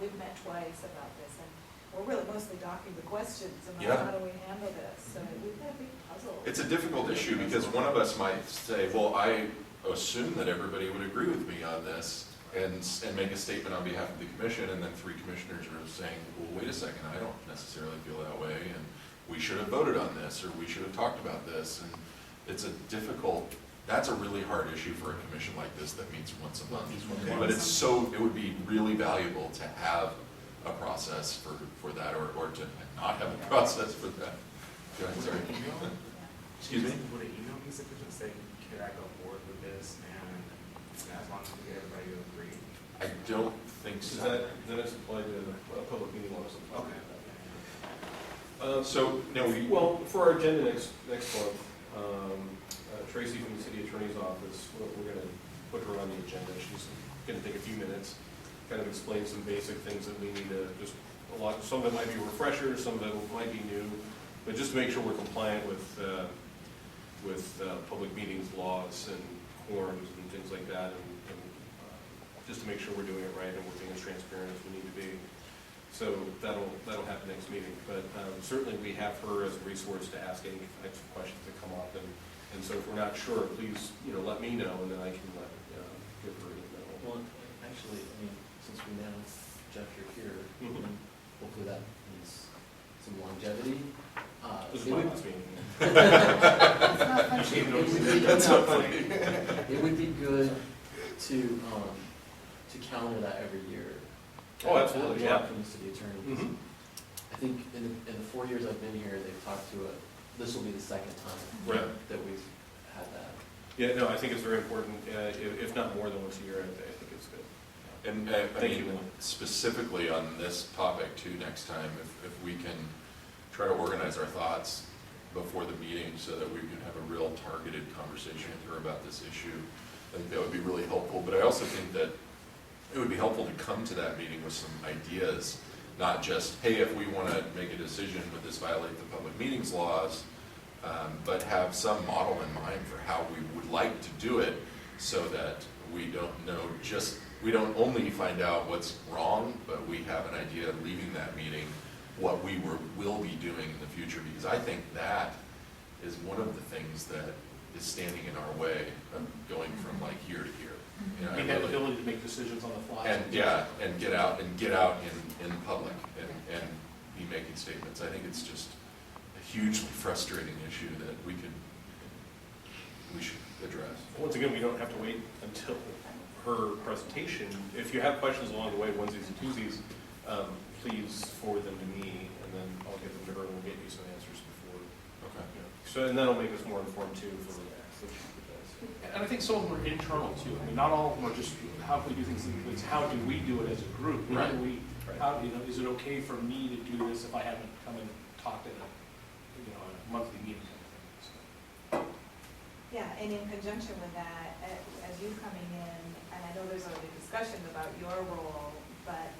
We've met twice about this, and we're really mostly docking the questions about Yeah. how do we handle this. So we've got a big puzzle. it's a difficult issue because one of us might say, well, I assume that everybody would agree with me on this and make a statement on behalf of the commission, and then 3 commissioners are saying, well, wait a second, I don't necessarily feel that way, and we should have voted on this, or we should have talked about this, and it's that's a really hard issue for a commission like this that meets once a month. But it would be really valuable to have a process for that, or to not have a process for that. Go ahead, sorry. Excuse me? Would an email be sufficient, say, could I go forward with this, and as long as we get everybody to agree? I don't think so. Then it's applied to a public meeting law or something. Okay. So, no, Well, for our agenda next month, Tracy from the city attorney's office, we're going to put her on the agenda. She's going to take a few minutes, kind of explain some basic things that we need to some of it might be refreshers, some of it might be new, but just to make sure we're compliant with public meetings laws and quorums and things like that, and just to make sure we're doing it right and we're being as transparent as we need to be. So that'll happen next meeting, but certainly we have her as a resource to ask any types of questions that come up, and so if we're not sure, please, let me know, and then I can give her an email. Well, actually, since we now, Jeff, you're here, and hopefully that means some longevity. This is my last meeting. That's not funny. It would be good to counter that every year. Oh, absolutely, yeah. From the city attorney. I think in the 4 years I've been here, they've talked to this will be the second time that we've had that. Yeah, no, I think it's very important, if not more than once a year, I think it's good. And Thank you. specifically on this topic too, next time, if we can try to organize our thoughts before the meeting so that we can have a real targeted conversation with her about this issue, I think that would be really helpful. But I also think that it would be helpful to come to that meeting with some ideas, not just, hey, if we want to make a decision, would this violate the public meetings laws, but have some model in mind for how we would like to do it so that we don't only find out what's wrong, but we have an idea of leaving that meeting what we will be doing in the future, because I think that is one of the things that is standing in our way of going from like here to here. we have the ability to make decisions on the fly. And get out in public and be making statements. I think it's just hugely frustrating issue that we should address. Once again, we don't have to wait until her presentation. If you have questions along the way, Wednesdays and Tuesdays, please forward them to me, and then I'll get them to her, and we'll get you some answers before. Okay. You know. So, and that'll make us more informed too for the And I think some of them are internal too. I mean, not all of them are just, how can we do things, it's how do we do it as a group? How do we, how, you know, is it okay for me to do this if I haven't come and talked at a, you know, a monthly meeting kind of thing, so. Yeah, and in conjunction with that, as you coming in, and I know there's already discussion about your role, but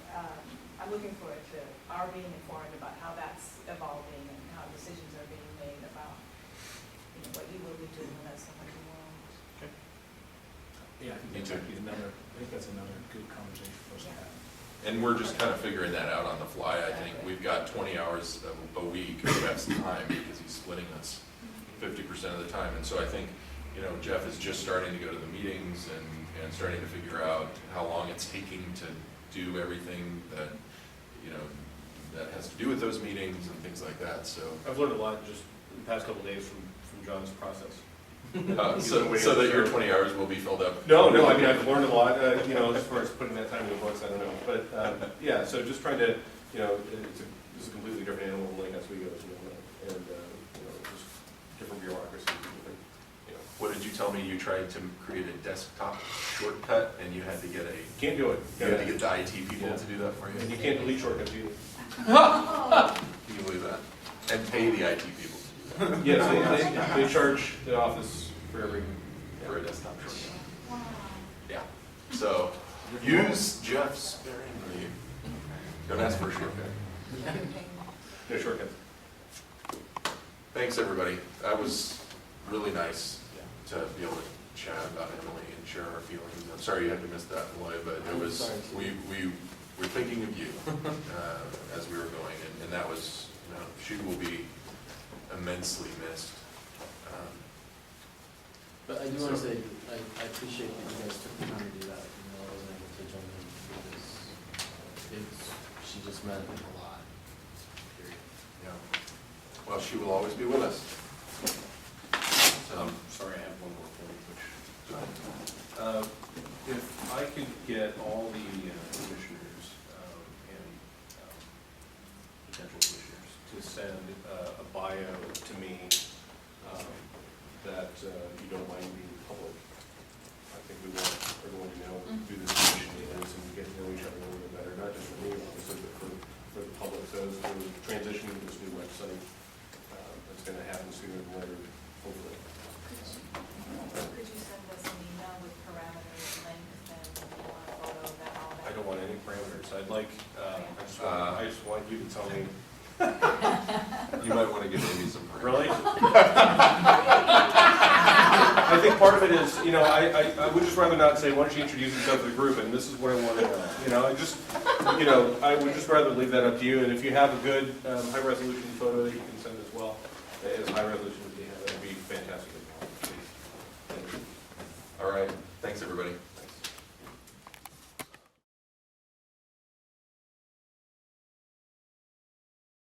I'm looking forward to our being informed about how that's evolving and how decisions are being made about, you know, what you will be doing as someone who won't. Yeah, I think that's another good conversation for us to have. And we're just kind of figuring that out on the fly. I think we've got 20 hours a week of Jeff's time because he's splitting us 50% of the time. And so I think, you know, Jeff is just starting to go to the meetings and starting to figure out how long it's taking to do everything that, you know, that has to do with those meetings and things like that. So I've learned a lot just in the past couple of days from John's process. so that your 20 hours will be filled up. No, I mean, I've learned a lot, you know, as far as putting that time in the books, I don't know. But, yeah, so just trying to, you know, it's a completely different animal like Oswego's, you know, and, you know, just different bureaucracy, different, you know. What did you tell me? You tried to create a desktop shortcut and you had to get Can't do it. You had to get the IT people to do that for you? And you can't delete shortcuts either. Can you believe that? And pay the IT people to do that. Yes, they charge the office for every. For a desktop shortcut. Yeah. So use Jeff's sparingly. Don't ask for a shortcut. No shortcuts. Thanks, everybody. That was really nice to be able to chat about Emily and share our feelings. I'm sorry you had to miss that, Lloyd, but it was we were thinking of you as we were going, and that was, you know, she will be immensely missed. But I do want to say, I appreciate that you guys took the time to do that. You know, I wasn't able to jump in because she just meant a lot. Period. Yeah. Well, she will always be with us. So, Sorry, I have one more point, which, if I could get all the commissioners and potential commissioners to send a bio to me that you don't mind being public. I think we want everyone to know who this commission is and get to know each other a little bit better, not just for me, obviously, but for the public. So as we're transitioning to this new website, that's going to happen sooner than later, hopefully. Could you send us an email with parameters, length, and a photo of that, all that? I don't want any parameters. I'd like, I just want you to tell me. you might want to give Amy some credit. Really? I think part of it is, you know, I would just rather not say, why don't you introduce yourself to the group, and this is what I want to know. You know, I would just rather leave that up to you, and if you have a good high-resolution photo that you can send as well, as high-resolution as you have, that would be fantastic. All right. Thanks, everybody.